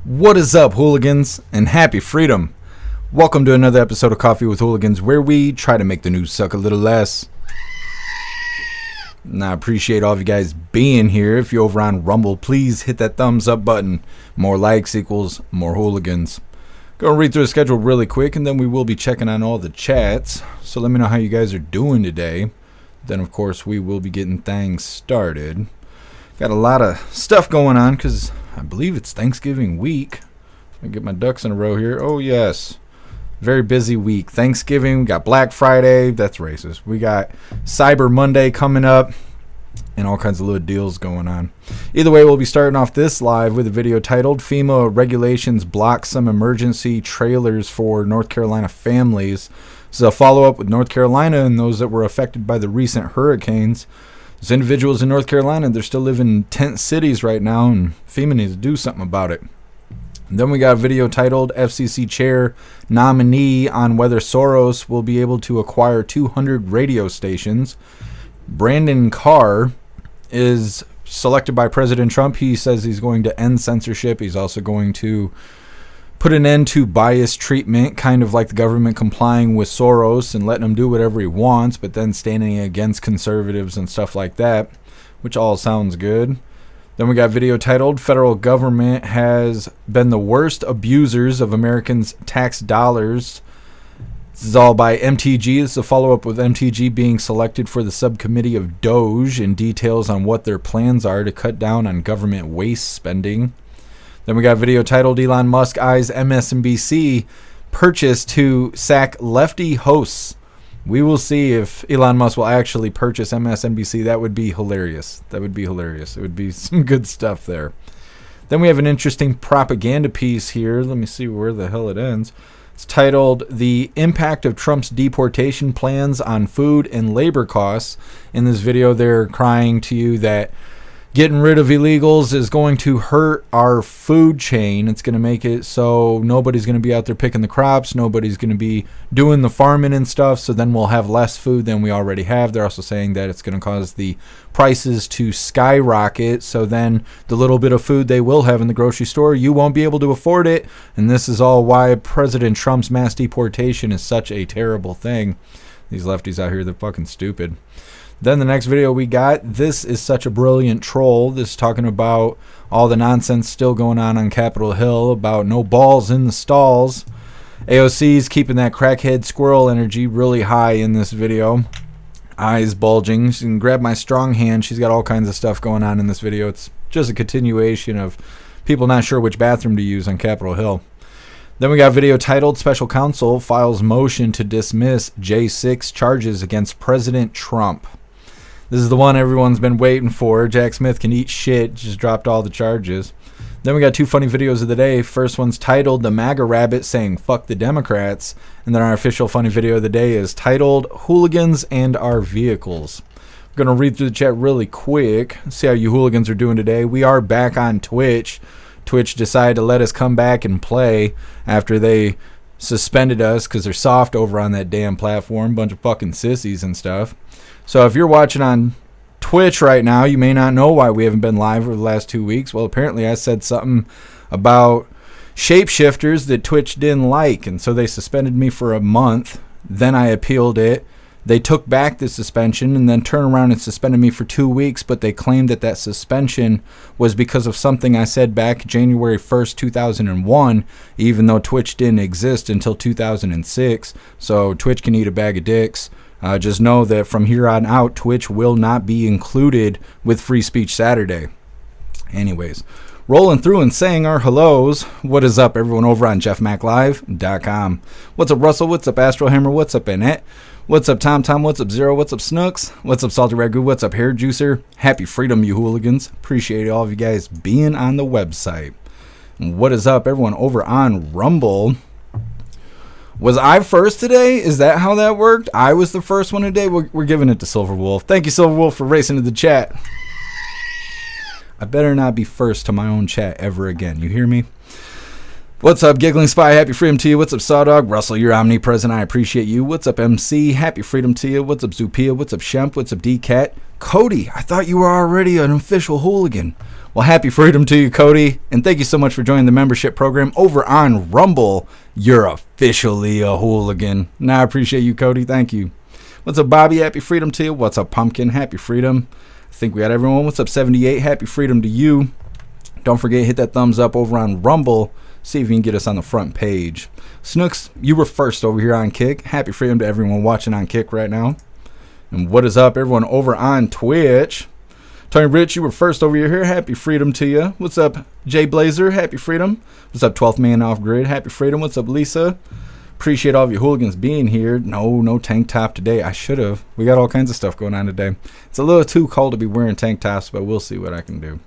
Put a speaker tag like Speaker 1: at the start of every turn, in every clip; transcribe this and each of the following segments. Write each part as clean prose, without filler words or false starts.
Speaker 1: What is up, hooligans, and happy freedom. Welcome to another episode of Coffee with Hooligans, where we try to make the news suck a little less. And I appreciate all of you guys being here. If you're over on Rumble, please hit that thumbs up button. More likes equals more hooligans. Gonna read through the schedule really quick, and then we will be checking on all the chats. So let me know how you guys are doing today. Then, of course, we will be getting things started. Got a lot of stuff going on because I believe it's Thanksgiving week. Let me get my ducks in a row here. Oh, yes. Very busy week. Thanksgiving. We got Black Friday. That's racist. We got Cyber Monday coming up and all kinds of little deals going on. Either way, we'll be starting off this live with a video titled FEMA Regulations Block Some Emergency Trailers for North Carolina Families. This is a follow-up with North Carolina and those that were affected by the recent hurricanes. There's individuals in North Carolina, they're still living in tent cities right now, and FEMA needs to do something about it. And then we got a video titled FCC Chair Nominee on Whether Soros Will Be Able to Acquire 200 Radio Stations. Brandon Carr is selected by President Trump. He says he's going to end censorship. He's also going to put an end to bias treatment, kind of like the government complying with Soros and letting him do whatever he wants, but then standing against conservatives and stuff like that, which all sounds good. Then we got a video titled Federal Government Has Been the Worst Abusers of Americans' Tax Dollars. This is all by MTG. This is a follow-up with MTG being selected for the subcommittee of DOGE and details on what their plans are to cut down on government waste spending. Then we got a video titled Elon Musk Eyes MSNBC Purchase to Sack Lefty Hosts. We will see if Elon Musk will actually purchase MSNBC. That would be hilarious. That would be hilarious. It would be some good stuff there. Then we have an interesting propaganda piece here. Let me see where the hell it ends. It's titled The Impact of Trump's Deportation Plans on Food and Labor Costs. In this video, they're crying to you that getting rid of illegals is going to hurt our food chain. It's going to make it so nobody's going to be out there picking the crops. Nobody's going to be doing the farming and stuff. So then we'll have less food than we already have. They're also saying that it's going to cause the prices to skyrocket. So then the little bit of food they will have in the grocery store, you won't be able to afford it. And this is all why President Trump's mass deportation is such a terrible thing. These lefties out here, they're fucking stupid. Then the next video we got, this is such a brilliant troll. This is talking about all the nonsense still going on Capitol Hill about no balls in the stalls. AOC's keeping that crackhead squirrel energy really high in this video. Eyes bulging. She can grab my strong hand. She's got all kinds of stuff going on in this video. It's just a continuation of people not sure which bathroom to use on Capitol Hill. Then we got a video titled Special Counsel Files Motion to Dismiss J6 Charges Against President Trump. This is the one everyone's been waiting for. Jack Smith can eat shit. Just dropped all the charges. Then we got two funny videos of the day. First one's titled The MAGA Rabbit Saying Fuck the Democrats. And then our official funny video of the day is titled Hooligans and Our Vehicles. I'm going to read through the chat really quick. See how you hooligans are doing today. We are back on Twitch. Twitch decided to let us come back and play after they suspended us because they're soft over on that damn platform. Bunch of fucking sissies and stuff. So if you're watching on Twitch right now, you may not know why we haven't been live for the last 2 weeks. Well, apparently I said something about shapeshifters that Twitch didn't like, and so they suspended me for a month. Then I appealed it. They took back the suspension and then turned around and suspended me for 2 weeks, but they claimed that that suspension was because of something I said back January 1st, 2001, even though Twitch didn't exist until 2006. So Twitch can eat a bag of dicks. Just know that from here on out, Twitch will not be included with Free Speech Saturday. Anyways, rolling through and saying our hellos. What is up, everyone over on jeffmaclive.com. What's up, Russell? What's up, Astrohammer? What's up, Annette? What's up, Tom? What's up, Zero? What's up, Snooks? What's up, Salty Ragu? What's up, Hair Juicer? Happy freedom, you hooligans. Appreciate all of you guys being on the website. What is up, everyone over on Rumble? Was I first today? Is that how that worked? I was the first one today? We're giving it to Silver Wolf. Thank you, Silver Wolf, for racing to the chat. I better not be first to my own chat ever again. You hear me? What's up, Giggling Spy? Happy freedom to you. What's up, Sawdog? Russell, you're omnipresent. I appreciate you. What's up, MC? Happy freedom to you. What's up, Zupia? What's up, Shemp? What's up, D-Cat? Cody, I thought you were already an official hooligan. Well, happy freedom to you, Cody. And thank you so much for joining the membership program over on Rumble. You're officially a hooligan. Now, I appreciate you, Cody. Thank you. What's up, Bobby? Happy freedom to you. What's up, Pumpkin? Happy freedom. I think we got everyone. What's up, 78? Happy freedom to you. Don't forget, hit that thumbs up over on Rumble. See if you can get us on the front page. Snooks, you were first over here on Kick. Happy freedom to everyone watching on Kick right now. And what is up, everyone over on Twitch? Tony Rich, you were first over here. Happy freedom to you. What's up, Jay Blazer? Happy freedom. What's up, 12th man off grid? Happy freedom. What's up, Lisa? Appreciate all of you hooligans being here. No tank top today. I should have. We got all kinds of stuff going on today. It's a little too cold to be wearing tank tops, but we'll see what I can do.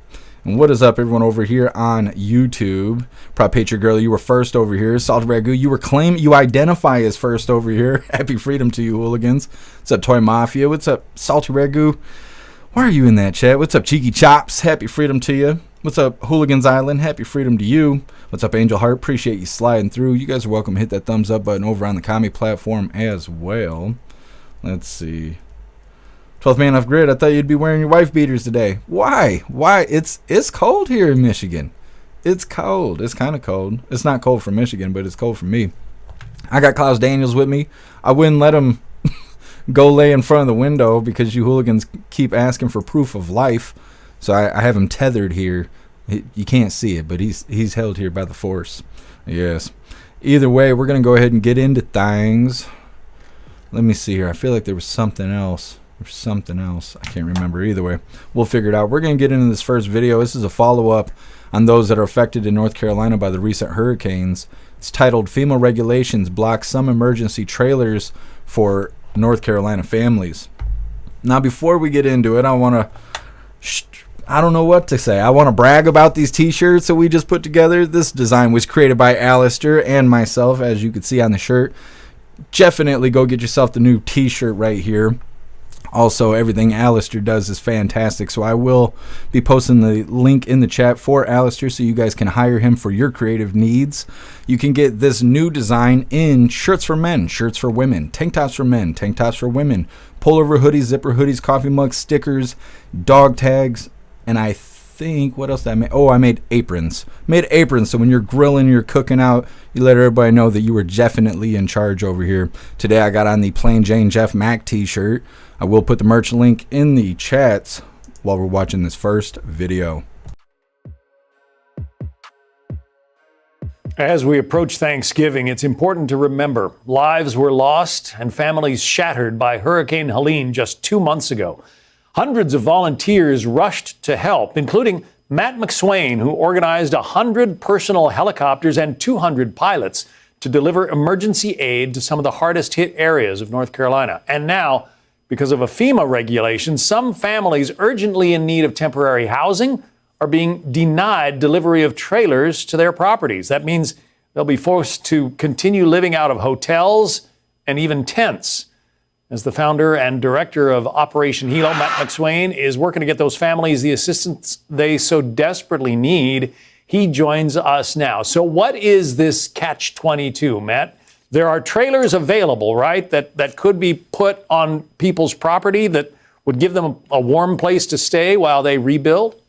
Speaker 1: And what is up, everyone over here on YouTube? Prop Patriot Girl, you were first over here. Salty Ragu, you identify as first over here. Happy freedom to you, hooligans. What's up, Toy Mafia? What's up, Salty Ragu? Why are you in that chat? What's up, Cheeky Chops? Happy freedom to you. What's up, Hooligans Island? Happy freedom to you. What's up, Angel Heart? Appreciate you sliding through. You guys are welcome to hit that thumbs up button over on the commie platform as well. Let's see. 12th man off grid. I thought you'd be wearing your wife beaters today. Why? It's cold here in Michigan. It's cold. It's kind of cold. It's not cold for Michigan, but it's cold for me. I got Klaus Daniels with me. I wouldn't let him go lay in front of the window because you hooligans keep asking for proof of life. So I have him tethered here. You can't see it, but he's held here by the force. Yes. Either way, we're going to go ahead and get into things. Let me see here. I feel like there was something else. There's something else. I can't remember. Either way, we'll figure it out. We're going to get into this first video. This is a follow-up on those that are affected in North Carolina by the recent hurricanes. It's titled FEMA Regulations Block Some Emergency Trailers for North Carolina Families. Now, before we get into it, I don't know what to say. I want to brag about these t-shirts that we just put together. This design was created by Alistair and myself, as you can see on the shirt. Definitely go get yourself the new t-shirt right here. Also, everything Alistair does is fantastic, so I will be posting the link in the chat for Alistair so you guys can hire him for your creative needs. You can get this new design in shirts for men, shirts for women, tank tops for men, tank tops for women, pullover hoodies, zipper hoodies, coffee mugs, stickers, dog tags, and I think, what else did I make? Oh, I made aprons. Made aprons, so when you're grilling, you're cooking out, you let everybody know that you were definitely in charge over here. Today I got on the Plain Jane Jeff Mac t-shirt. I will put the merch link in the chats while we're watching this first video.
Speaker 2: As we approach Thanksgiving, it's important to remember lives were lost and families shattered by Hurricane Helene just 2 months ago. Hundreds of volunteers rushed to help, including Matt McSwain, who organized 100 personal helicopters and 200 pilots to deliver emergency aid to some of the hardest hit areas of North Carolina. And now, because of a FEMA regulation, some families urgently in need of temporary housing are being denied delivery of trailers to their properties. That means they'll be forced to continue living out of hotels and even tents. As the founder and director of Operation Hilo, Matt McSwain is working to get those families the assistance they so desperately need. He joins us now. So what is this catch-22, Matt? There are trailers available, right, that could be put on people's property that would give them a warm place to stay while they rebuild?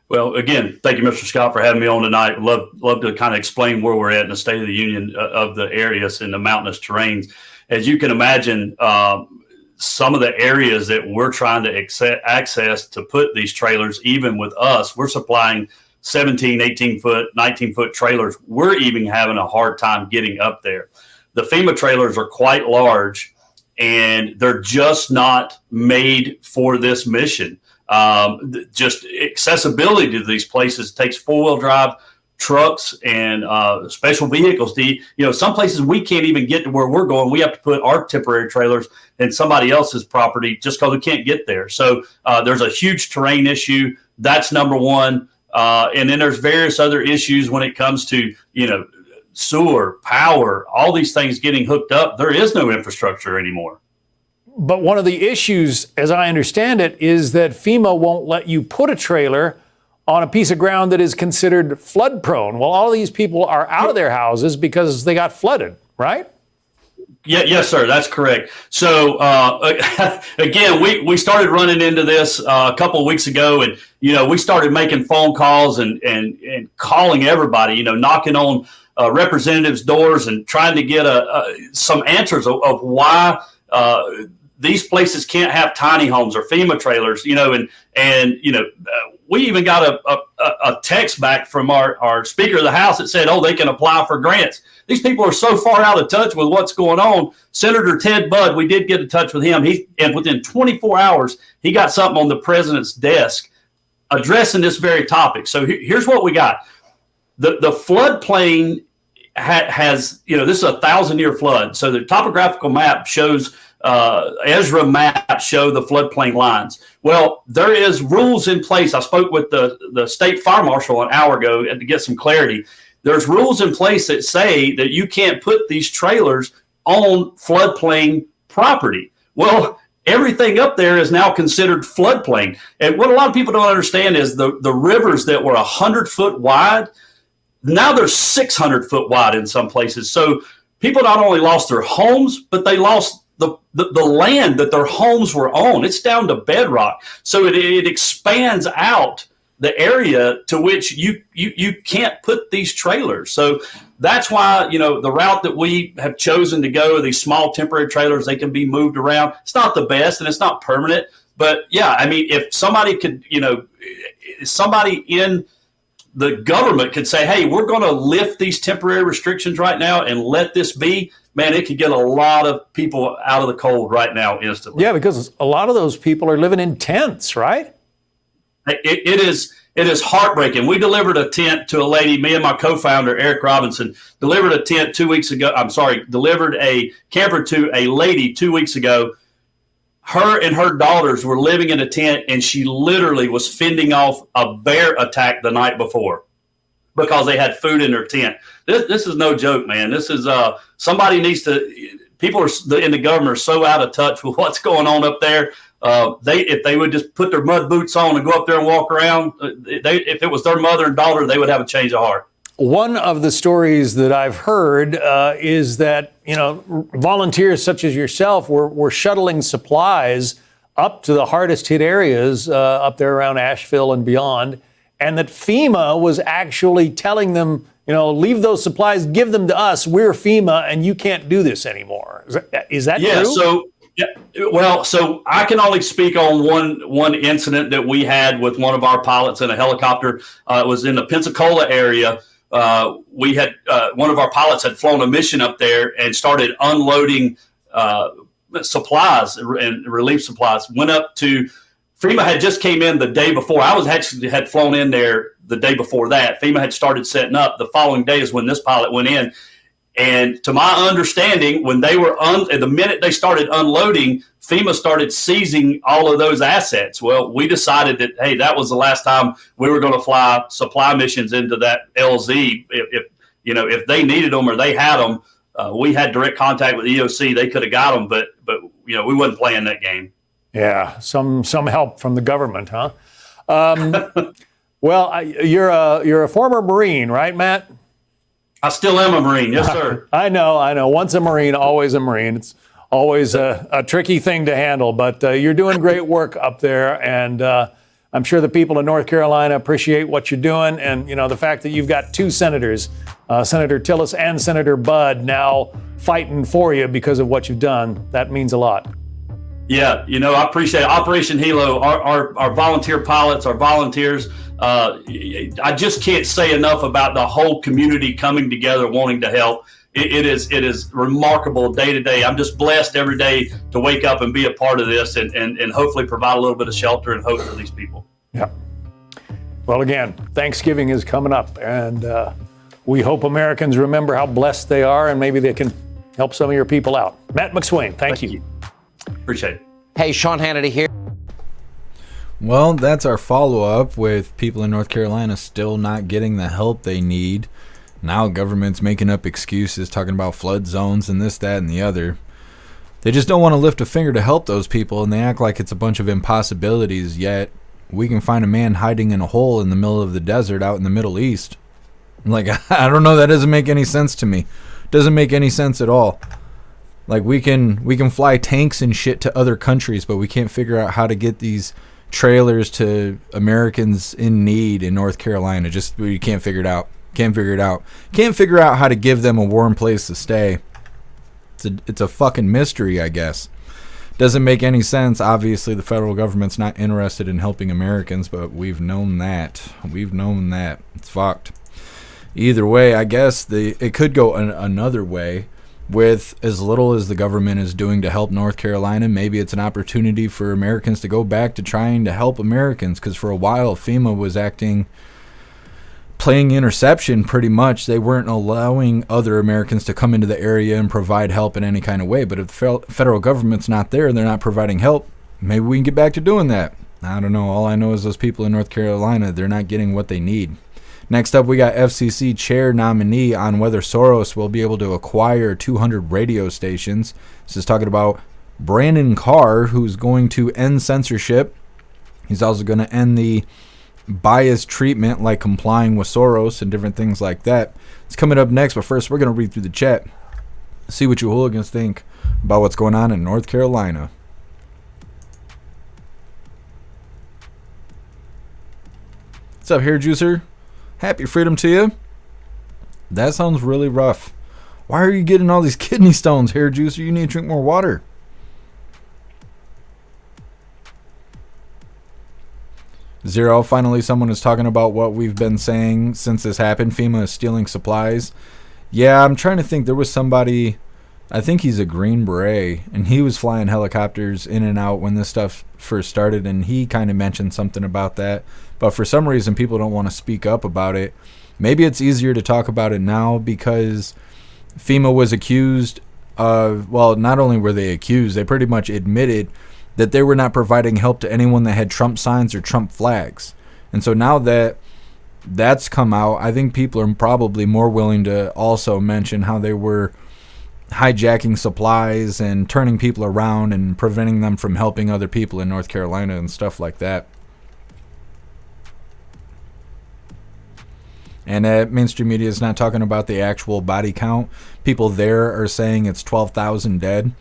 Speaker 3: Well, again, thank you, Mr. Scott, for having me on tonight. Love to kind of explain where we're at in the State of the Union of the areas and the mountainous terrains. As you can imagine, some of the areas that we're trying to access to put these trailers, even with us, we're supplying 17, 18-foot, 19-foot trailers. We're even having a hard time getting up there. The FEMA trailers are quite large, and they're just not made for this mission. Just accessibility to these places takes four-wheel drive trucks and special vehicles. Some places we can't even get to where we're going. We have to put our temporary trailers in somebody else's property just because we can't get there. So there's a huge terrain issue. That's number one. And then there's various other issues when it comes to, sewer, power, all these things getting hooked up. There is no infrastructure anymore.
Speaker 2: But one of the issues, as I understand it, is that FEMA won't let you put a trailer on a piece of ground that is considered flood prone. Well, all of these people are out of their houses because they got flooded, right?
Speaker 3: Yes, sir. That's correct. So again, we started running into this a couple of weeks ago, and we started making phone calls and calling everybody, knocking on representatives' doors and trying to get some answers of why these places can't have tiny homes or FEMA trailers, we even got a text back from our Speaker of the House that said, they can apply for grants. These people are so far out of touch with what's going on. Senator Ted Budd, we did get in touch with him. And within 24 hours, he got something on the president's desk addressing this very topic. So here's what we got. The floodplain has, this is a 1,000-year flood. So the topographical map shows, Ezra maps show the floodplain lines. Well, there is rules in place. I spoke with the state fire marshal an hour ago to get some clarity. There's rules in place that say that you can't put these trailers on floodplain property. Well, everything up there is now considered floodplain. And what a lot of people don't understand is the rivers that were 100 foot wide, now they're 600 foot wide in some places. So people not only lost their homes, but they lost the land that their homes were on. It's down to bedrock. So it expands out the area to which you can't put these trailers. So that's why, the route that we have chosen to go, these small temporary trailers, they can be moved around. It's not the best and it's not permanent, but yeah, I mean, if somebody could, somebody in the government could say, hey, we're going to lift these temporary restrictions right now and let this be, man, it could get a lot of people out of the cold right now instantly.
Speaker 2: Yeah, because a lot of those people are living in tents, right?
Speaker 3: It is heartbreaking. We delivered a tent to a lady, me and my co-founder, Eric Robinson, delivered a tent 2 weeks ago. Delivered a camper to a lady 2 weeks ago. Her and her daughters were living in a tent, and she literally was fending off a bear attack the night before because they had food in their tent. This is no joke, man. This is somebody needs to. People in the government are so out of touch with what's going on up there. If they would just put their mud boots on and go up there and walk around, if it was their mother and daughter, they would have a change of heart.
Speaker 2: One of the stories that I've heard is that, volunteers such as yourself were shuttling supplies up to the hardest hit areas up there around Asheville and beyond, and that FEMA was actually telling them, leave those supplies, give them to us. We're FEMA, and you can't do this anymore. Is that true?
Speaker 3: Yeah, well, so I can only speak on one incident that we had with one of our pilots in a helicopter. It was in the Pensacola area. We had one of our pilots had flown a mission up there and started unloading supplies and relief supplies. Went up to FEMA had just came in the day before. I had flown in there the day before that. FEMA had started setting up. The following day is when this pilot went in. And to my understanding, when they were the minute they started unloading, FEMA started seizing all of those assets. Well, we decided that, hey, that was the last time we were going to fly supply missions into that LZ. If they needed them or they had them, we had direct contact with EOC. They could have got them, but we wasn't playing that game.
Speaker 2: Yeah, some help from the government, huh? Well, you're a former Marine, right, Matt?
Speaker 3: I still am a Marine, yes, sir.
Speaker 2: I know. Once a Marine, always a Marine. It's always a tricky thing to handle, but you're doing great work up there, and I'm sure the people in North Carolina appreciate what you're doing, and the fact that you've got two senators, Senator Tillis and Senator Budd, now fighting for you because of what you've done. That means a lot.
Speaker 3: Yeah, I appreciate it. Operation Hilo, our volunteer pilots, our volunteers. I just can't say enough about the whole community coming together, wanting to help. It is remarkable day to day. I'm just blessed every day to wake up and be a part of this and hopefully provide a little bit of shelter and hope for these people.
Speaker 2: Yeah. Well, again, Thanksgiving is coming up, and we hope Americans remember how blessed they are, and maybe they can help some of your people out. Matt McSwain, thank you.
Speaker 3: Appreciate it.
Speaker 4: Hey, Sean Hannity here.
Speaker 1: Well, that's our follow-up with people in North Carolina still not getting the help they need. Now government's making up excuses, talking about flood zones and this, that, and the other. They just don't want to lift a finger to help those people, and they act like it's a bunch of impossibilities, yet we can find a man hiding in a hole in the middle of the desert out in the Middle East. Like, I don't know, that doesn't make any sense to me. Doesn't make any sense at all. Like we can fly tanks and shit to other countries, but we can't figure out how to get these trailers to Americans in need in North Carolina. Just we can't figure it out. Can't figure it out. Can't figure out how to give them a warm place to stay. It's a fucking mystery, I guess. Doesn't make any sense. Obviously, the federal government's not interested in helping Americans, but we've known that. We've known that. It's fucked. Either way, I guess it could go another way. With as little as the government is doing to help North Carolina, maybe it's an opportunity for Americans to go back to trying to help Americans, because for a while FEMA was playing interception pretty much. They weren't allowing other Americans to come into the area and provide help in any kind of way. But if the federal government's not there and they're not providing help, maybe we can get back to doing that. I don't know. All I know is those people in North Carolina, they're not getting what they need. Next up, we got FCC chair nominee on whether Soros will be able to acquire 200 radio stations. This is talking about Brandon Carr, who's going to end censorship. He's also going to end the biased treatment, like complying with Soros and different things like that. It's coming up next, but first we're going to read through the chat, see what you hooligans think about what's going on in North Carolina. What's up, Hair Juicer? Happy freedom to you. That sounds really rough. Why are you getting all these kidney stones, Hair Juicer? You need to drink more water. Zero, finally someone is talking about what we've been saying since this happened. FEMA is stealing supplies. Yeah, I'm trying to think. There was somebody, I think he's a Green Beret, and he was flying helicopters in and out when this stuff first started, and he kind of mentioned something about that. But for some reason, people don't want to speak up about it. Maybe it's easier to talk about it now because FEMA was accused of, well, not only were they accused, they pretty much admitted that they were not providing help to anyone that had Trump signs or Trump flags. And so now that that's come out, I think people are probably more willing to also mention how they were hijacking supplies and turning people around and preventing them from helping other people in North Carolina and stuff like that. And mainstream media is not talking about the actual body count. People there are saying it's 12,000 dead.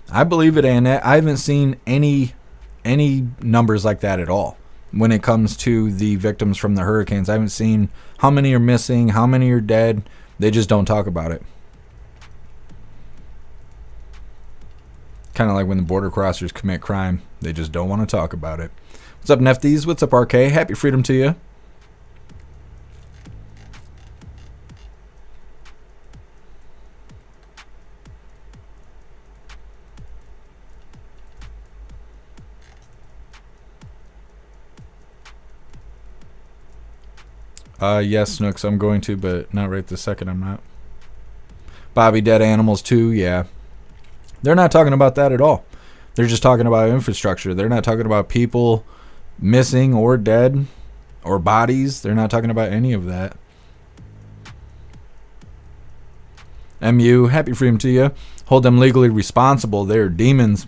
Speaker 1: I believe it, and I haven't seen any numbers like that at all when it comes to the victims from the hurricanes. I haven't seen how many are missing, how many are dead. They just don't talk about it. Kind of like when the border crossers commit crime. They just don't want to talk about it. What's up, Nefties? What's up, RK? Happy freedom to you. Yes, Snooks, I'm going to, but not right this second, I'm not. Bobby, dead animals too, yeah. They're not talking about that at all. They're just talking about infrastructure. They're not talking about people missing or dead or bodies. They're not talking about any of that. MU, happy freedom to you. Hold them legally responsible. They're demons.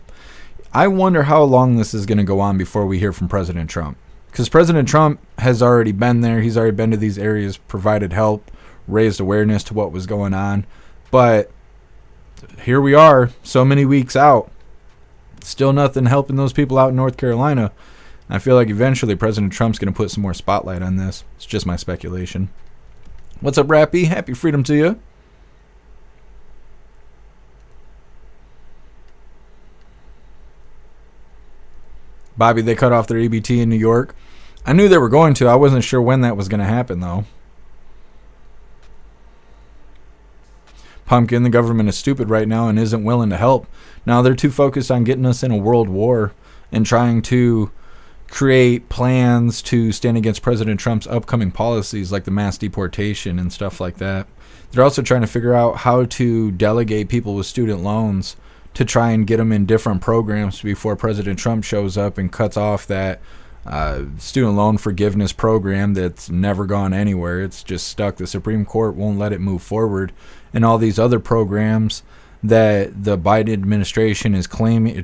Speaker 1: I wonder how long this is going to go on before we hear from President Trump. Because President Trump has already been there. He's already been to these areas, provided help, raised awareness to what was going on. But here we are, so many weeks out. Still nothing helping those people out in North Carolina. I feel like eventually President Trump's going to put some more spotlight on this. It's just my speculation. What's up, Rappy? Happy freedom to you. Bobby, they cut off their EBT in New York. I knew they were going to. I wasn't sure when that was going to happen, though. Pumpkin, the government is stupid right now and isn't willing to help. Now they're too focused on getting us in a world war and trying to create plans to stand against President Trump's upcoming policies like the mass deportation and stuff like that. They're also trying to figure out how to delegate people with student loans to try and get them in different programs before President Trump shows up and cuts off that student loan forgiveness program that's never gone anywhere. It's just stuck. The Supreme Court won't let it move forward. And all these other programs that the Biden administration is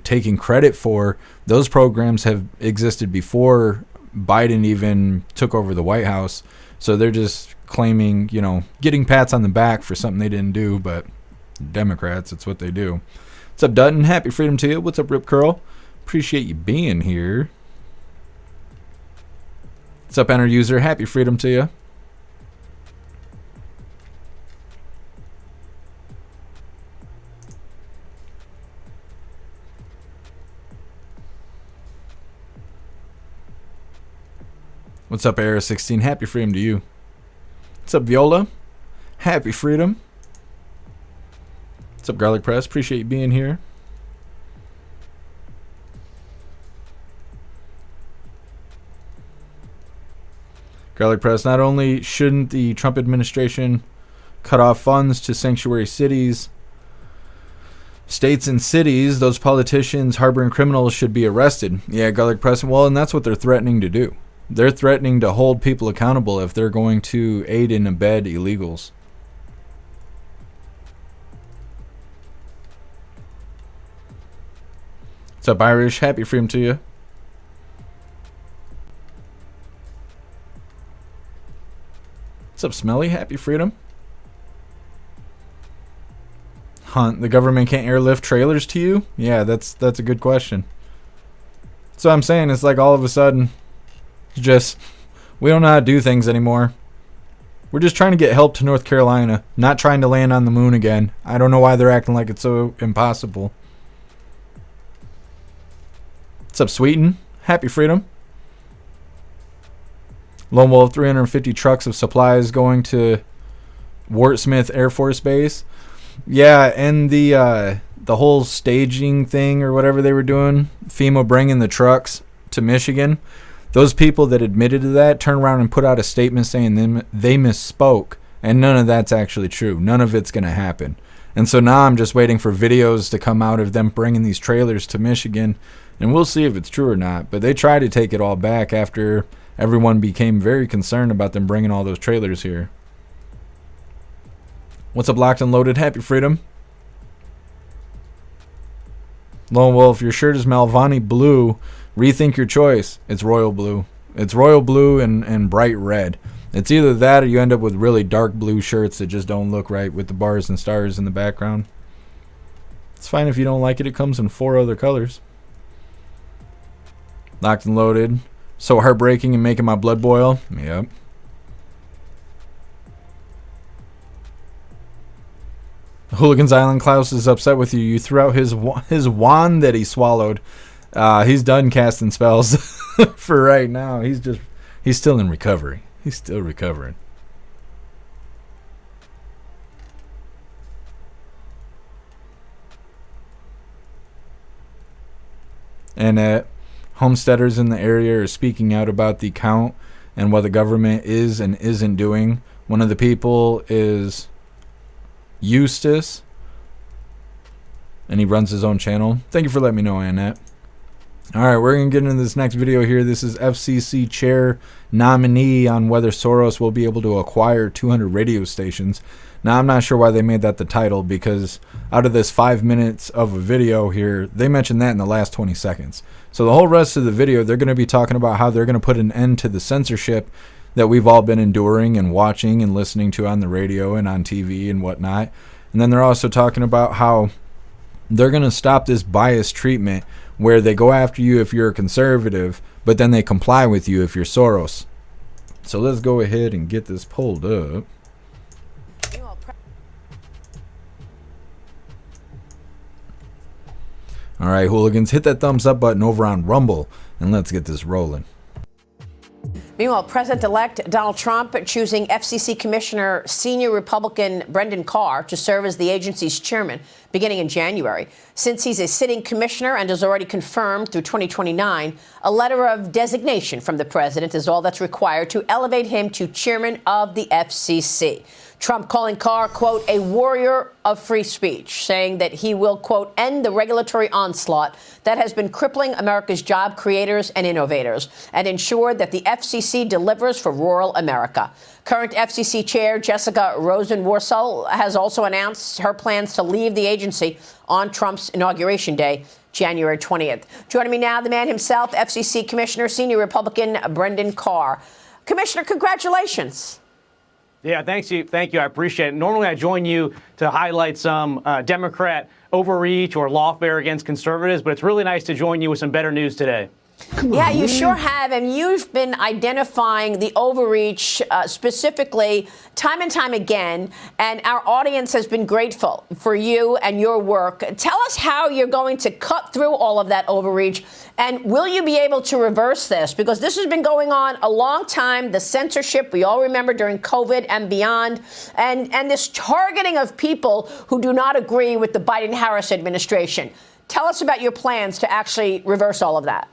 Speaker 1: taking credit for, those programs have existed before Biden even took over the White House. So they're just claiming, getting pats on the back for something they didn't do, but Democrats, it's what they do. What's up, Dutton? Happy freedom to you. What's up, Rip Curl? Appreciate you being here. What's up, Enter User? Happy freedom to you. What's up, Era16? Happy freedom to you. What's up, Viola? Happy freedom. What's up, Garlic Press? Appreciate you being here. Garlic Press, not only shouldn't the Trump administration cut off funds to sanctuary cities, states and cities, those politicians harboring criminals should be arrested. Yeah, Garlic Press, well, and that's what they're threatening to do. They're threatening to hold people accountable if they're going to aid and abet illegals. What's up, Irish? Happy freedom to you. What's up, Smelly? Happy freedom. Hunt, the government can't airlift trailers to you? Yeah, that's a good question. So I'm saying it's like all of a sudden, just, we don't know how to do things anymore. We're just trying to get help to North Carolina, not trying to land on the moon again. I don't know why they're acting like it's so impossible. What's up, Sweeten? Happy freedom. Lone Wolf, 350 trucks of supplies going to Wart Smith Air Force Base. Yeah, and the whole staging thing or whatever they were doing, FEMA bringing the trucks to Michigan. Those people that admitted to that turned around and put out a statement saying they misspoke, and none of that's actually true. None of it's going to happen. And so now I'm just waiting for videos to come out of them bringing these trailers to Michigan, and we'll see if it's true or not. But they tried to take it all back after everyone became very concerned about them bringing all those trailers here. What's up, Locked and Loaded? Happy freedom. Lone Wolf, your shirt is Malvani blue. Rethink your choice. It's royal blue. It's royal blue and bright red. It's either that or you end up with really dark blue shirts that just don't look right with the bars and stars in the background. It's fine if you don't like it. It comes in 4 other colors. Locked and Loaded. So heartbreaking and making my blood boil. Yep. Hooligans Island Klaus is upset with you. You threw out his wand that he swallowed. He's done casting spells for right now. He's still in recovery. He's still recovering. And homesteaders in the area are speaking out about the count and what the government is and isn't doing. One of the people is Eustace, and he runs his own channel. Thank you for letting me know, Annette. Alright, we're going to get into this next video here. This is FCC chair nominee on whether Soros will be able to acquire 200 radio stations. Now, I'm not sure why they made that the title, because out of this 5 minutes of a video here, they mentioned that in the last 20 seconds. So the whole rest of the video, they're going to be talking about how they're going to put an end to the censorship that we've all been enduring and watching and listening to on the radio and on TV and whatnot. And then they're also talking about how they're going to stop this biased treatment where they go after you if you're a conservative, but then they comply with you if you're Soros. So let's go ahead and get this pulled up. All right, hooligans, hit that thumbs up button over on Rumble, and let's get this rolling.
Speaker 4: Meanwhile, President-elect Donald Trump choosing FCC Commissioner senior Republican Brendan Carr to serve as the agency's chairman beginning in January. Since he's a sitting commissioner and is already confirmed through 2029, a letter of designation from the president is all that's required to elevate him to chairman of the FCC. Trump calling Carr, quote, a warrior of free speech, saying that he will, quote, end the regulatory onslaught that has been crippling America's job creators and innovators and ensure that the FCC delivers for rural America. Current FCC chair Jessica Rosenworcel has also announced her plans to leave the agency on Trump's inauguration day, January 20th. Joining me now, the man himself, FCC Commissioner, senior Republican Brendan Carr. Commissioner, congratulations.
Speaker 5: Yeah, thank you. I appreciate it. Normally I join you to highlight some Democrat overreach or lawfare against conservatives, but it's really nice to join you with some better news today.
Speaker 4: Yeah, you sure have. And you've been identifying the overreach specifically time and time again. And our audience has been grateful for you and your work. Tell us how you're going to cut through all of that overreach. And will you be able to reverse this? Because this has been going on a long time. The censorship, we all remember during COVID and beyond. And this targeting of people who do not agree with the Biden-Harris administration. Tell us about your plans to actually reverse all of that.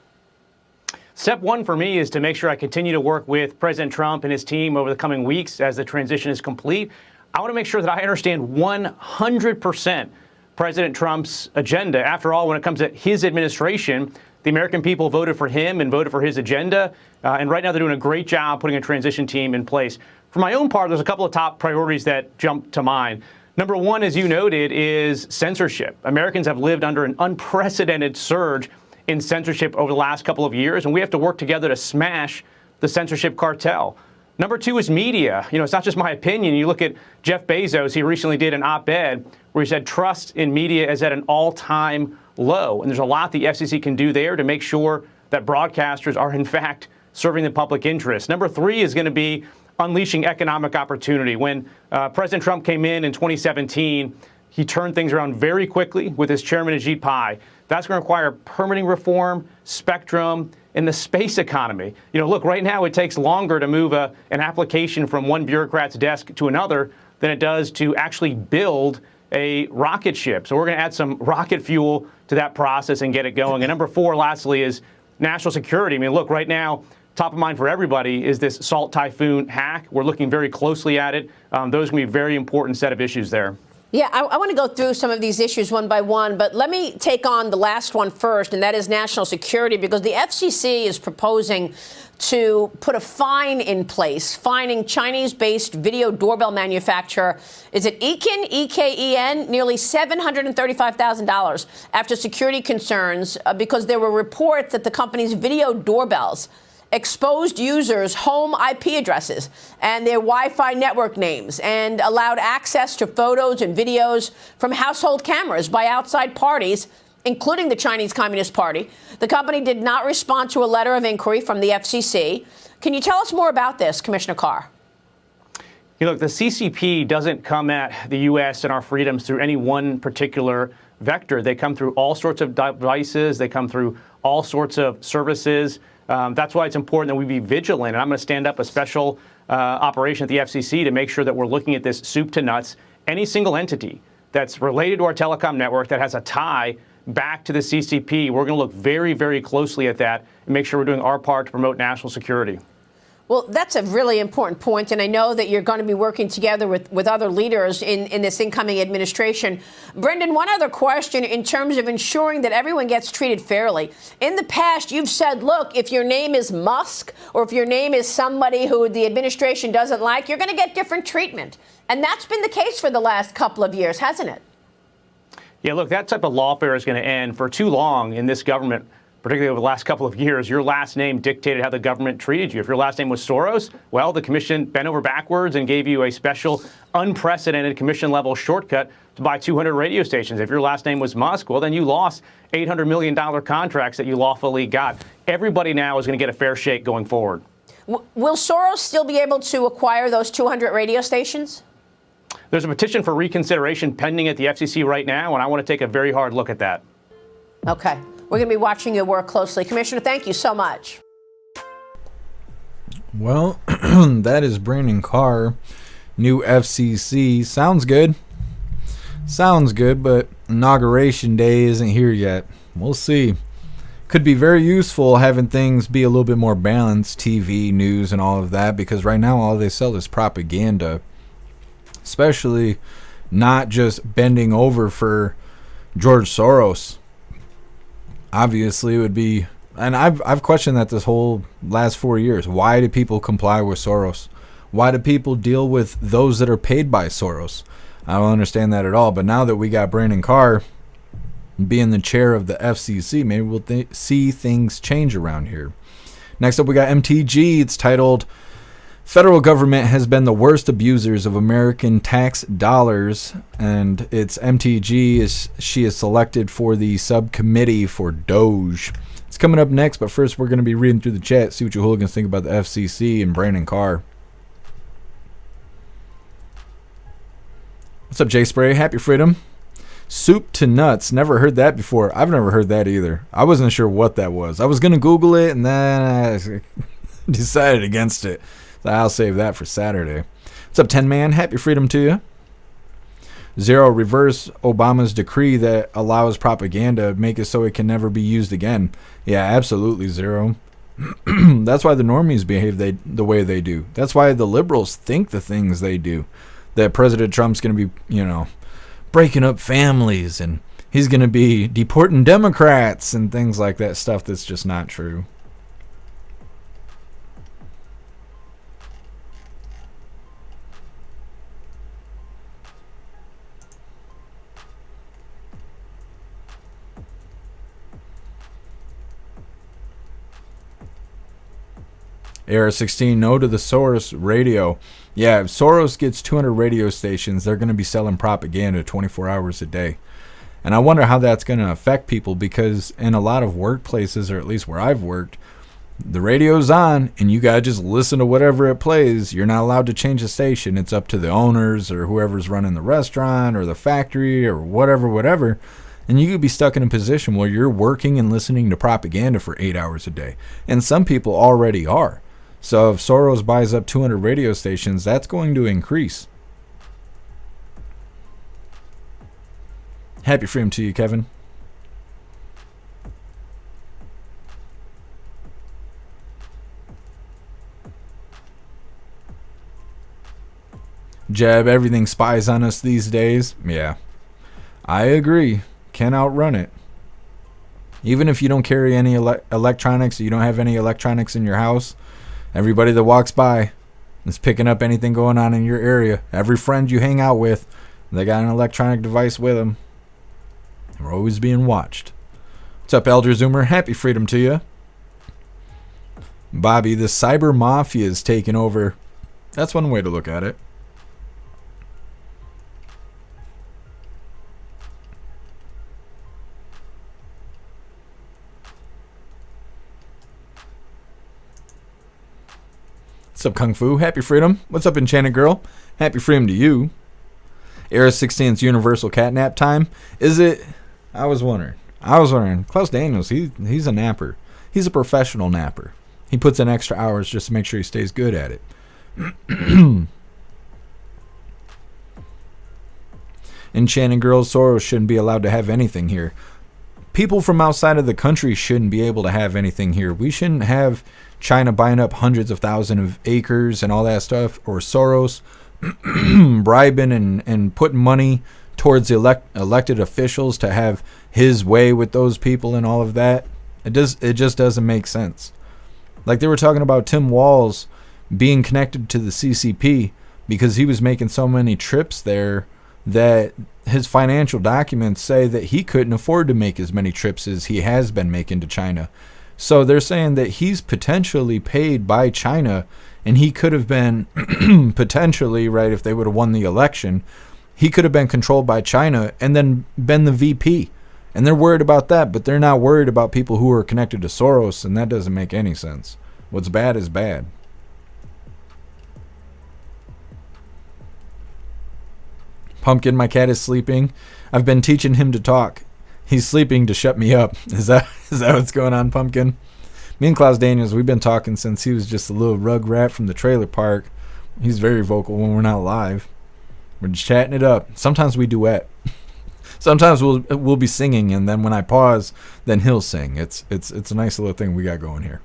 Speaker 5: Step one for me is to make sure I continue to work with President Trump and his team over the coming weeks as the transition is complete. I want to make sure that I understand 100% President Trump's agenda. After all, when it comes to his administration, the American people voted for him and voted for his agenda. And right now they're doing a great job putting a transition team in place. For my own part, there's a couple of top priorities that jump to mind. Number one, as you noted, is censorship. Americans have lived under an unprecedented surge in censorship over the last couple of years, and we have to work together to smash the censorship cartel. Number two is media. It's not just my opinion. You look at Jeff Bezos, he recently did an op-ed where he said trust in media is at an all-time low. And there's a lot the FCC can do there to make sure that broadcasters are, in fact, serving the public interest. Number three is going to be unleashing economic opportunity. When President Trump came in 2017, he turned things around very quickly with his chairman, Ajit Pai. That's going to require permitting reform, spectrum, and the space economy. Look, right now it takes longer to move an application from one bureaucrat's desk to another than it does to actually build a rocket ship. So we're going to add some rocket fuel to that process and get it going. And number four, lastly, is national security. Look, right now, top of mind for everybody is this Salt Typhoon hack. We're looking very closely at it. Those are going to be a very important set of issues there.
Speaker 4: Yeah, I want to go through some of these issues one by one, but let me take on the last one first, and that is national security, because the FCC is proposing to put a fine in place, fining Chinese-based video doorbell manufacturer, is it Eken, E-K-E-N, nearly $735,000 after security concerns because there were reports that the company's video doorbells exposed users' home IP addresses and their Wi-Fi network names and allowed access to photos and videos from household cameras by outside parties, including the Chinese Communist Party. The company did not respond to a letter of inquiry from the FCC. Can you tell us more about this, Commissioner Carr?
Speaker 5: Look, the CCP doesn't come at the U.S. and our freedoms through any one particular vector. They come through all sorts of devices. They come through all sorts of services. That's why it's important that we be vigilant. And I'm going to stand up a special operation at the FCC to make sure that we're looking at this soup to nuts. Any single entity that's related to our telecom network that has a tie back to the CCP, we're going to look very, very closely at that and make sure we're doing our part to promote national security.
Speaker 4: Well, that's a really important point, and I know that you're going to be working together with other leaders in this incoming administration. Brendan, one other question in terms of ensuring that everyone gets treated fairly. In the past, you've said, look, if your name is Musk or if your name is somebody who the administration doesn't like, you're going to get different treatment. And that's been the case for the last couple of years, hasn't it?
Speaker 5: Yeah, look, that type of lawfare is going to end for too long in this government. Particularly over the last couple of years, your last name dictated how the government treated you. If your last name was Soros, well, the commission bent over backwards and gave you a special, unprecedented commission-level shortcut to buy 200 radio stations. If your last name was Musk, well, then you lost $800 million contracts that you lawfully got. Everybody now is going to get a fair shake going forward.
Speaker 4: Will Soros still be able to acquire those 200 radio stations?
Speaker 5: There's a petition for reconsideration pending at the FCC right now, and I want to take a very hard look at that.
Speaker 4: Okay. We're going to be watching your work closely. Commissioner, thank you so much.
Speaker 1: Well, that is Brandon Carr, new FCC. Sounds good. Sounds good, but inauguration day isn't here yet. We'll see. Could be very useful having things be a little bit more balanced, TV, news, and all of that, because right now all they sell is propaganda. Especially not just bending over for George Soros. Obviously, it would be, and I've questioned that this whole last 4 years. Why do people comply with Soros? Why do people deal with those that are paid by Soros? I don't understand that at all. But now that we got Brandon Carr being the chair of the FCC, maybe we'll see things change around here. Next up, we got MTG. It's titled Federal government has been the worst abusers of American tax dollars, and its MTG she is selected for the subcommittee for DOGE. It's coming up next, but first we're going to be reading through the chat, see what you hooligans think about the FCC and Brandon Carr. What's up, Jay Spray? Happy Freedom. Soup to nuts. Never heard that before. I've never heard that either. I wasn't sure what that was. I was going to Google it, and then I decided against it. So I'll save that for Saturday. What's up, 10 Man? Happy Freedom to you. Zero, reverse Obama's decree that allows propaganda, make it so it can never be used again. Yeah, absolutely, Zero. That's why the normies behave the way they do. That's why the liberals think the things they do. That President Trump's going to be, breaking up families, and he's going to be deporting Democrats and things like that, stuff that's just not true. AR-16, no to the Soros radio. Yeah, if Soros gets 200 radio stations, they're going to be selling propaganda 24 hours a day. And I wonder how that's going to affect people, because in a lot of workplaces, or at least where I've worked, the radio's on and you got to just listen to whatever it plays. You're not allowed to change the station. It's up to the owners or whoever's running the restaurant or the factory or whatever. And you could be stuck in a position where you're working and listening to propaganda for 8 hours a day. And some people already are. So if Soros buys up 200 radio stations, that's going to increase. Happy Freedom to you, Kevin. Jeb, everything spies on us these days. Yeah, I agree. Can't outrun it. Even if you don't carry any electronics, you don't have any electronics in your house, everybody that walks by is picking up anything going on in your area. Every friend you hang out with, they got an electronic device with them. We're always being watched. What's up, Elder Zoomer? Happy Freedom to you. Bobby, the cyber mafia is taking over. That's one way to look at it. What's up, Kung Fu? Happy Freedom. What's up, Enchanted Girl? Happy Freedom to you. Era 16's Universal Catnap time. Is it? I was wondering. Klaus Daniels, he's a napper. He's a professional napper. He puts in extra hours just to make sure he stays good at it. Enchanted Girl, Soros shouldn't be allowed to have anything here. People from outside of the country shouldn't be able to have anything here. We shouldn't have China buying up hundreds of thousands of acres and all that stuff, or Soros bribing and putting money towards elected officials to have his way with those people and all of that. It just doesn't make sense. Like they were talking about Tim Walz being connected to the CCP because he was making so many trips there that his financial documents say that he couldn't afford to make as many trips as he has been making to China. So they're saying that he's potentially paid by China, and he could have been potentially, right, if they would have won the election, he could have been controlled by China and then been the VP. And they're worried about that, but they're not worried about people who are connected to Soros, and that doesn't make any sense. What's bad is bad. Pumpkin, my cat is sleeping. I've been teaching him to talk. He's sleeping to shut me up. Is that what's going on, Pumpkin? Me and Klaus Daniels, we've been talking since he was just a little rug rat from the trailer park. He's very vocal when we're not live. We're just chatting it up. Sometimes we duet. Sometimes we'll be singing, and then when I pause, then he'll sing. It's a nice little thing we got going here.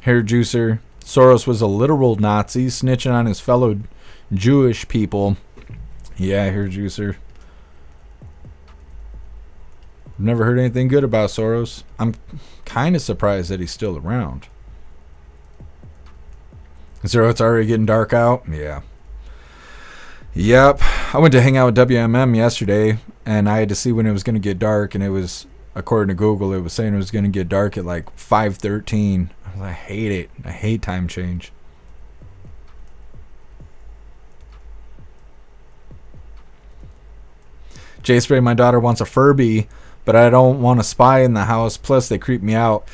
Speaker 1: Hair Juicer. Soros was a literal Nazi, snitching on his fellow Jewish people. Yeah, Hair Juicer. Never heard anything good about Soros. I'm kind of surprised that he's still around. So it's already getting dark out? Yeah. Yep. I went to hang out with WMM yesterday, and I had to see when it was going to get dark, and it was, according to Google, it was saying it was going to get dark at like 5:13. I hate it. I hate time change. Jay Spray, my daughter wants a Furby, but I don't want a spy in the house. Plus, they creep me out.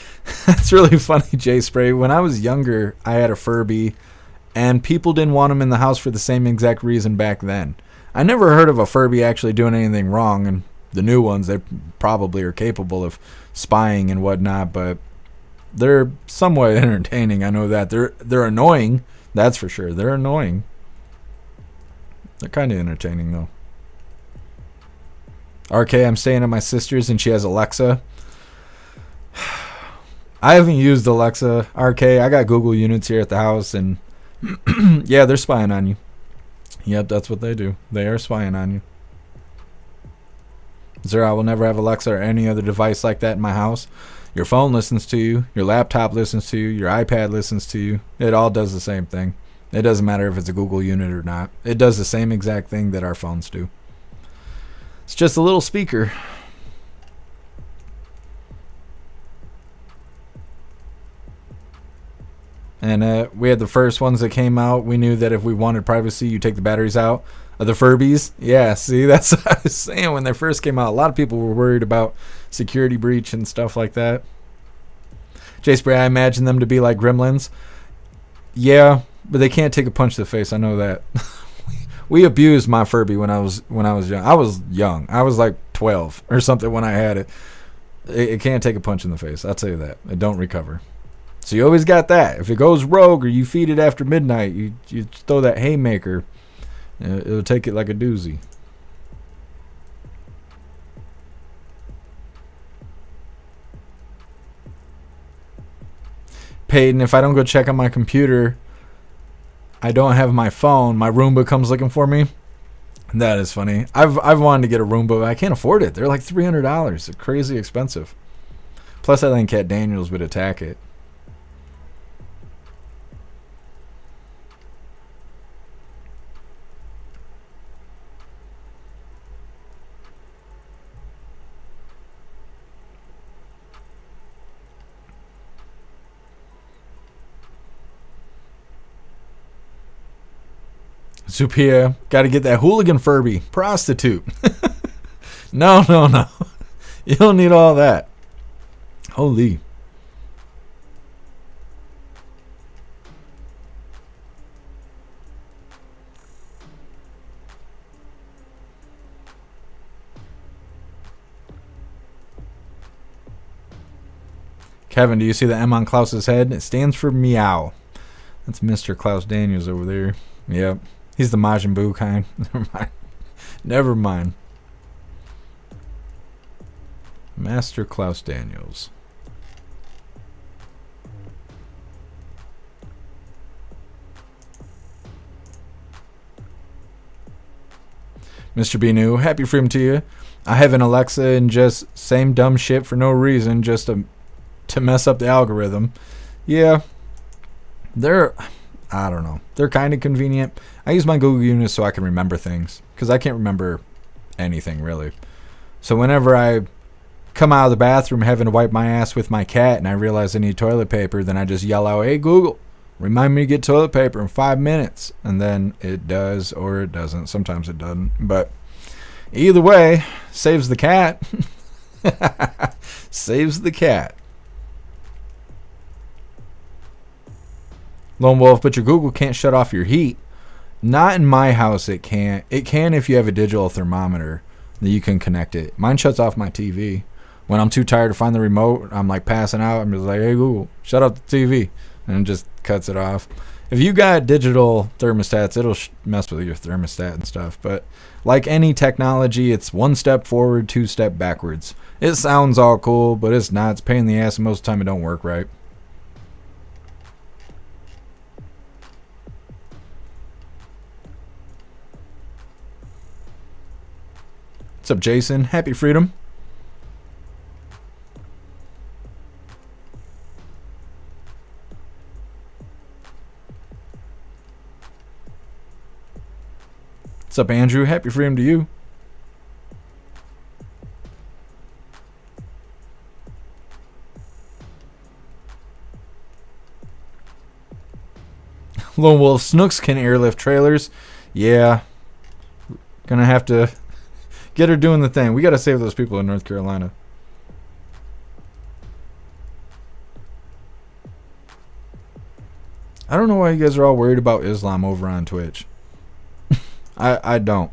Speaker 1: That's really funny, Jay Spray. When I was younger, I had a Furby, and people didn't want them in the house for the same exact reason back then. I never heard of a Furby actually doing anything wrong, and the new ones, they probably are capable of spying and whatnot, but they're somewhat entertaining. I know that. They're annoying, that's for sure. They're annoying. They're kind of entertaining, though. RK, I'm staying at my sister's and she has Alexa. I haven't used Alexa. RK, I got Google units here at the house, and yeah, they're spying on you. Yep, that's what they do. They are spying on you. Zero, I will never have Alexa or any other device like that in my house. Your phone listens to you. Your laptop listens to you. Your iPad listens to you. It all does the same thing. It doesn't matter if it's a Google unit or not. It does the same exact thing that our phones do. It's just a little speaker. And we had the first ones that came out. We knew that if we wanted privacy, you take the batteries out of the Furbies. Yeah, see, that's what I was saying when they first came out. A lot of people were worried about security breach and stuff like that. Jay Spray, I imagine them to be like gremlins. Yeah, but they can't take a punch to the face. I know that. We abused my Furby when I was young. I was young. I was like 12 or something when I had it. It can't take a punch in the face. I'll tell you that. It don't recover. So you always got that. If it goes rogue or you feed it after midnight, you throw that haymaker. It'll take it like a doozy. Peyton, if I don't go check on my computer, I don't have my phone, my Roomba comes looking for me. That is funny. I've wanted to get a Roomba, but I can't afford it. They're like $300. They're crazy expensive. Plus, I think Cat Daniels would attack it. Supia, got to get that hooligan Furby. Prostitute. No. You don't need all that. Holy. Kevin, do you see the M on Klaus's head? It stands for meow. That's Mr. Klaus Daniels over there. Yep. He's the Majin Buu kind. Never mind. Master Klaus Daniels. Mr. B. New, happy freedom to you. I have an Alexa and just same dumb shit for no reason, just to mess up the algorithm. Yeah. I don't know. They're kind of convenient. I use my Google units so I can remember things, because I can't remember anything really. So whenever I come out of the bathroom having to wipe my ass with my cat and I realize I need toilet paper, then I just yell out, "Hey Google, remind me to get toilet paper in 5 minutes." And then it does, or it doesn't. Sometimes it doesn't. But either way, saves the cat. Saves the cat. Lone Wolf, but your Google can't shut off your heat. Not in my house, it can't. It can if you have a digital thermometer that you can connect it. Mine shuts off my TV. When I'm too tired to find the remote, I'm like passing out. I'm just like, "Hey Google, shut off the TV." And it just cuts it off. If you got digital thermostats, it'll mess with your thermostat and stuff. But like any technology, it's one step forward, two step backwards. It sounds all cool, but it's not. It's a pain in the ass, and most of the time it don't work right. What's up, Jason? Happy freedom. What's up, Andrew? Happy freedom to you. Lone Wolf, Snooks can airlift trailers. Yeah. Gonna have to get her doing the thing. We gotta save those people in North Carolina. I don't know why you guys are all worried about Islam over on Twitch. I don't.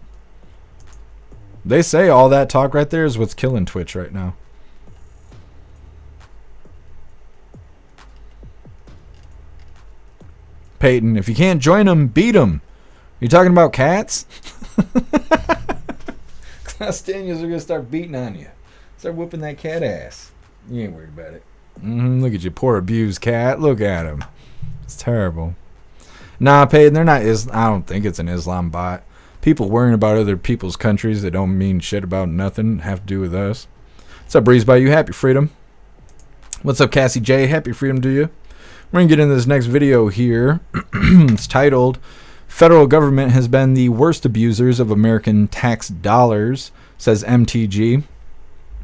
Speaker 1: They say all that talk right there is what's killing Twitch right now. Peyton, if you can't join them, beat them. You talking about cats? Class Daniels are going to start beating on you. Start whooping that cat ass. You ain't worried about it. Look at you, poor abused cat. Look at him. It's terrible. Nah, Peyton, they're not. I don't think it's an Islam bot. People worrying about other people's countries that don't mean shit about nothing have to do with us. What's up, Breeze by you? Happy freedom. What's up, Cassie J? Happy freedom to you. We're going to get into this next video here. It's titled, Federal Government Has Been the Worst Abusers of American Tax Dollars, says MTG.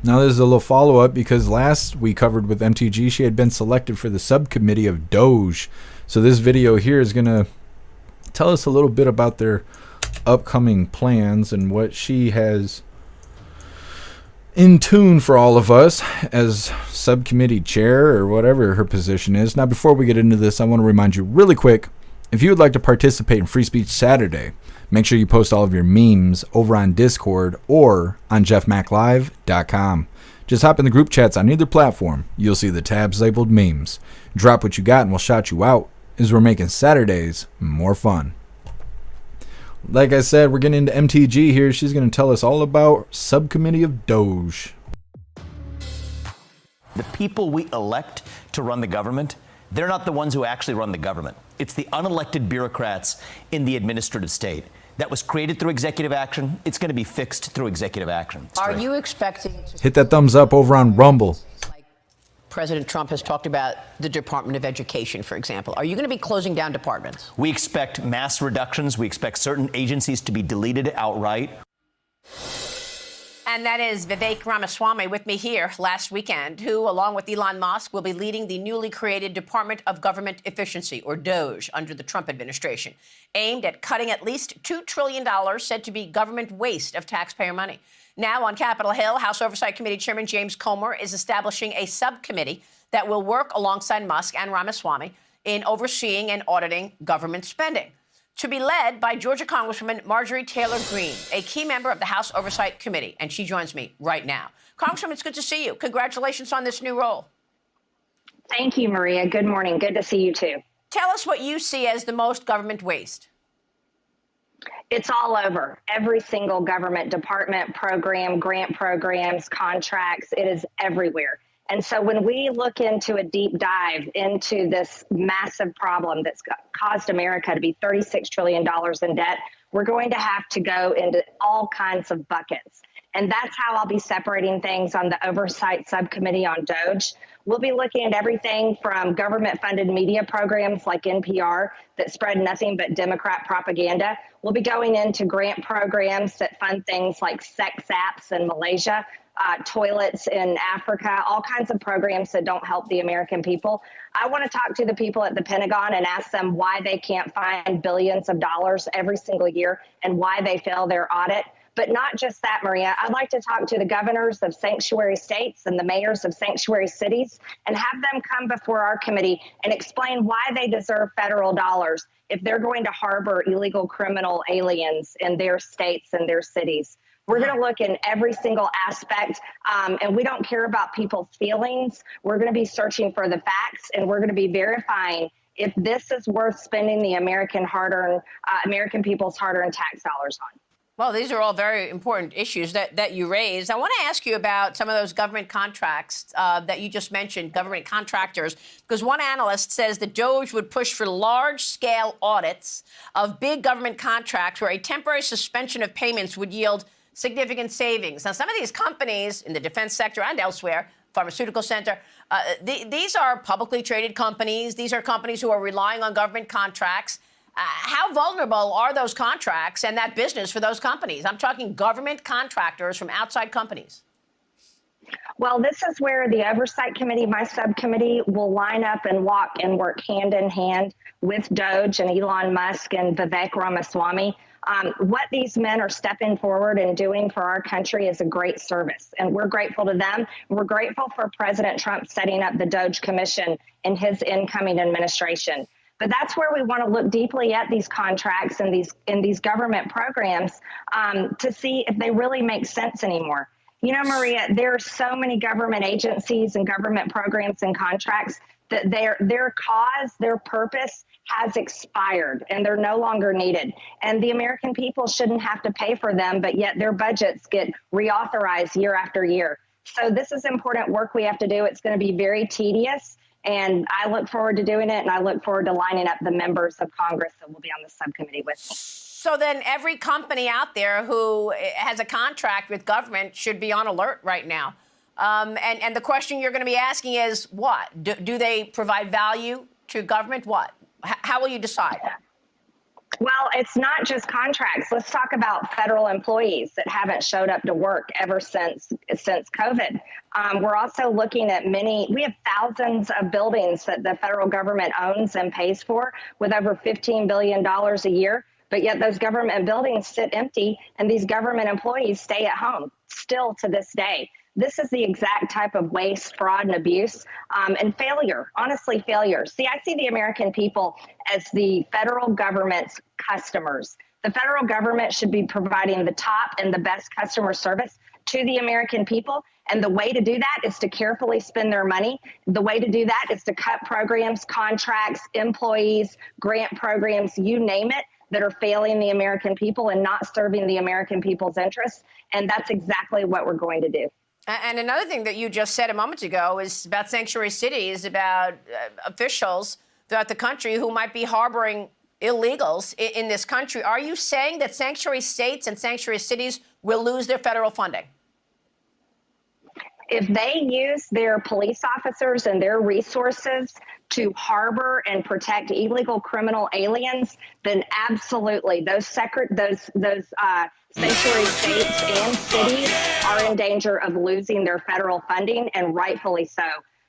Speaker 1: Now, this is a little follow-up because last we covered with MTG, she had been selected for the subcommittee of DOGE. So this video here is going to tell us a little bit about their upcoming plans and what she has in tune for all of us as subcommittee chair or whatever her position is. Now, before we get into this, I want to remind you really quick, if you would like to participate in Free Speech Saturday, make sure you post all of your memes over on Discord or on jeffmaclive.com. Just hop in the group chats on either platform. You'll see the tabs labeled memes. Drop what you got and we'll shout you out, as we're making Saturdays more fun. Like I said, we're getting into MTG here. She's going to tell us all about Subcommittee of DOGE.
Speaker 6: The people we elect to run the government, they're not the ones who actually run the government. It's the unelected bureaucrats in the administrative state. That was created through executive action. It's going to be fixed through executive action.
Speaker 4: Are you expecting to
Speaker 1: hit that thumbs up over on Rumble?
Speaker 4: Like President Trump has talked about the Department of Education, for example. Are you going to be closing down departments?
Speaker 6: We expect mass reductions. We expect certain agencies to be deleted outright.
Speaker 4: And that is Vivek Ramaswamy with me here last weekend, who, along with Elon Musk, will be leading the newly created Department of Government Efficiency, or DOGE, under the Trump administration, aimed at cutting at least $2 trillion said to be government waste of taxpayer money. Now on Capitol Hill, House Oversight Committee Chairman James Comer is establishing a subcommittee that will work alongside Musk and Ramaswamy in overseeing and auditing government spending, to be led by Georgia Congresswoman Marjorie Taylor Greene, a key member of the House Oversight Committee, and she joins me right now. Congresswoman, it's good to see you. Congratulations on this new role.
Speaker 7: Thank you, Maria. Good morning. Good to see you, too.
Speaker 4: Tell us what you see as the most government waste.
Speaker 7: It's all over. Every single government department, program, grant programs, contracts, it is everywhere. And so when we look into a deep dive into this massive problem that's caused America to be $36 trillion in debt, we're going to have to go into all kinds of buckets. And that's how I'll be separating things on the Oversight Subcommittee on DOGE. We'll be looking at everything from government-funded media programs like NPR that spread nothing but Democrat propaganda. We'll be going into grant programs that fund things like sex apps in Malaysia, toilets in Africa, all kinds of programs that don't help the American people. I want to talk to the people at the Pentagon and ask them why they can't find billions of dollars every single year and why they fail their audit. But not just that, Maria. I'd like to talk to the governors of sanctuary states and the mayors of sanctuary cities and have them come before our committee and explain why they deserve federal dollars if they're going to harbor illegal criminal aliens in their states and their cities. We're going to look in every single aspect, and we don't care about people's feelings. We're going to be searching for the facts, and we're going to be verifying if this is worth spending the American people's hard-earned tax dollars on.
Speaker 4: Well, these are all very important issues that you raised. I want to ask you about some of those government contracts that you just mentioned, government contractors, because one analyst says that DOGE would push for large-scale audits of big government contracts where a temporary suspension of payments would yield significant savings. Now, some of these companies in the defense sector and elsewhere, pharmaceutical sector, these are publicly traded companies. These are companies who are relying on government contracts. How vulnerable are those contracts and that business for those companies? I'm talking government contractors from outside companies.
Speaker 7: Well, this is where the Oversight Committee, my subcommittee, will line up and walk and work hand in hand with DOGE and Elon Musk and Vivek Ramaswamy. What these men are stepping forward and doing for our country is a great service, and we're grateful to them. We're grateful for President Trump setting up the DOGE Commission in his incoming administration. But that's where we want to look deeply at these contracts and these government programs to see if they really make sense anymore. You know, Maria, there are so many government agencies and government programs and contracts that their cause, their purpose has expired and they're no longer needed. And the American people shouldn't have to pay for them, but yet their budgets get reauthorized year after year. So this is important work we have to do. It's going to be very tedious, and I look forward to doing it, and I look forward to lining up the members of Congress that will be on the subcommittee with me.
Speaker 4: So then every company out there who has a contract with government should be on alert right now. And the question you're going to be asking is what? Do they provide value to government? What? How will you decide?
Speaker 7: Well, it's not just contracts. Let's talk about federal employees that haven't showed up to work ever since COVID. We're also looking at we have thousands of buildings that the federal government owns and pays for with over $15 billion a year. But yet those government buildings sit empty and these government employees stay at home still to this day. This is the exact type of waste, fraud, and abuse and failure, honestly, failure. See, I see the American people as the federal government's customers. The federal government should be providing the top and the best customer service to the American people. And the way to do that is to carefully spend their money. The way to do that is to cut programs, contracts, employees, grant programs, you name it, that are failing the American people and not serving the American people's interests. And that's exactly what we're going to do.
Speaker 4: And another thing that you just said a moment ago is about sanctuary cities, about officials throughout the country who might be harboring illegals in this country. Are you saying that sanctuary states and sanctuary cities will lose their federal funding?
Speaker 7: If they use their police officers and their resources to harbor and protect illegal criminal aliens, then absolutely those sanctuary states and cities are in danger of losing their federal funding, and rightfully so.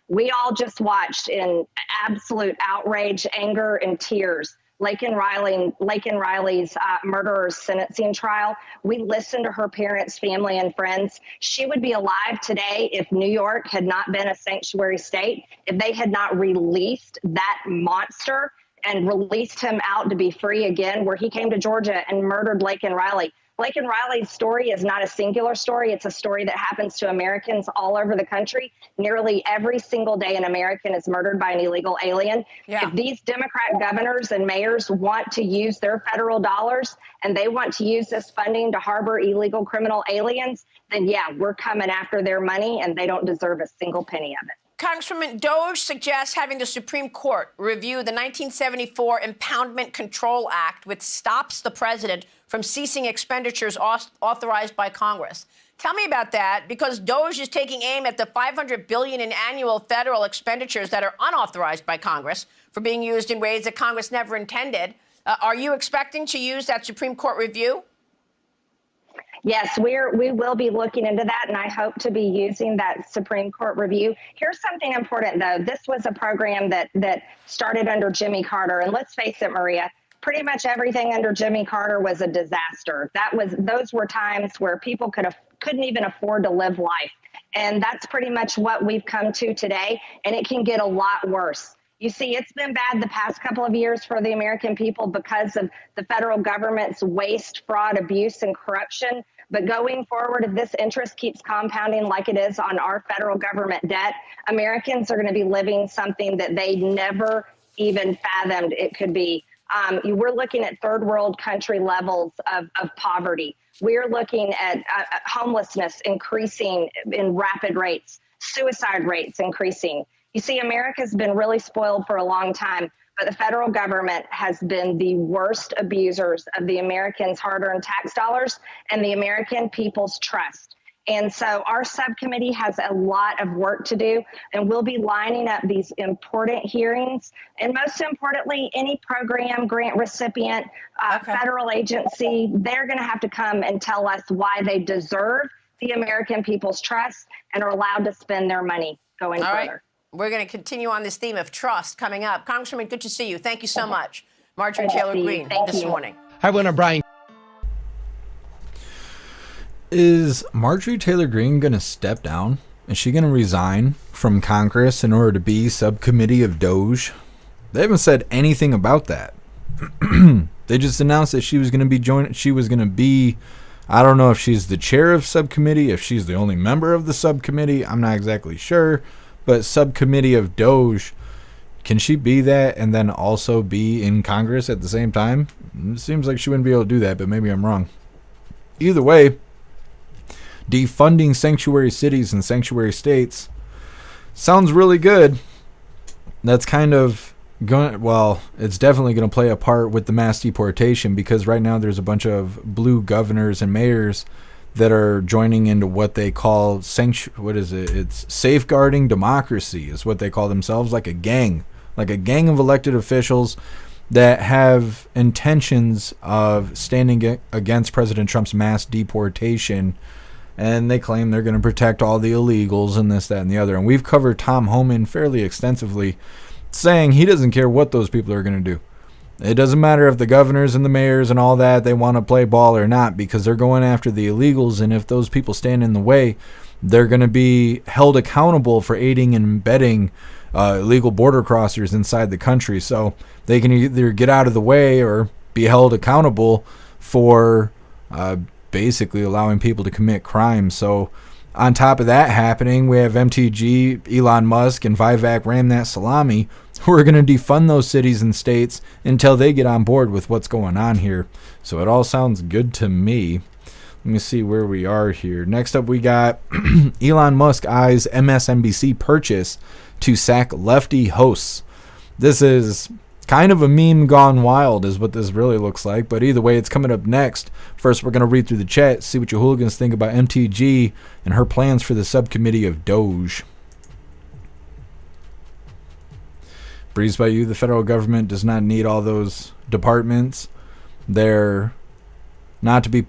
Speaker 7: We all just watched in absolute outrage, anger, and tears Laken Riley's murderer's sentencing trial. We listened to her parents, family, and friends. She would be alive today if New York had not been a sanctuary state, if they had not released that monster and released him out to be free again, where he came to Georgia and murdered Laken Riley. Laken Riley's story is not a singular story. It's a story that happens to Americans all over the country. Nearly every single day an American is murdered by an illegal alien. Yeah. If these Democrat governors and mayors want to use their federal dollars and they want to use this funding to harbor illegal criminal aliens, then yeah, we're coming after their money, and they don't deserve a single penny of it.
Speaker 4: Congresswoman, DOGE suggests having the Supreme Court review the 1974 Impoundment Control Act, which stops the president from ceasing expenditures authorized by Congress. Tell me about that, because DOGE is taking aim at the $500 billion in annual federal expenditures that are unauthorized by Congress for being used in ways that Congress never intended. Are you expecting to use that Supreme Court review?
Speaker 7: Yes, we will be looking into that, and I hope to be using that Supreme Court review. Here's something important, though. This was a program that started under Jimmy Carter, and let's face it, Maria, pretty much everything under Jimmy Carter was a disaster. Those were times where people couldn't even afford to live life, and that's pretty much what we've come to today, and it can get a lot worse. You see, it's been bad the past couple of years for the American people because of the federal government's waste, fraud, abuse, and corruption. But going forward, if this interest keeps compounding like it is on our federal government debt, Americans are going to be living something that they never even fathomed it could be. We're looking at third world country levels of poverty. We're looking at homelessness increasing in rapid rates, suicide rates increasing. You see, America's been really spoiled for a long time, but the federal government has been the worst abusers of the Americans' hard-earned tax dollars and the American people's trust. And so our subcommittee has a lot of work to do, and we'll be lining up these important hearings. And most importantly, any program, grant recipient, federal agency, they're going to have to come and tell us why they deserve the American people's trust and are allowed to spend their money going further.
Speaker 4: Right. We're going to continue on this theme of trust coming up. Congresswoman, good to see you. Thank you so much. Marjorie Taylor Greene this morning.
Speaker 8: Hi, everyone. I'm Brian.
Speaker 1: Is Marjorie Taylor Greene going to step down? Is she going to resign from Congress in order to be subcommittee of DOGE? They haven't said anything about that. They just announced that she was going to be I don't know if she's the chair of subcommittee, if she's the only member of the subcommittee. I'm not exactly sure. But subcommittee of DOGE, can she be that and then also be in Congress at the same time? It seems like she wouldn't be able to do that, but maybe I'm wrong. Either way, defunding sanctuary cities and sanctuary states sounds really good. That's kind of it's definitely going to play a part with the mass deportation, because right now there's a bunch of blue governors and mayors that are joining into what they call it's safeguarding democracy is what they call themselves, like a gang of elected officials that have intentions of standing against President Trump's mass deportation. And they claim they're going to protect all the illegals and this, that, and the other. And we've covered Tom Homan fairly extensively, saying he doesn't care what those people are going to do. It doesn't matter if the governors and the mayors and all that, they want to play ball or not, because they're going after the illegals. And if those people stand in the way, they're going to be held accountable for aiding and abetting illegal border crossers inside the country. So they can either get out of the way or be held accountable for basically allowing people to commit crimes. So on top of that happening, we have MTG, Elon Musk, and Vivek Ramnath Salami, who are going to defund those cities and states until they get on board with what's going on here. So it all sounds good to me. Let me see where we are here. Next up, we got Elon Musk eyes MSNBC purchase to sack lefty hosts. This is kind of a meme gone wild is what this really looks like. But either way, it's coming up next. First, we're going to read through the chat, see what you hooligans think about MTG and her plans for the subcommittee of DOGE. Breeze by you, the federal government does not need all those departments. They're not to be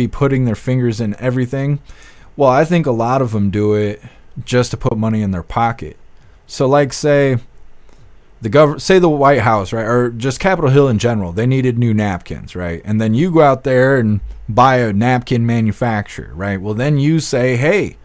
Speaker 1: putting their fingers in everything. Well, I think a lot of them do it just to put money in their pocket. So, like, say the White House, right, or just Capitol Hill in general, they needed new napkins, right? And then you go out there and buy a napkin manufacturer, right? Well, then you say, hey,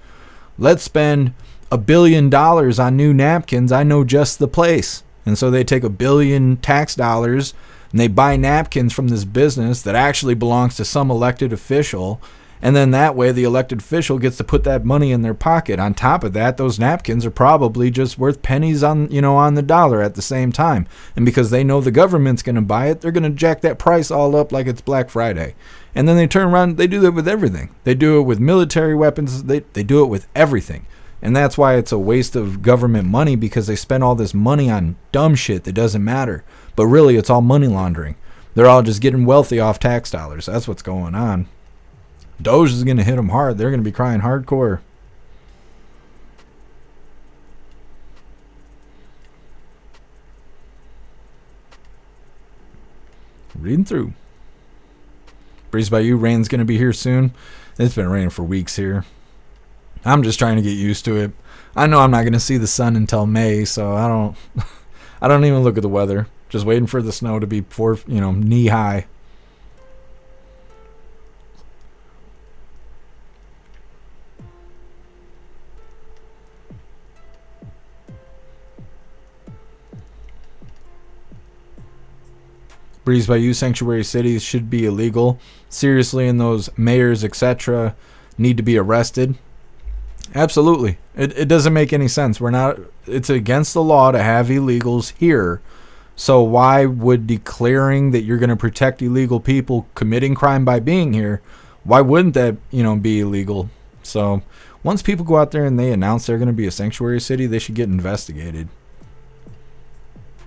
Speaker 1: let's spend $1 billion on new napkins. I know just the place. And so they take $1 billion tax dollars and they buy napkins from this business that actually belongs to some elected official. And then that way the elected official gets to put that money in their pocket. On top of that, those napkins are probably just worth pennies on the dollar at the same time. And because they know the government's going to buy it, they're going to jack that price all up like it's Black Friday. And then they turn around, they do that with everything. They do it with military weapons. They do it with everything. And that's why it's a waste of government money, because they spend all this money on dumb shit that doesn't matter. But really, it's all money laundering. They're all just getting wealthy off tax dollars. That's what's going on. DOGE is going to hit them hard. They're going to be crying hardcore. Reading through. Breeze by you. Rain's going to be here soon. It's been raining for weeks here. I'm just trying to get used to it. I know I'm not going to see the sun until May, so I don't even look at the weather. Just waiting for the snow to be knee high. Breeze by you, sanctuary cities should be illegal. Seriously, and those mayors, etc., need to be arrested. Absolutely. It doesn't make any sense. It's against the law to have illegals here. So why would declaring that you're going to protect illegal people committing crime by being here, why wouldn't that, be illegal? So once people go out there and they announce they're going to be a sanctuary city, they should get investigated.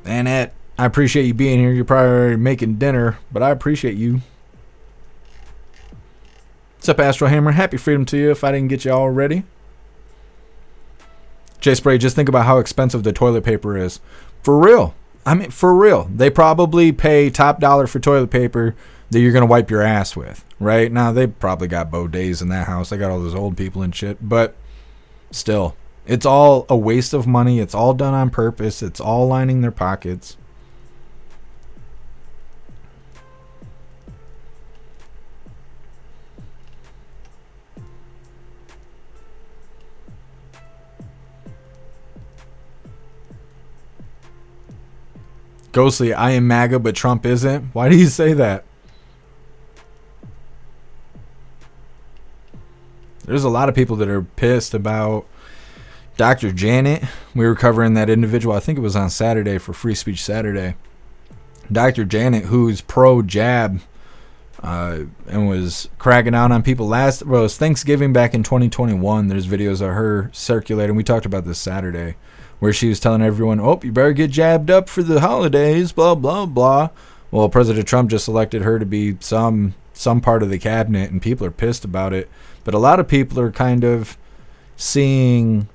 Speaker 1: And I appreciate you being here. You're probably already making dinner, but I appreciate you. What's up, Astro Hammer? Happy freedom to you if I didn't get you already. J Spray, just think about how expensive the toilet paper is. For real. I mean, for real. They probably pay top dollar for toilet paper that you're going to wipe your ass with, right? Now, they probably got bidets in that house. They got all those old people and shit. But still, it's all a waste of money. It's all done on purpose. It's all lining their pockets. Ghostly, I am MAGA, but Trump isn't. Why do you say that? There's a lot of people that are pissed about Dr. Janet. We were covering that individual. I think it was on Saturday for Free Speech Saturday. Dr. Janet, who's pro-jab and was cracking out on people. It was Thanksgiving back in 2021. There's videos of her circulating. We talked about this Saturday, where she was telling everyone, oh, you better get jabbed up for the holidays, blah, blah, blah. Well, President Trump just elected her to be some part of the cabinet, and people are pissed about it. But a lot of people are kind of seeing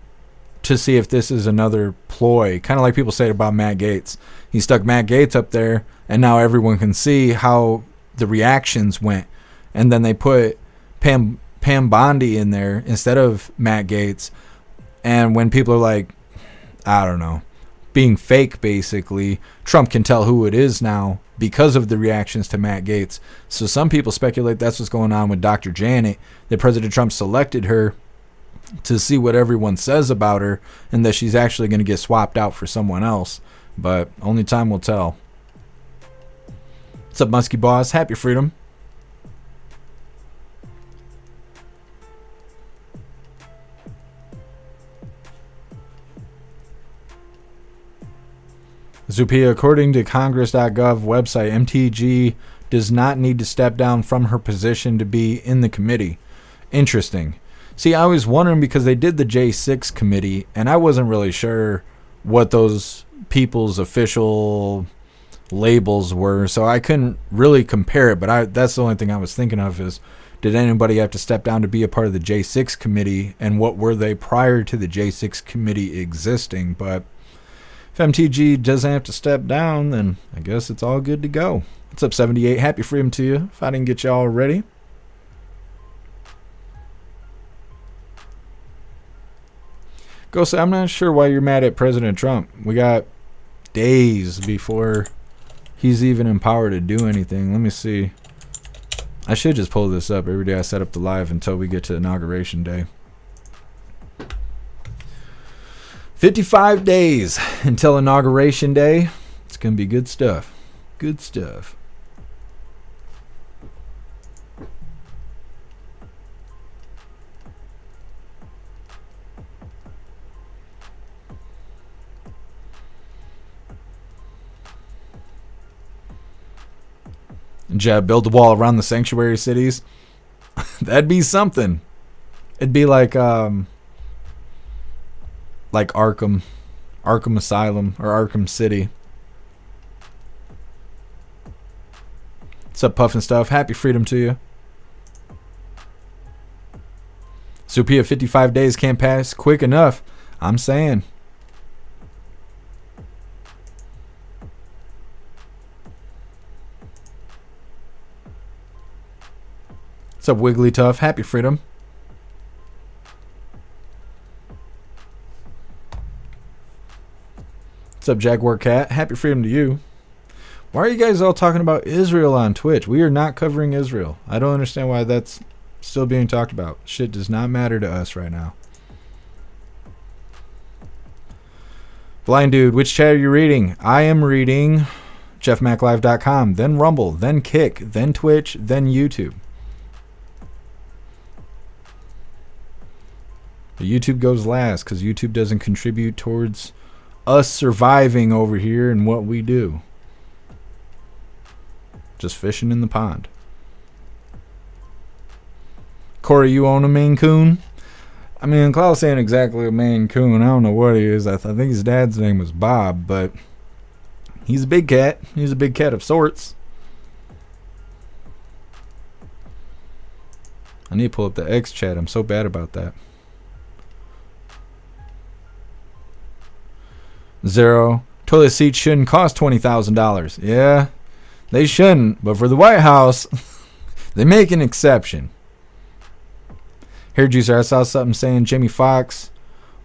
Speaker 1: to see if this is another ploy, kind of like people say about Matt Gaetz. He stuck Matt Gaetz up there, and now everyone can see how the reactions went. And then they put Pam Bondi in there instead of Matt Gaetz. And when people are like, I don't know, being fake, basically, Trump can tell who it is now because of the reactions to Matt Gaetz. So some people speculate that's what's going on with Dr. Janet, that President Trump selected her to see what everyone says about her, and that she's actually going to get swapped out for someone else. But only time will tell. What's up, Muskie Boss? Happy freedom. Zupia, according to Congress.gov website, MTG does not need to step down from her position to be in the committee. Interesting. See, I was wondering because they did the J6 committee, and I wasn't really sure what those people's official labels were, so I couldn't really compare it, but that's the only thing I was thinking of is, did anybody have to step down to be a part of the J6 committee, and what were they prior to the J6 committee existing? But if MTG doesn't have to step down, then I guess it's all good to go. What's up, 78? Happy freedom to you, if I didn't get you already. Ghost, I'm not sure why you're mad at President Trump. We got days before he's even empowered to do anything. Let me see. I should just pull this up every day I set up the live until we get to Inauguration Day. 55 days until Inauguration Day. It's going to be good stuff. Good stuff. Jeb, build a wall around the sanctuary cities. That'd be something. It'd be like Arkham Asylum or Arkham City. What's up, Puff and Stuff? Happy freedom to you. Supia, 55 days can't pass quick enough. I'm saying. What's up, Wiggly Tough? Happy freedom. What's up, Jaguar Cat? Happy freedom to you. Why are you guys all talking about Israel on Twitch? We are not covering Israel. I don't understand why that's still being talked about. Shit does not matter to us right now. Blind Dude, which chat are you reading? I am reading jeffmaclive.com, then Rumble, then Kick, then Twitch, then YouTube. The YouTube goes last because YouTube doesn't contribute towards us surviving over here and what we do. Just fishing in the pond. Corey, you own a Maine Coon? I mean, Klaus ain't exactly a Maine Coon. I don't know what he is. I think his dad's name was Bob, but he's a big cat. He's a big cat of sorts. I need to pull up the X chat. I'm so bad about that. Zero. Toilet seats shouldn't cost $20,000. Yeah, they shouldn't. But for the White House, they make an exception. Here, Juicer, I saw something saying Jamie Foxx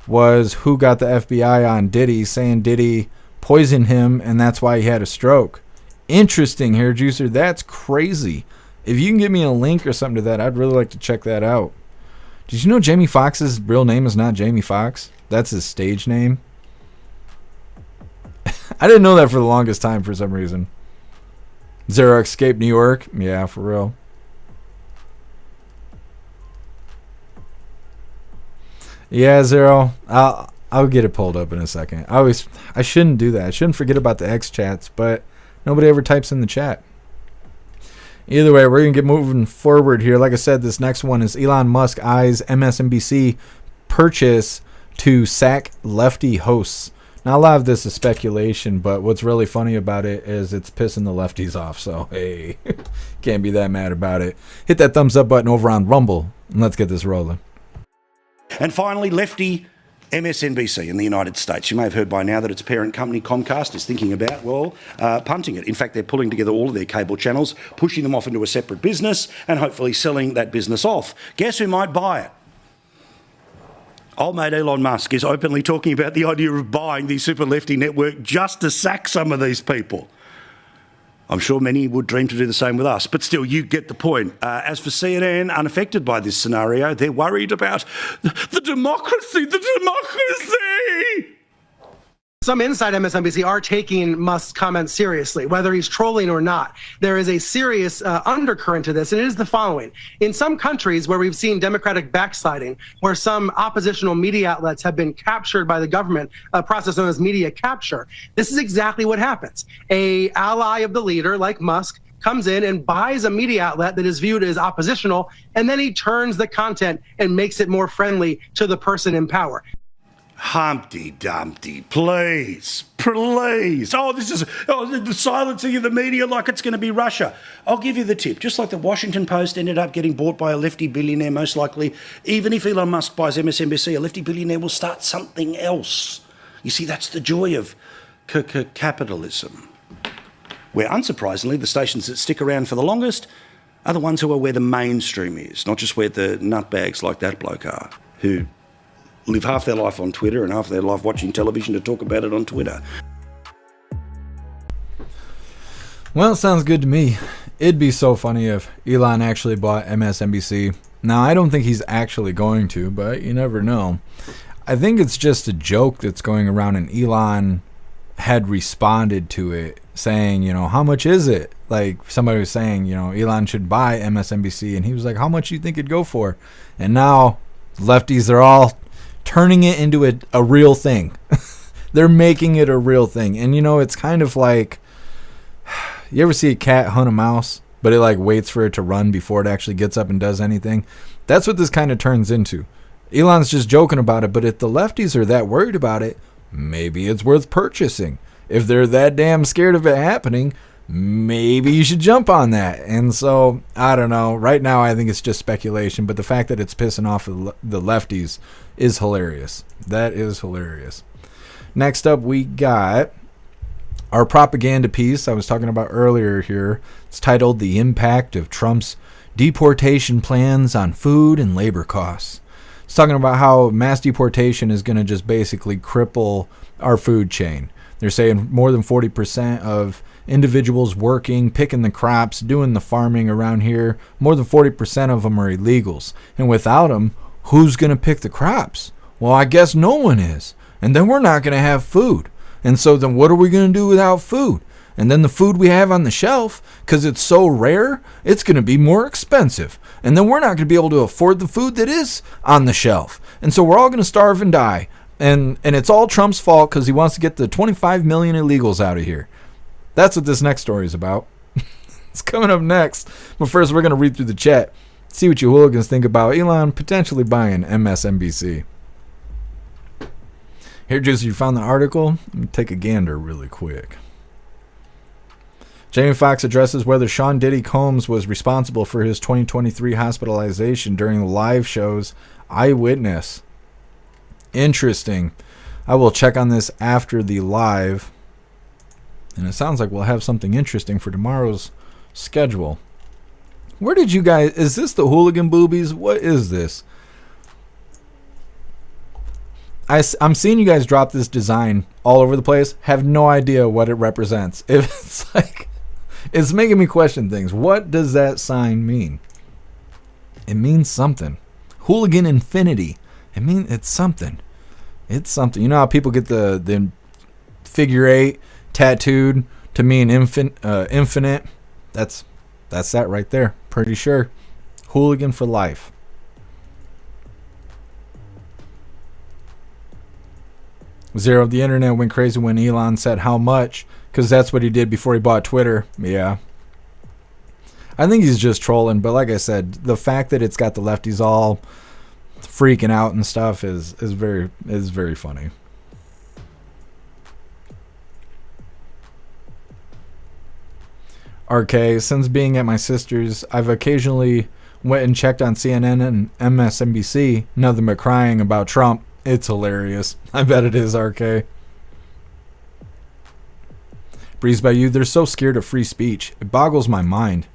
Speaker 1: was who got the FBI on Diddy, saying Diddy poisoned him and that's why he had a stroke. Interesting, Hair Juicer. That's crazy. If you can give me a link or something to that, I'd really like to check that out. Did you know Jamie Foxx's real name is not Jamie Foxx? That's his stage name. I didn't know that for the longest time for some reason. Zero escaped New York. Yeah, for real. Yeah, Zero. I'll get it pulled up in a second. I shouldn't do that. I shouldn't forget about the X chats, but nobody ever types in the chat. Either way, we're going to get moving forward here. Like I said, this next one is Elon Musk eyes MSNBC purchase to sack lefty hosts. Now, a lot of this is speculation, but what's really funny about it is it's pissing the lefties off. So, hey, can't be that mad about it. Hit that thumbs up button over on Rumble, and let's get this rolling.
Speaker 8: And finally, lefty MSNBC in the United States. You may have heard by now that its parent company, Comcast, is thinking about, punting it. In fact, they're pulling together all of their cable channels, pushing them off into a separate business, and hopefully selling that business off. Guess who might buy it? Old mate Elon Musk is openly talking about the idea of buying the super lefty network just to sack some of these people. I'm sure many would dream to do the same with us, but still, you get the point. As for CNN, unaffected by this scenario, they're worried about the democracy, the democracy!
Speaker 9: Some inside MSNBC are taking Musk's comments seriously, whether he's trolling or not. There is a serious undercurrent to this, and it is the following. In some countries where we've seen democratic backsliding, where some oppositional media outlets have been captured by the government, a process known as media capture, this is exactly what happens. An ally of the leader, like Musk, comes in and buys a media outlet that is viewed as oppositional, and then he turns the content and makes it more friendly to the person in power.
Speaker 8: Humpty Dumpty, please. This is the silencing of the media like it's going to be Russia. I'll give you the tip. Just like the Washington Post ended up getting bought by a lefty billionaire, most likely, even if Elon Musk buys MSNBC, a lefty billionaire will start something else. You see, that's the joy of capitalism. Where, unsurprisingly, the stations that stick around for the longest are the ones who are where the mainstream is, not just where the nutbags like that bloke are, who live half their life on Twitter and half their life watching television to talk about it on Twitter.
Speaker 1: Well, it sounds good to me. It'd be so funny if Elon actually bought MSNBC. Now, I don't think he's actually going to, but you never know. I think it's just a joke that's going around, and Elon had responded to it saying, how much is it? Like, somebody was saying, Elon should buy MSNBC, and he was like, how much do you think it'd go for? And now lefties are all turning it into a real thing. They're making it a real thing. And it's kind of like, you ever see a cat hunt a mouse, but it like waits for it to run before it actually gets up and does anything? That's what this kind of turns into. Elon's just joking about it, but if the lefties are that worried about it, maybe it's worth purchasing. If they're that damn scared of it happening, maybe you should jump on that. And so, I don't know. Right now, I think it's just speculation, but the fact that it's pissing off the lefties is hilarious. That is hilarious. Next up, we got our propaganda piece I was talking about earlier here. It's titled The Impact of Trump's Deportation Plans on Food and Labor Costs. It's talking about how mass deportation is going to just basically cripple our food chain. They're saying more than 40% of individuals working, picking the crops, doing the farming around here, more than 40% of them are illegals. And without them, who's going to pick the crops? Well, I guess no one is. And then we're not going to have food. And so then what are we going to do without food? And then the food we have on the shelf, because it's so rare, it's going to be more expensive. And then we're not going to be able to afford the food that is on the shelf. And so we're all going to starve and die. And it's all Trump's fault because he wants to get the 25 million illegals out of here. That's what this next story is about. It's coming up next. But first, we're going to read through the chat. See what you hooligans think about Elon potentially buying MSNBC. Here, Juicy, you found the article? Let me take a gander really quick. Jamie Foxx addresses whether Sean Diddy Combs was responsible for his 2023 hospitalization during the live show's Eyewitness. Interesting. I will check on this after the live. And it sounds like we'll have something interesting for tomorrow's schedule. Where did you guys... Is this the Hooligan Boobies? What is this? I'm seeing you guys drop this design all over the place. Have no idea what it represents. It's like... It's making me question things. What does that sign mean? It means something. Hooligan Infinity. It's something. It's something. You know how people get the figure 8 tattooed to mean infinite? That's that right there. Pretty sure. Hooligan for life. Zero. The internet went crazy when Elon said how much, because that's what he did before he bought Twitter. Yeah. I think he's just trolling, but like I said, the fact that it's got the lefties all freaking out and stuff is very funny. RK, since being at my sister's, I've occasionally went and checked on CNN and MSNBC, nothing but crying about Trump. It's hilarious. I bet it is, RK. Breeze by you, they're so scared of free speech. It boggles my mind.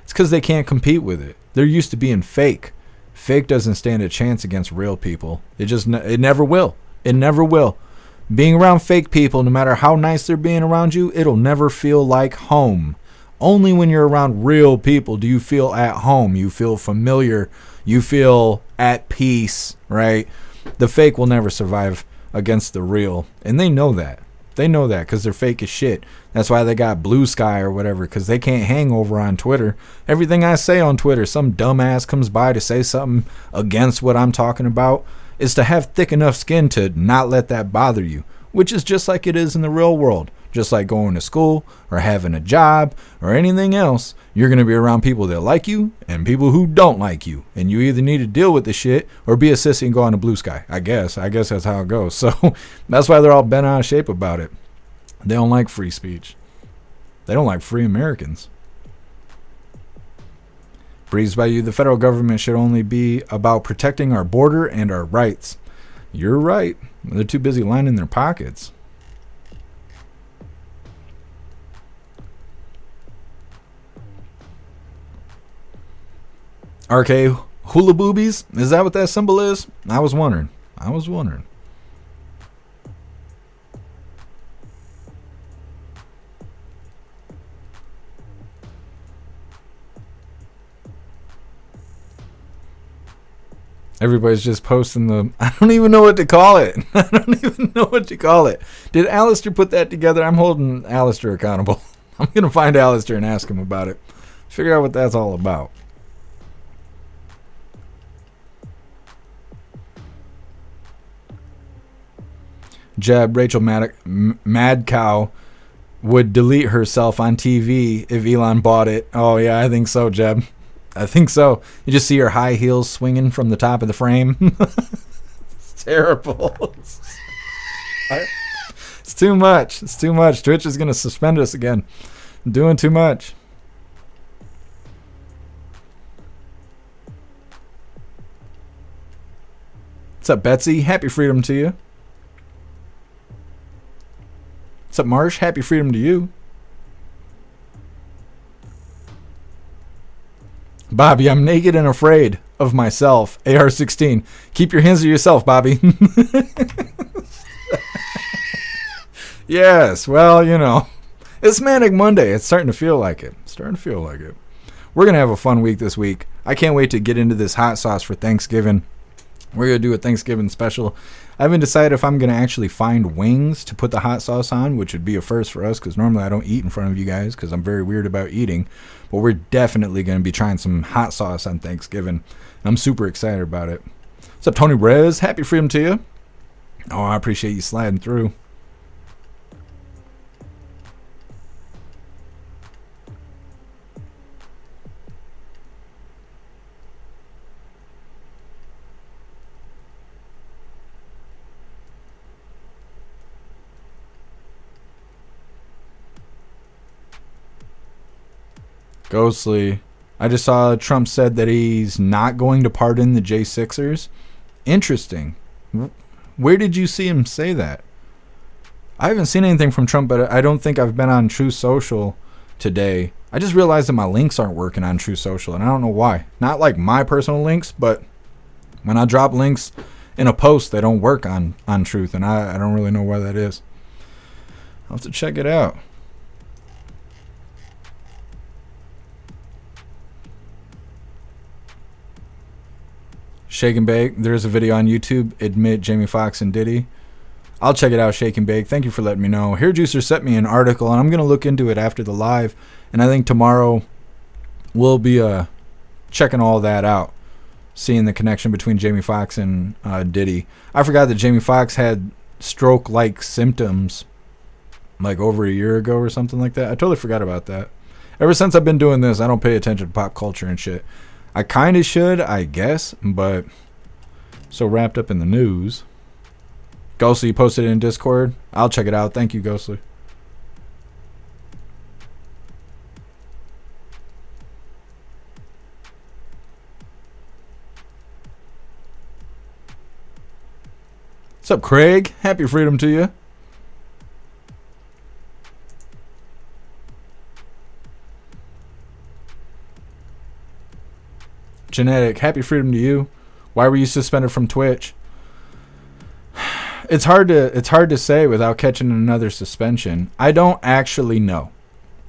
Speaker 1: It's because they can't compete with it. They're used to being fake. Fake doesn't stand a chance against real people. It never will. It never will. Being around fake people, no matter how nice they're being around you, it'll never feel like home. Only when you're around real people do you feel at home. You feel familiar. You feel at peace, right? The fake will never survive against the real. And they know that. They know that because they're fake as shit. That's why they got Blue Sky or whatever, because they can't hang over on Twitter. Everything I say on Twitter, some dumbass comes by to say something against what I'm talking about, is to have thick enough skin to not let that bother you, which is just like it is in the real world. Just like going to school or having a job or anything else, you're going to be around people that like you and people who don't like you. And you either need to deal with the shit or be a sissy and go on a Blue Sky. I guess that's how it goes. So that's why they're all bent out of shape about it. They don't like free speech. They don't like free Americans. Breeze by you, the federal government should only be about protecting our border and our rights. You're right. They're too busy lining their pockets. RK, hula boobies? Is that what that symbol is? I was wondering. Everybody's just posting the... I don't even know what to call it. Did Alistair put that together? I'm holding Alistair accountable. I'm going to find Alistair and ask him about it. Figure out what that's all about. Jeb, Rachel Mad Cow would delete herself on TV if Elon bought it. Oh, yeah, I think so, Jeb. I think so. You just see her high heels swinging from the top of the frame. It's terrible. It's too much. Twitch is going to suspend us again. I'm doing too much. What's up, Betsy? Happy freedom to you. What's up, Marsh? Happy freedom to you. Bobby, I'm naked and afraid of myself. AR-16. Keep your hands to yourself, Bobby. Yes, well, you know. It's Manic Monday. It's starting to feel like it. We're going to have a fun week this week. I can't wait to get into this hot sauce for Thanksgiving. We're going to do a Thanksgiving special. I haven't decided if I'm going to actually find wings to put the hot sauce on, which would be a first for us because normally I don't eat in front of you guys because I'm very weird about eating. But we're definitely going to be trying some hot sauce on Thanksgiving. I'm super excited about it. What's up, Tony Rez? Happy freedom to you. Oh, I appreciate you sliding through. Ghostly. I just saw Trump said that he's not going to pardon the J6ers. Interesting. Where did you see him say that? I haven't seen anything from Trump, but I don't think I've been on True Social today. I just realized that my links aren't working on True Social, and I don't know why. Not like my personal links, but when I drop links in a post, they don't work on Truth, and I don't really know why that is. I'll have to check it out. Shake and Bake. There's a video on YouTube. Admit Jamie Foxx and Diddy. I'll check it out, Shake and Bake. Thank you for letting me know. Hair Juicer sent me an article, and I'm going to look into it after the live. And I think tomorrow we'll be checking all that out, seeing the connection between Jamie Foxx and Diddy. I forgot that Jamie Foxx had stroke-like symptoms like over a year ago or something like that. I totally forgot about that. Ever since I've been doing this, I don't pay attention to pop culture and shit. I kind of should, I guess, but so wrapped up in the news. Ghostly posted it in Discord. I'll check it out. Thank you, Ghostly. What's up, Craig? Happy freedom to you. Genetic, happy freedom to you. Why were you suspended from Twitch? It's hard to say without catching another suspension. I don't actually know.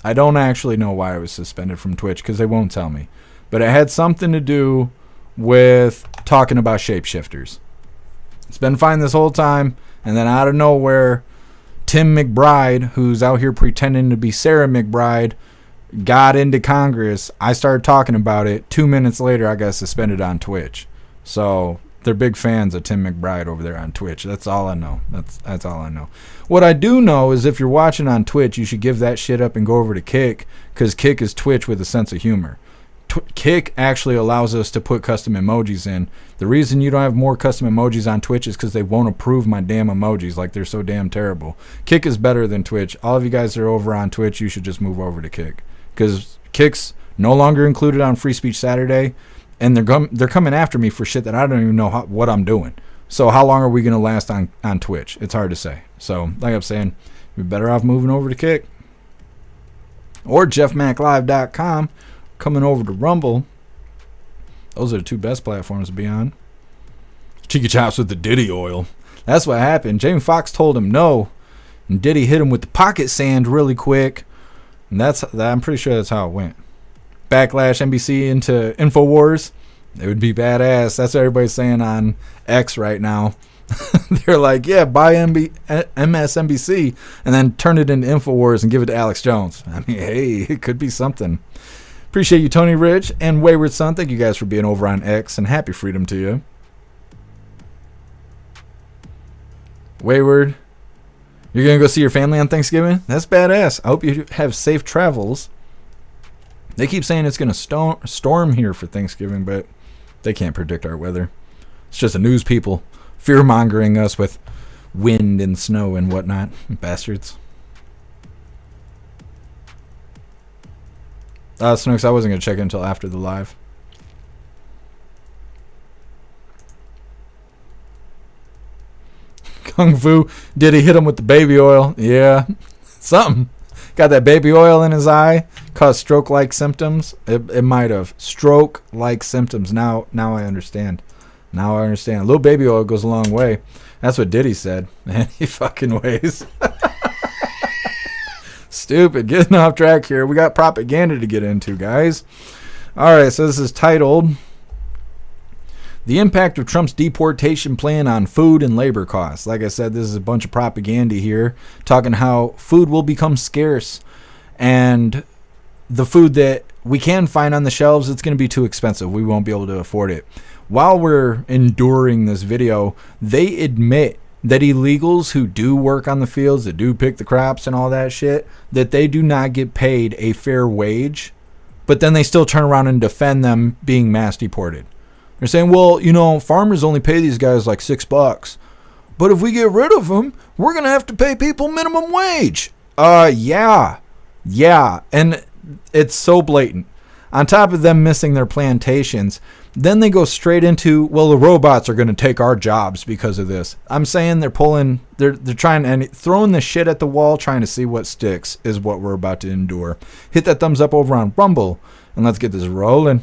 Speaker 1: I don't actually know why I was suspended from Twitch because they won't tell me. But it had something to do with talking about shapeshifters. It's been fine this whole time, and then out of nowhere, Tim McBride, who's out here pretending to be Sarah McBride, got into Congress. I started talking about it. 2 minutes later, I got suspended on Twitch. So they're big fans of Tim McBride over there on Twitch. That's all I know. That's all I know. What I do know is if you're watching on Twitch, you should give that shit up and go over to Kick, because Kick is Twitch with a sense of humor. Kick actually allows us to put custom emojis in. The reason you don't have more custom emojis on Twitch is because they won't approve my damn emojis. Like, they're so damn terrible. Kick is better than Twitch. All of you guys that are over on Twitch, you should just move over to Kick, because Kick's no longer included on Free Speech Saturday, and they're coming after me for shit that I don't even know what I'm doing. So how long are we going to last on Twitch? It's hard to say. So like I'm saying, you're better off moving over to Kick. Or jeffmaclive.com, coming over to Rumble. Those are the two best platforms to be on. Cheeky chops with the Diddy oil. That's what happened. Jamie Foxx told him no, and Diddy hit him with the pocket sand really quick. And I'm pretty sure that's how it went. Backlash NBC into InfoWars. It would be badass. That's what everybody's saying on X right now. They're like, yeah, buy MSNBC and then turn it into InfoWars and give it to Alex Jones. I mean, hey, it could be something. Appreciate you, Tony Rich and Wayward Son. Thank you guys for being over on X, and happy freedom to you. Wayward, you're going to go see your family on Thanksgiving? That's badass. I hope you have safe travels. They keep saying it's going to storm here for Thanksgiving, but they can't predict our weather. It's just the news people fear-mongering us with wind and snow and whatnot. Bastards. Snooks, I wasn't going to check it until after the live. Kung Fu, did he hit him with the baby oil? Yeah, something. Got that baby oil in his eye, caused stroke-like symptoms. It might have. Stroke-like symptoms. Now I understand. Now I understand. A little baby oil goes a long way. That's what Diddy said. Man, he fucking weighs. Stupid. Getting off track here. We got propaganda to get into, guys. All right, so this is titled The Impact of Trump's Deportation Plan on Food and Labor Costs. Like I said, this is a bunch of propaganda here, talking how food will become scarce, and the food that we can find on the shelves, it's going to be too expensive. We won't be able to afford it. While we're enduring this video, they admit that illegals who do work on the fields, that do pick the crops and all that shit, that they do not get paid a fair wage, but then they still turn around and defend them being mass deported. They're saying, well, you know, farmers only pay these guys like $6, but if we get rid of them, we're going to have to pay people minimum wage. Yeah, and it's so blatant. On top of them missing their plantations, then they go straight into, well, the robots are going to take our jobs because of this. I'm saying they're trying and throwing the shit at the wall, trying to see what sticks is what we're about to endure. Hit that thumbs up over on Rumble, and let's get this rolling.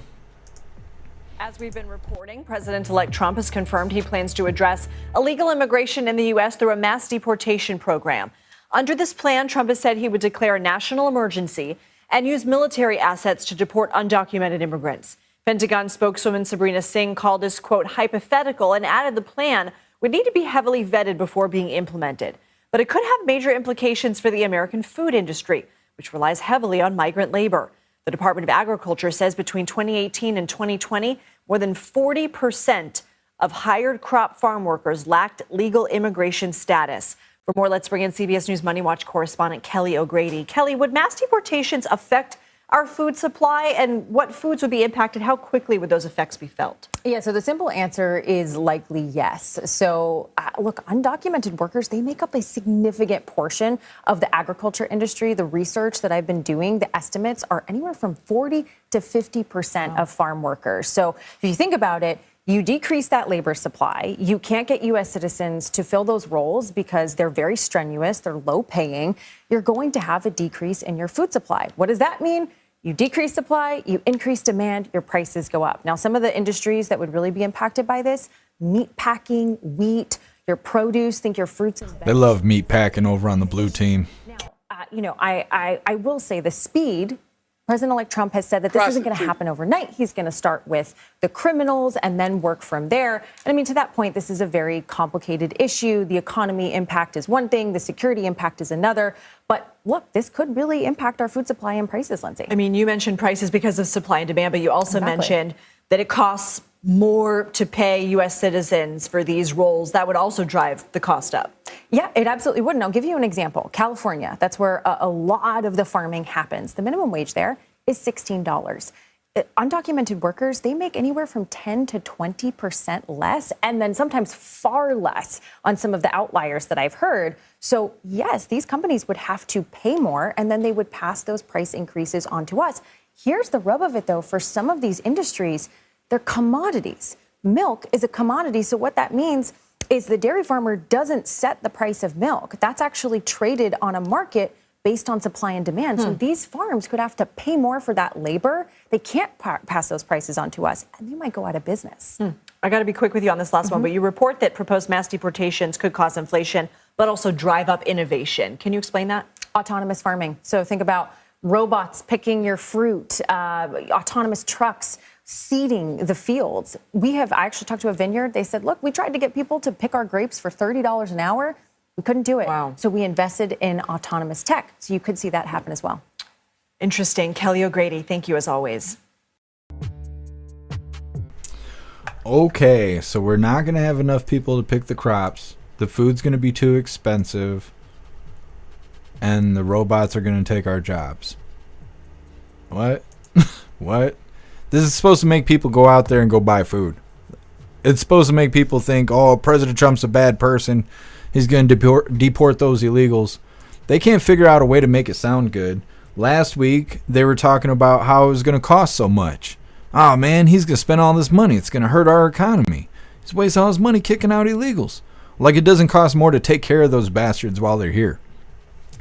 Speaker 10: As we've been reporting, President-elect Trump has confirmed he plans to address illegal immigration in the U.S. through a mass deportation program. Under this plan, Trump has said he would declare a national emergency and use military assets to deport undocumented immigrants. Pentagon spokeswoman Sabrina Singh called this, quote, hypothetical, and added the plan would need to be heavily vetted before being implemented. But it could have major implications for the American food industry, which relies heavily on migrant labor. The Department of Agriculture says between 2018 and 2020, more than 40% of hired crop farm workers lacked legal immigration status. For more, let's bring in CBS News Money Watch correspondent Kelly O'Grady. Kelly, would mass deportations affect our food supply, and what foods would be impacted? How quickly would those effects be felt?
Speaker 11: Yeah, so the simple answer is likely yes. So look, undocumented workers, they make up a significant portion of the agriculture industry. The research that I've been doing, the estimates are anywhere from 40 to 50% of farm workers. So if you think about it, you decrease that labor supply. You can't get U.S. citizens to fill those roles because they're very strenuous, they're low paying. You're going to have a decrease in your food supply. What does that mean? You decrease supply, you increase demand, your prices go up. Now, some of the industries that would really be impacted by this, meat packing, wheat, your produce, think your fruits and vegetables.
Speaker 1: They love meat packing over on the blue team.
Speaker 11: Now, I will say the speed. President-elect Trump has said that this isn't going to happen overnight. He's going to start with the criminals and then work from there. And I mean, to that point, this is a very complicated issue. The economy impact is one thing. The security impact is another. But look, this could really impact our food supply and prices, Lindsay.
Speaker 10: I mean, you mentioned prices because of supply and demand, but you also mentioned that it costs more to pay U.S. citizens for these roles. That would also drive the cost up.
Speaker 11: Yeah, it absolutely would. And I'll give you an example. California, that's where a lot of the farming happens. The minimum wage there is $16. Undocumented workers, they make anywhere from 10 to 20% less, and then sometimes far less on some of the outliers that I've heard. So yes, these companies would have to pay more, and then they would pass those price increases on to us. Here's the rub of it, though. For some of these industries, they're commodities. Milk is a commodity, so what that means is the dairy farmer doesn't set the price of milk. That's actually traded on a market based on supply and demand. So these farms could have to pay more for that labor. They can't pass those prices on to us, and they might go out of business.
Speaker 10: I got to be quick with you on this last one, but you report that proposed mass deportations could cause inflation, but also drive up innovation. Can you explain that?
Speaker 11: Autonomous farming. So think about robots picking your fruit, autonomous trucks seeding the fields. I actually talked to a vineyard. They said, look, we tried to get people to pick our grapes for $30 an hour. We couldn't do it.
Speaker 10: Wow.
Speaker 11: So we invested in autonomous tech. So you could see that happen as well.
Speaker 10: Interesting. Kelly O'Grady, thank you as always.
Speaker 1: Okay, so we're not going to have enough people to pick the crops. The food's going to be too expensive. And the robots are going to take our jobs. What? What? This is supposed to make people go out there and go buy food. It's supposed to make people think, oh, President Trump's a bad person. He's going to deport those illegals. They can't figure out a way to make it sound good. Last week, they were talking about how it was going to cost so much. Oh, man, he's going to spend all this money. It's going to hurt our economy. He's wasting all his money kicking out illegals. Like it doesn't cost more to take care of those bastards while they're here.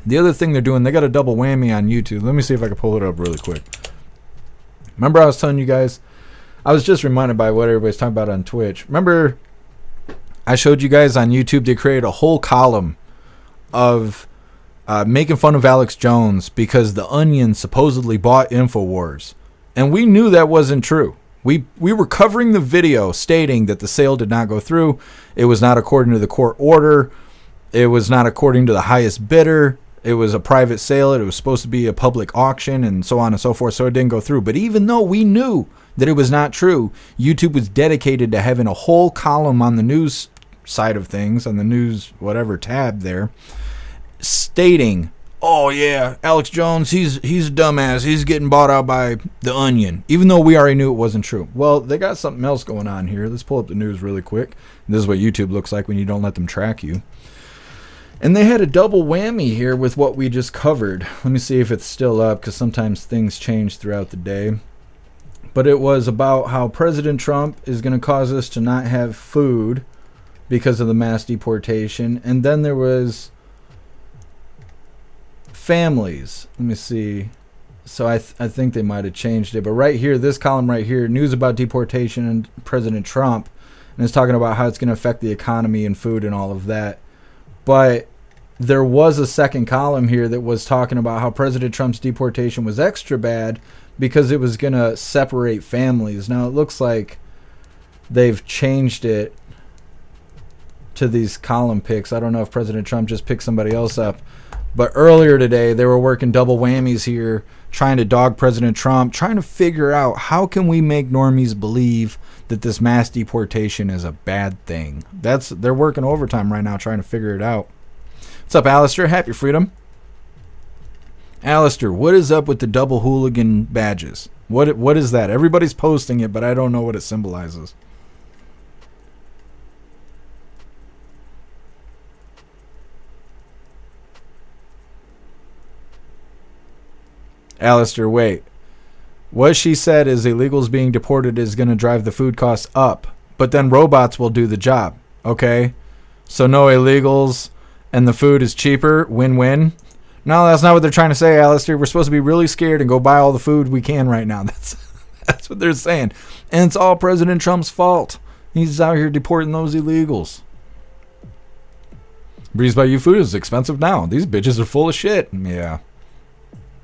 Speaker 1: The other thing they're doing, they got a double whammy on YouTube. Let me see if I can pull it up really quick. Remember I was telling you guys, I was just reminded by what everybody's talking about on Twitch. Remember I showed you guys on YouTube, they created a whole column of making fun of Alex Jones because The Onion supposedly bought InfoWars. And we knew that wasn't true. We were covering the video stating that the sale did not go through. It was not according to the court order. It was not according to the highest bidder. It was a private sale. It was supposed to be a public auction and so on and so forth. So it didn't go through. But even though we knew that it was not true, YouTube was dedicated to having a whole column on the news side of things, on the news whatever tab there, stating, oh yeah, Alex Jones, he's a dumbass. He's getting bought out by The Onion, even though we already knew it wasn't true. Well, they got something else going on here. Let's pull up the news really quick. This is what YouTube looks like when you don't let them track you. And they had a double whammy here with what we just covered. Let me see if it's still up, because sometimes things change throughout the day. but it was about how President Trump is going to cause us to not have food because of the mass deportation. And then there was families. Let me see. So I think they might have changed it. But right here, this column right here, news about deportation and President Trump. And it's talking about how it's going to affect the economy and food and all of that. But there was a second column here that was talking about how President Trump's deportation was extra bad because it was going to separate families. Now, it looks like they've changed it to these column picks. I don't know if President Trump just picked somebody else up. But earlier today, they were working double whammies here, trying to dog President Trump, trying to figure out how can we make normies believe that this mass deportation is a bad thing. They're working overtime right now trying to figure it out. What's up, Alistair? Happy freedom. Alistair, what is up with the double hooligan badges? What is that? Everybody's posting it, but I don't know what it symbolizes. Alistair, wait. What she said is illegals being deported is going to drive the food costs up, but then robots will do the job. Okay? So no illegals and the food is cheaper. Win-win. No, that's not what they're trying to say, Alistair. We're supposed to be really scared and go buy all the food we can right now. That's what they're saying. And it's all President Trump's fault. He's out here deporting those illegals. Breeze by You food is expensive now. These bitches are full of shit. Yeah.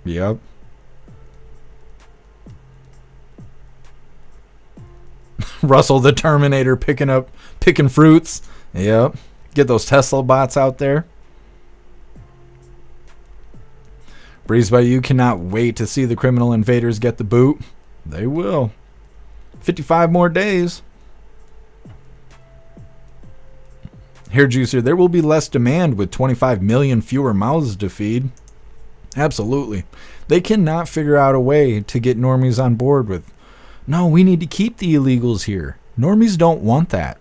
Speaker 1: Yep. Russell the Terminator picking fruits. Yep. Get those Tesla bots out there. Breeze by You cannot wait to see the criminal invaders get the boot. They will. 55 more days. Hair Juicer, there will be less demand with 25 million fewer mouths to feed. Absolutely. They cannot figure out a way to get normies on board with, no, we need to keep the illegals here. Normies don't want that.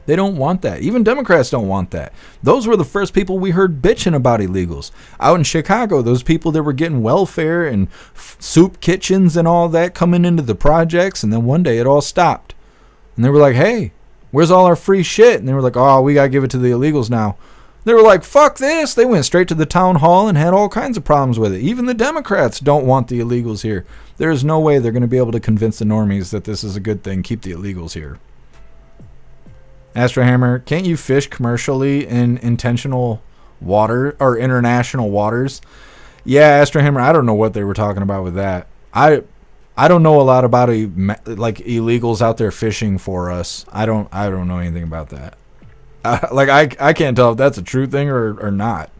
Speaker 1: They don't want that. Even Democrats don't want that. Those were the first people we heard bitching about illegals. Out in Chicago, those people that were getting welfare and soup kitchens and all that coming into the projects, and then one day it all stopped. And they were like, hey, where's all our free shit? And they were like, oh, we got to give it to the illegals now. They were like, fuck this. They went straight to the town hall and had all kinds of problems with it. Even the Democrats don't want the illegals here. There is no way they're going to be able to convince the normies that this is a good thing. Keep the illegals here. Astrohammer, can't you fish commercially in intentional water or international waters? Yeah, Astrohammer, I don't know what they were talking about with that. I don't know a lot about like illegals out there fishing for us. I don't know anything about that. I can't tell if that's a true thing or not.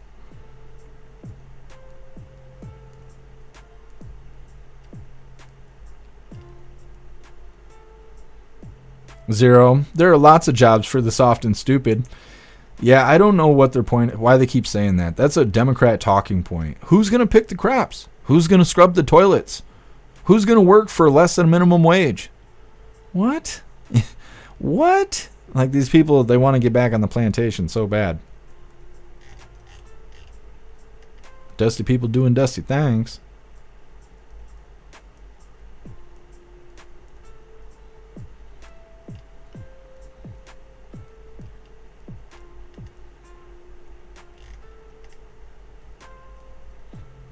Speaker 1: Zero. There are lots of jobs for the soft and stupid. Yeah, I don't know what their point, why they keep saying that. That's a Democrat talking point. Who's going to pick the crops? Who's going to scrub the toilets? Who's going to work for less than minimum wage? What? What? Like these people, they want to get back on the plantation so bad. Dusty people doing dusty things.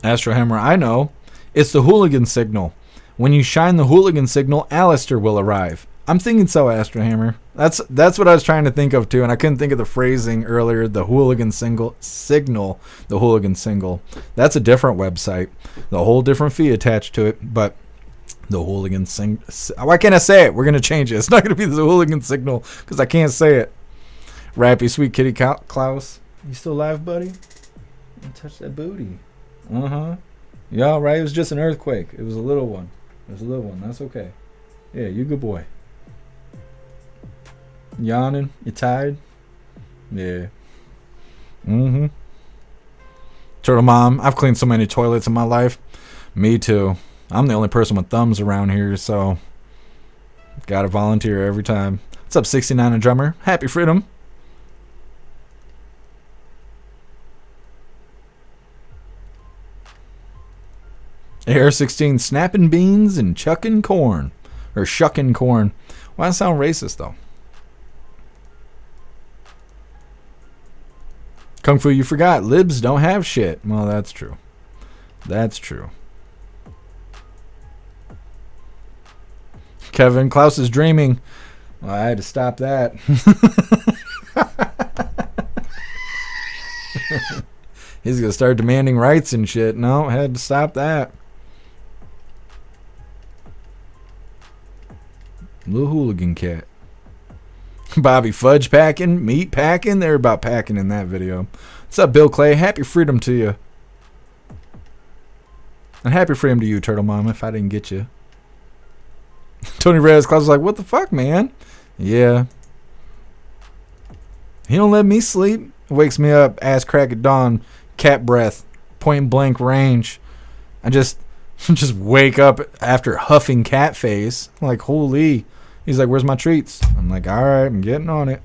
Speaker 1: Astrohammer, I know. It's the hooligan signal. When you shine the hooligan signal, Alistair will arrive. I'm thinking so, Astrohammer. That's what I was trying to think of too, and I couldn't think of the phrasing earlier. The hooligan signal, the hooligan single. That's a different website, the whole different fee attached to it. But the hooligan why can't I say it? We're gonna change it. It's not gonna be the hooligan signal because I can't say it. Rappy, sweet kitty Klaus, you still alive, buddy? Touch that booty. Yeah, right. It was just an earthquake. It was a little one. That's okay. Yeah, you good boy. Yawning? You tired? Yeah. Turtle Mom, I've cleaned so many toilets in my life. Me too. I'm the only person with thumbs around here, so gotta volunteer every time. What's up, 69 and Drummer? Happy freedom. AR-16 snapping beans and chucking corn. Or shucking corn. Why does that sound racist, though? Kung Fu, you forgot. Libs don't have shit. Well, that's true. That's true. Kevin, Klaus is dreaming. Well, I had to stop that. He's going to start demanding rights and shit. No, I had to stop that. Little hooligan cat. Bobby fudge packing, meat packing. They're about packing in that video. What's up, Bill Clay? Happy freedom to you. And happy freedom to you, Turtle Mom, if I didn't get you. Tony Reyes Claus was like, what the fuck, man? Yeah. He don't let me sleep. Wakes me up, ass crack at dawn, cat breath, point blank range. I just wake up after huffing cat face. I'm like, holy. He's like, where's my treats? I'm like, all right, I'm getting on it.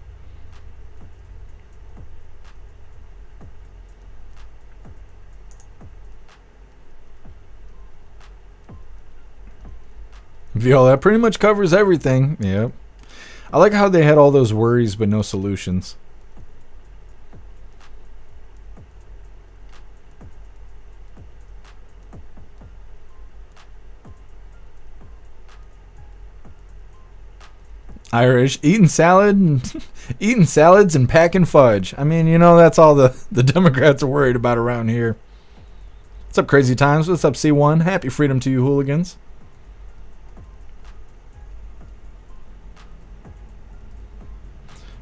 Speaker 1: Viola, that pretty much covers everything. Yep. I like how they had all those worries but no solutions. Irish eating salads and packing fudge. I mean, you know, that's all the Democrats are worried about around here. What's up, Crazy Times? What's up, C1? Happy freedom to you, hooligans.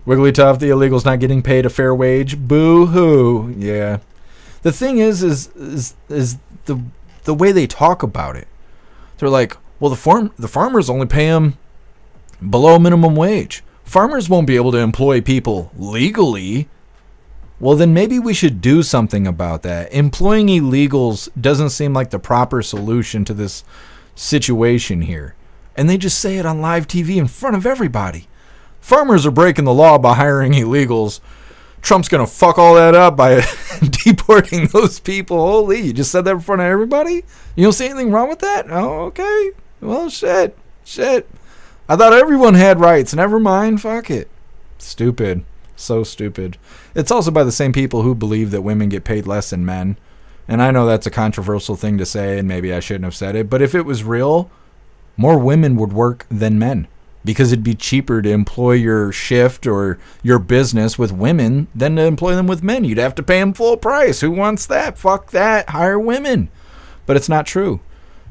Speaker 1: Wigglytuff, the illegals not getting paid a fair wage. Boo hoo. Yeah. The thing is the way they talk about it. They're like, well, the farmers only pay them below minimum wage. Farmers won't be able to employ people legally. Well, then maybe we should do something about that. Employing illegals doesn't seem like the proper solution to this situation here. And they just say it on live TV in front of everybody. Farmers are breaking the law by hiring illegals. Trump's going to fuck all that up by deporting those people. Holy, you just said that in front of everybody? You don't see anything wrong with that? Oh, okay. Well, shit. I thought everyone had rights. Never mind. Fuck it. Stupid. So stupid. It's also by the same people who believe that women get paid less than men. And I know that's a controversial thing to say, and maybe I shouldn't have said it. But if it was real, more women would work than men. Because it'd be cheaper to employ your shift or your business with women than to employ them with men. You'd have to pay them full price. Who wants that? Fuck that. Hire women. But it's not true.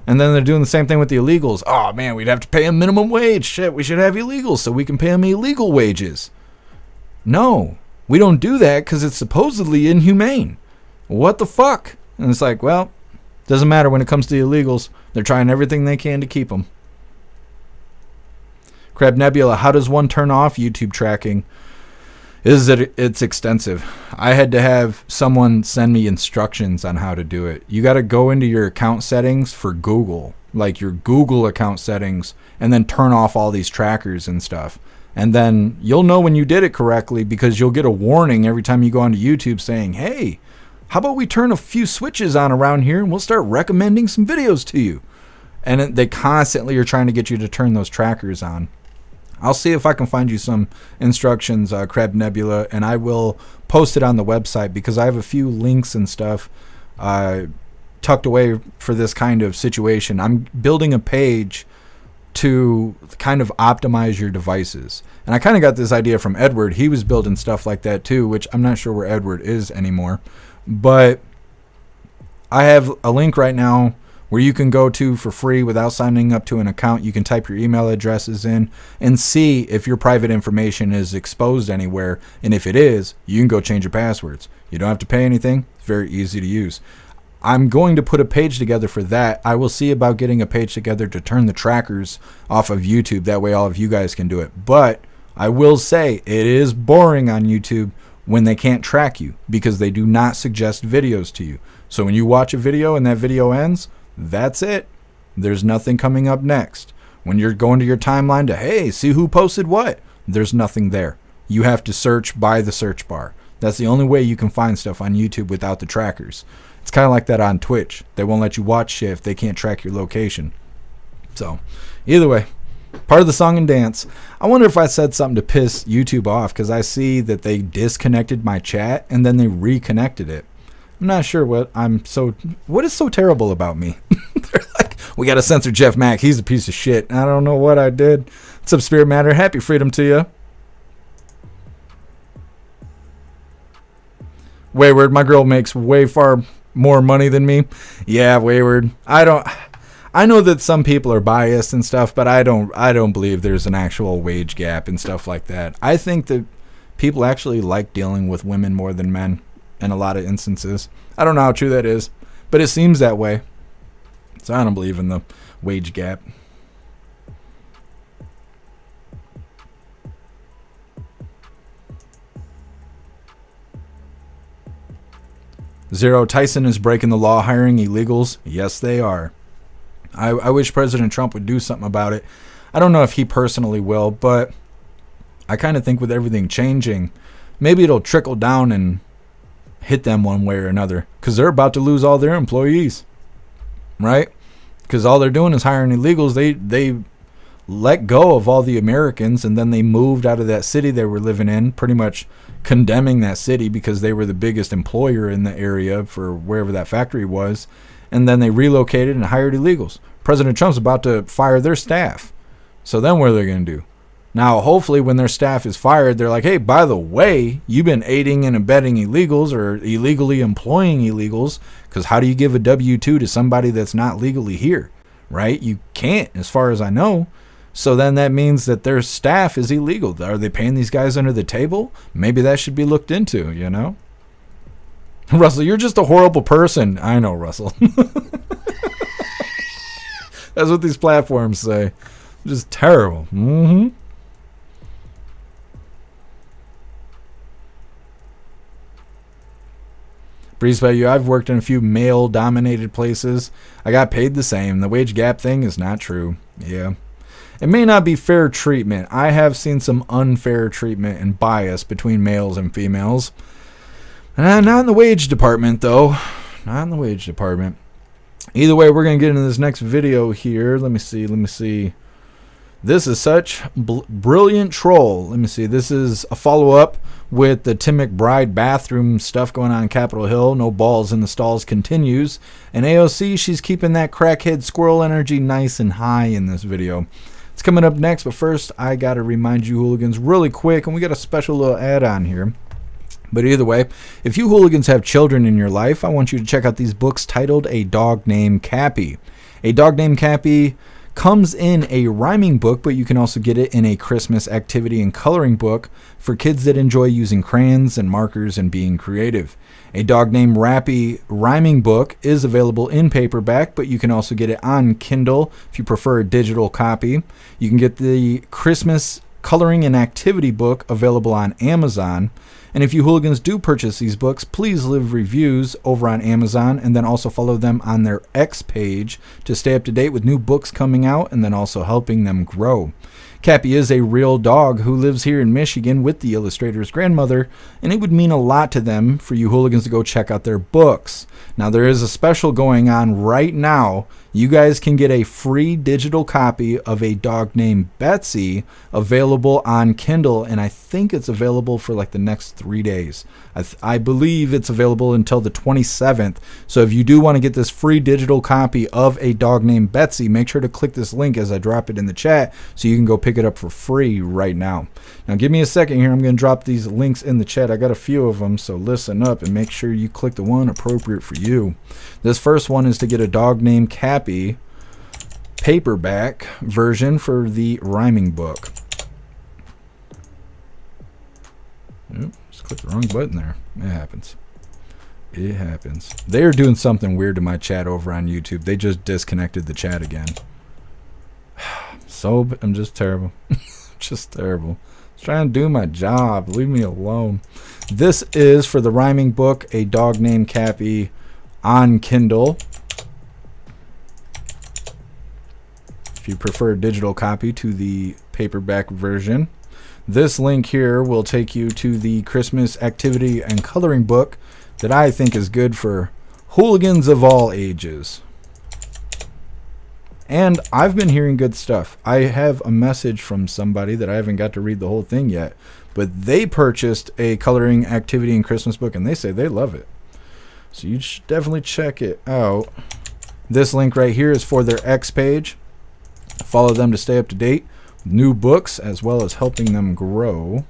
Speaker 1: And then they're doing the same thing with the illegals. Oh, man, we'd have to pay them minimum wage. Shit, we should have illegals so we can pay them illegal wages. No, we don't do that because it's supposedly inhumane. What the fuck? And it's like, well, doesn't matter when it comes to the illegals. They're trying everything they can to keep them. Crab Nebula, how does one turn off YouTube tracking? It's extensive. I had to have someone send me instructions on how to do it. You got to go into your account settings for Google, like your Google account settings, and then turn off all these trackers and stuff. And then you'll know when you did it correctly because you'll get a warning every time you go onto YouTube saying, hey, how about we turn a few switches on around here and we'll start recommending some videos to you. And they constantly are trying to get you to turn those trackers on. I'll see if I can find you some instructions, Crab Nebula, and I will post it on the website because I have a few links and stuff tucked away for this kind of situation. I'm building a page to kind of optimize your devices. And I kind of got this idea from Edward. He was building stuff like that too, which I'm not sure where Edward is anymore. But I have a link right now where you can go to for free without signing up to an account. You can type your email addresses in and see if your private information is exposed anywhere. And if it is, you can go change your passwords. You don't have to pay anything. It's very easy to use. I'm going to put a page together for that. I will see about getting a page together to turn the trackers off of YouTube. That way all of you guys can do it. But I will say it is boring on YouTube when they can't track you because they do not suggest videos to you. So when you watch a video and that video ends, that's it. There's nothing coming up next. When you're going to your timeline to, hey, see who posted what, there's nothing there. You have to search by the search bar. That's the only way you can find stuff on YouTube without the trackers. It's kind of like that on Twitch. They won't let you watch shit if they can't track your location. So, either way, part of the song and dance. I wonder if I said something to piss YouTube off, because I see that they disconnected my chat and then they reconnected it. I'm not sure what is so terrible about me. They're like, we got to censor Jeff Mack. He's a piece of shit. I don't know what I did. What's up, Spirit Matter? Happy freedom to you. Wayward, my girl makes way far more money than me. Yeah, Wayward. I know that some people are biased and stuff, but I don't believe there's an actual wage gap and stuff like that. I think that people actually like dealing with women more than men in a lot of instances. I don't know how true that is, but it seems that way. So I don't believe in the wage gap. Zero, Tyson is breaking the law hiring illegals. Yes, they are. I wish President Trump would do something about it. I don't know if he personally will, but I kind of think with everything changing, maybe it'll trickle down and hit them one way or another, because they're about to lose all their employees, right? Because all they're doing is hiring illegals. They let go of all the Americans, and then they moved out of that city they were living in, pretty much condemning that city because they were the biggest employer in the area for wherever that factory was. And then they relocated and hired illegals. President Trump's about to fire their staff. So then what are they going to do? Now, hopefully when their staff is fired, they're like, hey, by the way, you've been aiding and abetting illegals or illegally employing illegals, because how do you give a W-2 to somebody that's not legally here, right? You can't, as far as I know. So then that means that their staff is illegal. Are they paying these guys under the table? Maybe that should be looked into, you know? Russell, you're just a horrible person. I know, Russell. That's what these platforms say. Just terrible. Mm-hmm. Breeze by you, I've worked in a few male-dominated places. I got paid the same. The wage gap thing is not true. Yeah. It may not be fair treatment. I have seen some unfair treatment and bias between males and females. Not in the wage department, though. Not in the wage department. Either way, we're going to get into this next video here. Let me see. This is such brilliant troll. Let me see. This is a follow-up with the Tim McBride bathroom stuff going on Capitol Hill. No balls in the stalls continues. And AOC, she's keeping that crackhead squirrel energy nice and high in this video. It's coming up next, but first, I got to remind you hooligans really quick, and we got a special little add-on here. But either way, if you hooligans have children in your life, I want you to check out these books titled A Dog Named Cappy. A Dog Named Cappy comes in a rhyming book, but you can also get it in a Christmas activity and coloring book for kids that enjoy using crayons and markers and being creative. A Dog Named Rappy rhyming book is available in paperback, but you can also get it on Kindle if you prefer a digital copy. You can get the Christmas coloring and activity book available on Amazon. And if you hooligans do purchase these books, please leave reviews over on Amazon and then also follow them on their X page to stay up to date with new books coming out and then also helping them grow. Cappy is a real dog who lives here in Michigan with the illustrator's grandmother, and it would mean a lot to them for you hooligans to go check out their books. Now, there is a special going on right now. You guys can get a free digital copy of A Dog Named Betsy available on Kindle, and I think it's available for like the next 3 days. I believe it's available until the 27th. So if you do want to get this free digital copy of A Dog Named Betsy, make sure to click this link as I drop it in the chat so you can go pick it up for free right now. Now give me a second here. I'm going to drop these links in the chat. I got a few of them, so listen up and make sure you click the one appropriate for you. This first one is to get A Dog Named Cappy paperback version for the rhyming book. Oop, just clicked the wrong button there. It happens. It happens. They are doing something weird to my chat over on YouTube. They just disconnected the chat again. So, I'm just terrible. Just terrible. I was trying to do my job. Leave me alone. This is for the rhyming book, A Dog Named Cappy on Kindle. If you prefer a digital copy to the paperback version. This link here will take you to the Christmas activity and coloring book that I think is good for hooligans of all ages. And I've been hearing good stuff. I have a message from somebody that I haven't got to read the whole thing yet, but they purchased a coloring activity and Christmas book, and they say they love it. So you should definitely check it out. This link right here is for their X page. Follow them to stay up to date with new books as well as helping them grow.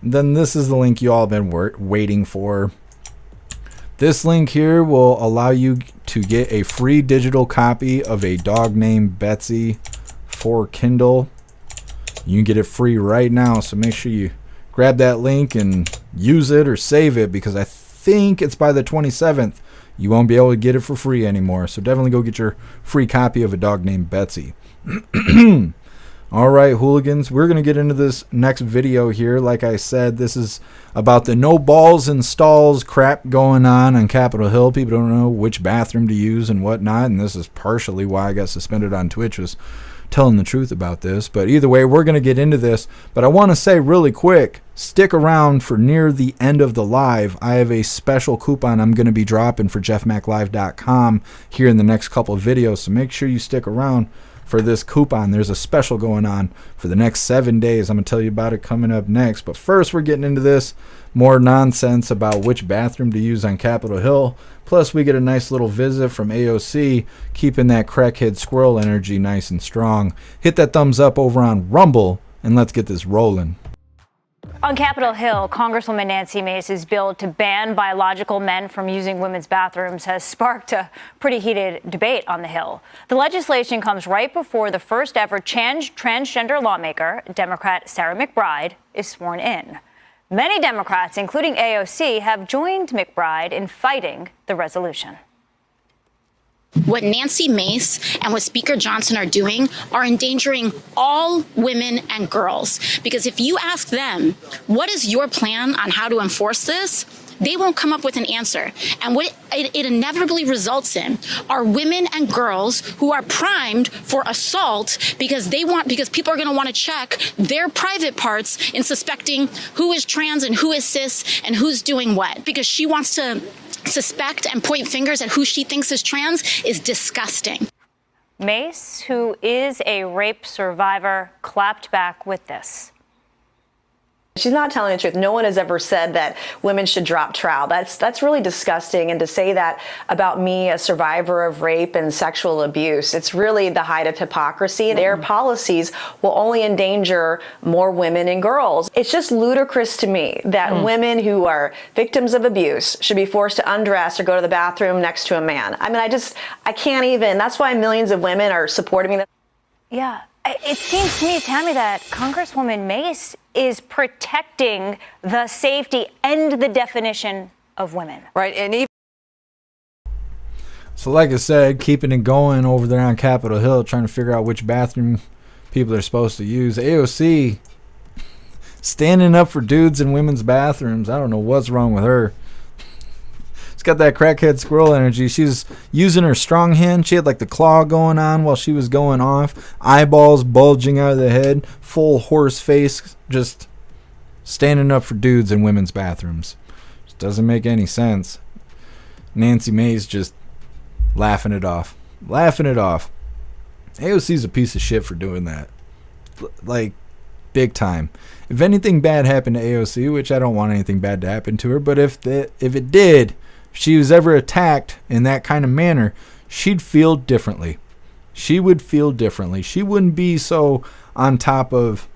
Speaker 1: Then this is the link you all have been waiting for. This link here will allow you to get a free digital copy of A Dog Named Betsy for Kindle. You can get it free right now, so make sure you grab that link and use it or save it, because I think it's by the 27th you won't be able to get it for free anymore. So definitely go get your free copy of A Dog Named Betsy. All right, hooligans, we're going to get into this next video here. Like I said, this is about the no balls in stalls crap going on Capitol Hill. People don't know which bathroom to use and whatnot, and this is partially why I got suspended on Twitch, was telling the truth about this. But either way, we're going to get into this. But I want to say really quick, stick around for near the end of the live. I have a special coupon I'm going to be dropping for jeffmaclive.com here in the next couple of videos, so make sure you stick around for this coupon. There's a special going on for the next 7 days. I'm going to tell you about it coming up next. But first, we're getting into this more nonsense about which bathroom to use on Capitol Hill. Plus, we get a nice little visit from AOC, keeping that crackhead squirrel energy nice and strong. Hit that thumbs up over on Rumble, and let's get this rolling.
Speaker 12: On Capitol Hill, Congresswoman Nancy Mace's bill to ban biological men from using women's bathrooms has sparked a pretty heated debate on the Hill. The legislation comes right before the first ever transgender lawmaker, Democrat Sarah McBride, is sworn in. Many Democrats, including AOC, have joined McBride in fighting the resolution.
Speaker 13: What Nancy Mace and what Speaker Johnson are doing are endangering all women and girls. Because if you ask them, what is your plan on how to enforce this? They won't come up with an answer. And what it inevitably results in are women and girls who are primed for assault because people are going to want to check their private parts in suspecting who is trans and who is cis and who's doing what. Because she wants to suspect and point fingers at who she thinks is trans is disgusting.
Speaker 12: Mace, who is a rape survivor, clapped back with this.
Speaker 14: She's not telling the truth. No one has ever said that women should drop trowel. That's really disgusting. And to say that about me, a survivor of rape and sexual abuse, it's really the height of hypocrisy. Their policies will only endanger more women and girls. It's just ludicrous to me that women who are victims of abuse should be forced to undress or go to the bathroom next to a man. I mean, I can't even. That's why millions of women are supporting me.
Speaker 12: Yeah. It seems to me, Tammy, that Congresswoman Mace is protecting the safety and the definition of women.
Speaker 14: Right. And even.
Speaker 1: So like I said, keeping it going over there on Capitol Hill, trying to figure out which bathroom people are supposed to use. AOC standing up for dudes in women's bathrooms. I don't know what's wrong with her. Got that crackhead squirrel energy. She's using her strong hand. She had like the claw going on while she was going off, eyeballs bulging out of the head, full horse face, just standing up for dudes in women's bathrooms. Just doesn't make any sense. Nancy Mace just laughing it off. AOC's a piece of shit for doing that, like big time. If anything bad happened to AOC, which I don't want anything bad to happen to her, but if it did, if she was ever attacked in that kind of manner, she'd feel differently. She would feel differently. She wouldn't be so on top of,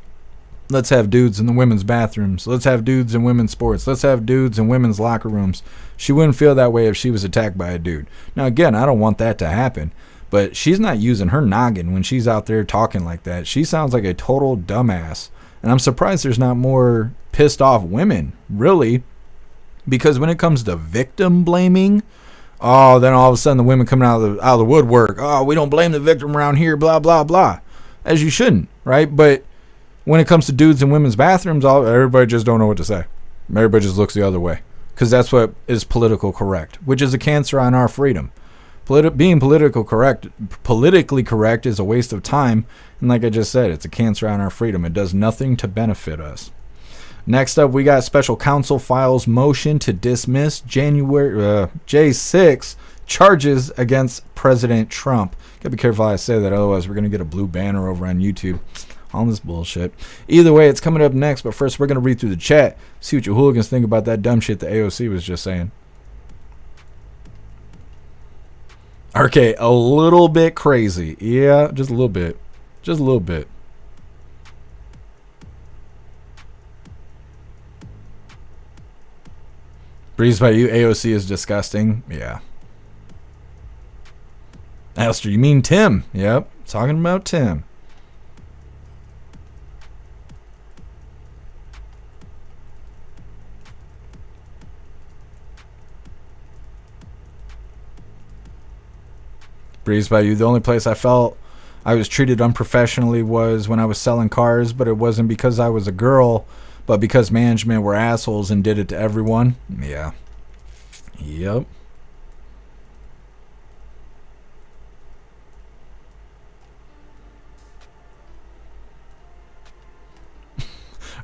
Speaker 1: let's have dudes in the women's bathrooms, let's have dudes in women's sports, let's have dudes in women's locker rooms. She wouldn't feel that way if she was attacked by a dude. Now, again, I don't want that to happen, but she's not using her noggin when she's out there talking like that. She sounds like a total dumbass. And I'm surprised there's not more pissed off women, really. Because when it comes to victim blaming, then all of a sudden the women coming out of the woodwork. Oh, we don't blame the victim around here, blah, blah, blah. As you shouldn't, right? But when it comes to dudes in women's bathrooms, everybody just don't know what to say. Everybody just looks the other way. Because that's what is political correct, which is a cancer on our freedom. Being politically correct is a waste of time. And like I just said, it's a cancer on our freedom. It does nothing to benefit us. Next up, we got special counsel files motion to dismiss J6 charges against President Trump. Gotta be careful how I say that, otherwise we're gonna get a blue banner over on YouTube. All this bullshit. Either way, it's coming up next, but first we're gonna read through the chat, see what you hooligans think about that dumb shit the AOC was just saying. Okay, a little bit crazy. Yeah, just a little bit. Just a little bit. Breeze by you, AOC is disgusting. Yeah. Alistair, you mean Tim? Yep, talking about Tim. Breeze by you, the only place I felt I was treated unprofessionally was when I was selling cars, but it wasn't because I was a girl, but because management were assholes and did it to everyone. Yeah. Yep.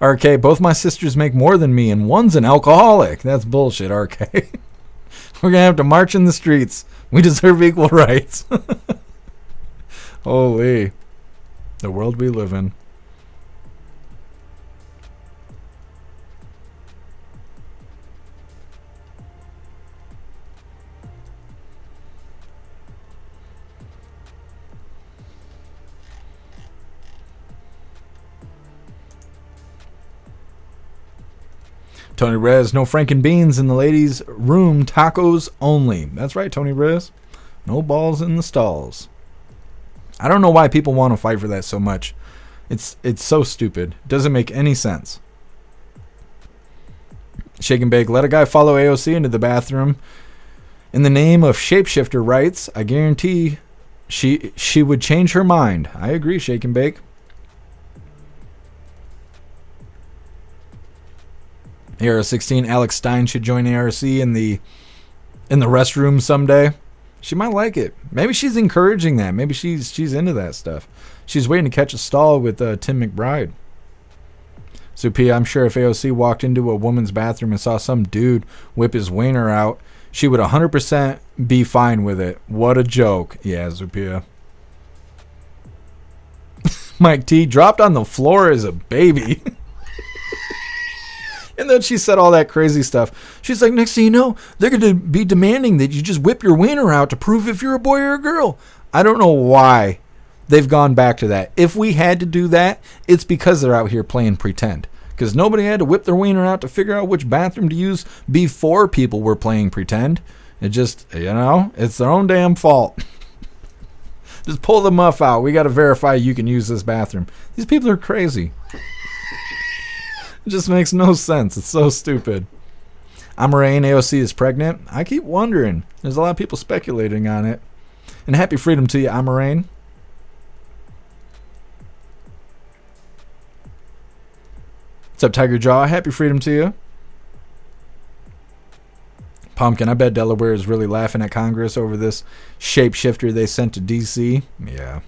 Speaker 1: RK, both my sisters make more than me, and one's an alcoholic. That's bullshit, RK. We're going to have to march in the streets. We deserve equal rights. Holy. The world we live in. Tony Rez, no Franken beans in the ladies' room, tacos only. That's right, Tony Rez. No balls in the stalls. I don't know why people want to fight for that so much. It's so stupid. It doesn't make any sense. Shake and Bake, let a guy follow AOC into the bathroom in the name of shapeshifter rights. I guarantee she would change her mind. I agree, Shake and Bake. AR-16, Alex Stein should join ARC in the restroom someday. She might like it. Maybe she's encouraging that. Maybe she's into that stuff. She's waiting to catch a stall with Tim McBride. So P, I'm sure if AOC walked into a woman's bathroom and saw some dude whip his wiener out, she would 100% be fine with it. What a joke. Yeah, Zupia. Mike T dropped on the floor as a baby. And then she said all that crazy stuff. She's like, next thing you know, they're going to be demanding that you just whip your wiener out to prove if you're a boy or a girl. I don't know why they've gone back to that. If we had to do that, it's because they're out here playing pretend. Because nobody had to whip their wiener out to figure out which bathroom to use before people were playing pretend. It just, it's their own damn fault. Just pull the muff out. We got to verify you can use this bathroom. These people are crazy. It just makes no sense. It's so stupid. Amarain, AOC is pregnant. I keep wondering. There's a lot of people speculating on it. And happy freedom to you, Amarain. What's up, Tiger Jaw? Happy freedom to you. Pumpkin, I bet Delaware is really laughing at Congress over this shapeshifter they sent to D.C. Yeah.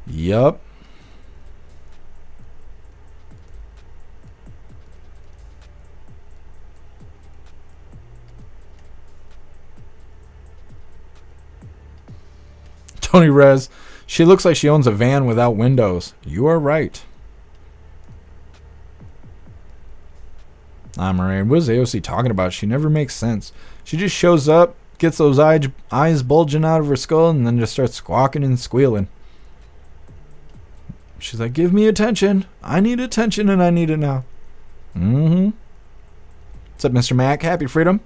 Speaker 1: Yup. Tony Rez, she looks like she owns a van without windows. You are right. Marie, what is AOC talking about? She never makes sense. She just shows up, gets those eyes bulging out of her skull, and then just starts squawking and squealing. She's like, give me attention. I need attention, and I need it now. Mm-hmm. What's up, Mr. Mac? Happy freedom.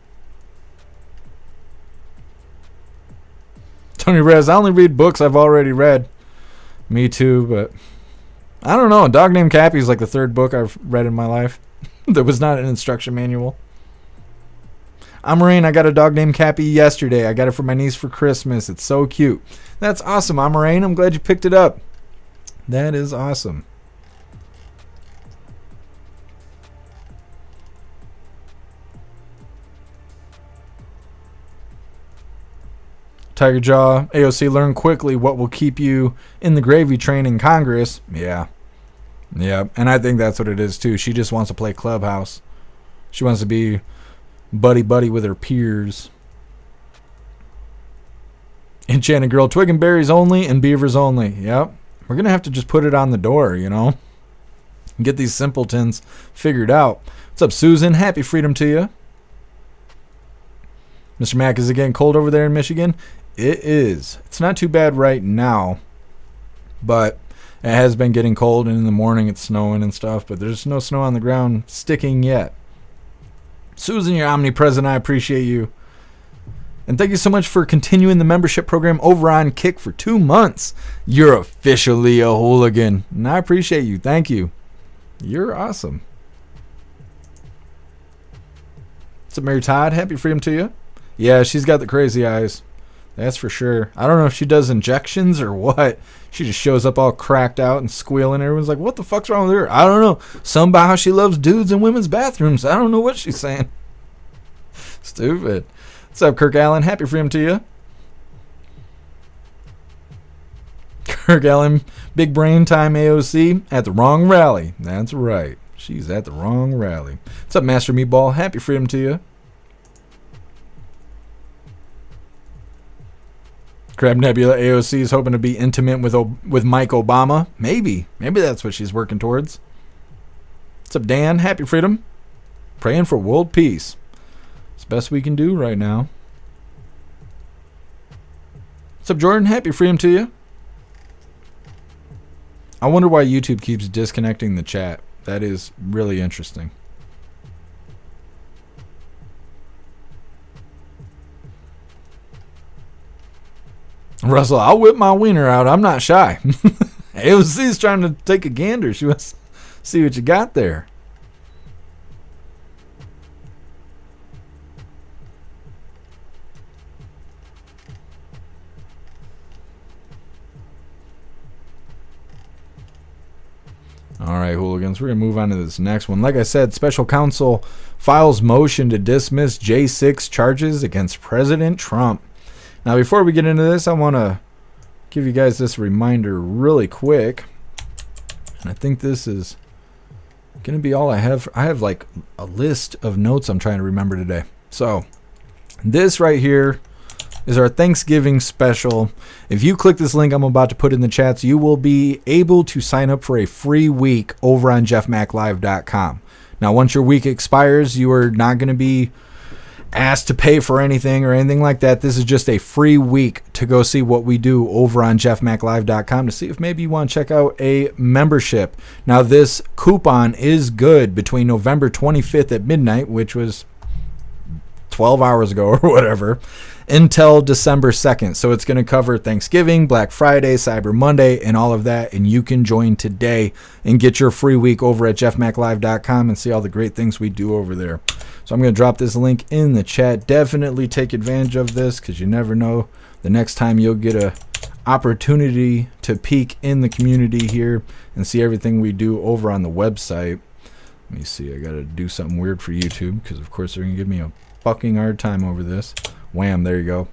Speaker 1: Tony Rez, I only read books I've already read. Me too, but I don't know. A Dog Named Cappy is like the third book I've read in my life. There was not an instruction manual. Amarine, I got a Dog Named Cappy yesterday. I got it for my niece for Christmas. It's so cute. That's awesome, Amarine. I'm glad you picked it up. That is awesome. Tiger Jaw, AOC, learn quickly what will keep you in the gravy train in Congress. Yeah. And I think that's what it is, too. She just wants to play Clubhouse. She wants to be buddy-buddy with her peers. Enchanted Girl, twig and berries only and beavers only. Yep. We're going to have to just put it on the door, you know. Get these simpletons figured out. What's up, Susan? Happy freedom to you. Mr. Mack, is it getting cold over there in Michigan? It is. It's not too bad right now, but it has been getting cold, and in the morning it's snowing and stuff, but there's no snow on the ground sticking yet. Susan, you're omnipresent. I appreciate you. And thank you so much for continuing the membership program over on Kick for 2 months. You're officially a hooligan, and I appreciate you. Thank you. You're awesome. What's up, Mary Todd? Happy freedom to you. Yeah, she's got the crazy eyes. That's for sure. I don't know if she does injections or what. She just shows up all cracked out and squealing. Everyone's like, what the fuck's wrong with her? I don't know. Something about how she loves dudes in women's bathrooms. I don't know what she's saying. Stupid. What's up, Kirk Allen? Happy freedom to you. Kirk Allen, big brain time AOC at the wrong rally. That's right. She's at the wrong rally. What's up, Master Meatball? Happy freedom to you. Crab Nebula, AOC is hoping to be intimate with Mike Obama. Maybe that's what she's working towards. What's up, Dan? Happy freedom. Praying for world peace. It's the best we can do right now. What's up, Jordan? Happy freedom to you. I wonder why YouTube keeps disconnecting the chat. That is really interesting. Russell, I'll whip my wiener out. I'm not shy. AOC's trying to take a gander. She wants to see what you got there. All right, hooligans, we're going to move on to this next one. Like I said, special counsel files motion to dismiss J6 charges against President Trump. Now, before we get into this, I want to give you guys this reminder really quick. And I think this is going to be all I have. I have like a list of notes I'm trying to remember today. So, this right here is our Thanksgiving special. If you click this link I'm about to put in the chats, you will be able to sign up for a free week over on jeffmaclive.com. Now, once your week expires, you are not going to be asked to pay for anything or anything like that. This is just a free week to go see what we do over on jeffmaclive.com to see if maybe you want to check out a membership. Now, this coupon is good between November 25th at midnight, which was 12 hours ago or whatever, until December 2nd. So it's going to cover Thanksgiving, Black Friday, Cyber Monday, and all of that. And you can join today and get your free week over at jeffmaclive.com and see all the great things we do over there. So I'm going to drop this link in the chat. Definitely take advantage of this because you never know the next time you'll get a opportunity to peek in the community here and see everything we do over on the website. Let me see. I got to do something weird for YouTube because, of course, they're going to give me a fucking hard time over this. Wham, there you go.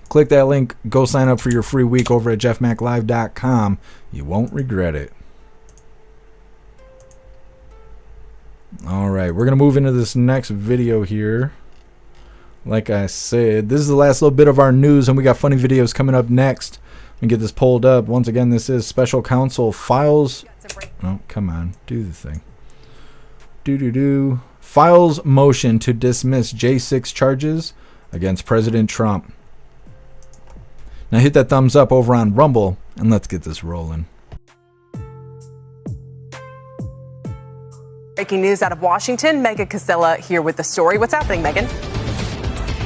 Speaker 1: Click that link. Go sign up for your free week over at jeffmaclive.com. You won't regret it. All right, we're going to move into this next video here. Like I said, this is the last little bit of our news, and we got funny videos coming up next. Let me get this pulled up. Once again, this is special counsel files. Oh, come on. Do the thing. Files motion to dismiss J6 charges against President Trump. Now hit that thumbs up over on Rumble, and let's get this rolling.
Speaker 15: Breaking news out of Washington. Megan Casella here with the story. What's happening, Megan?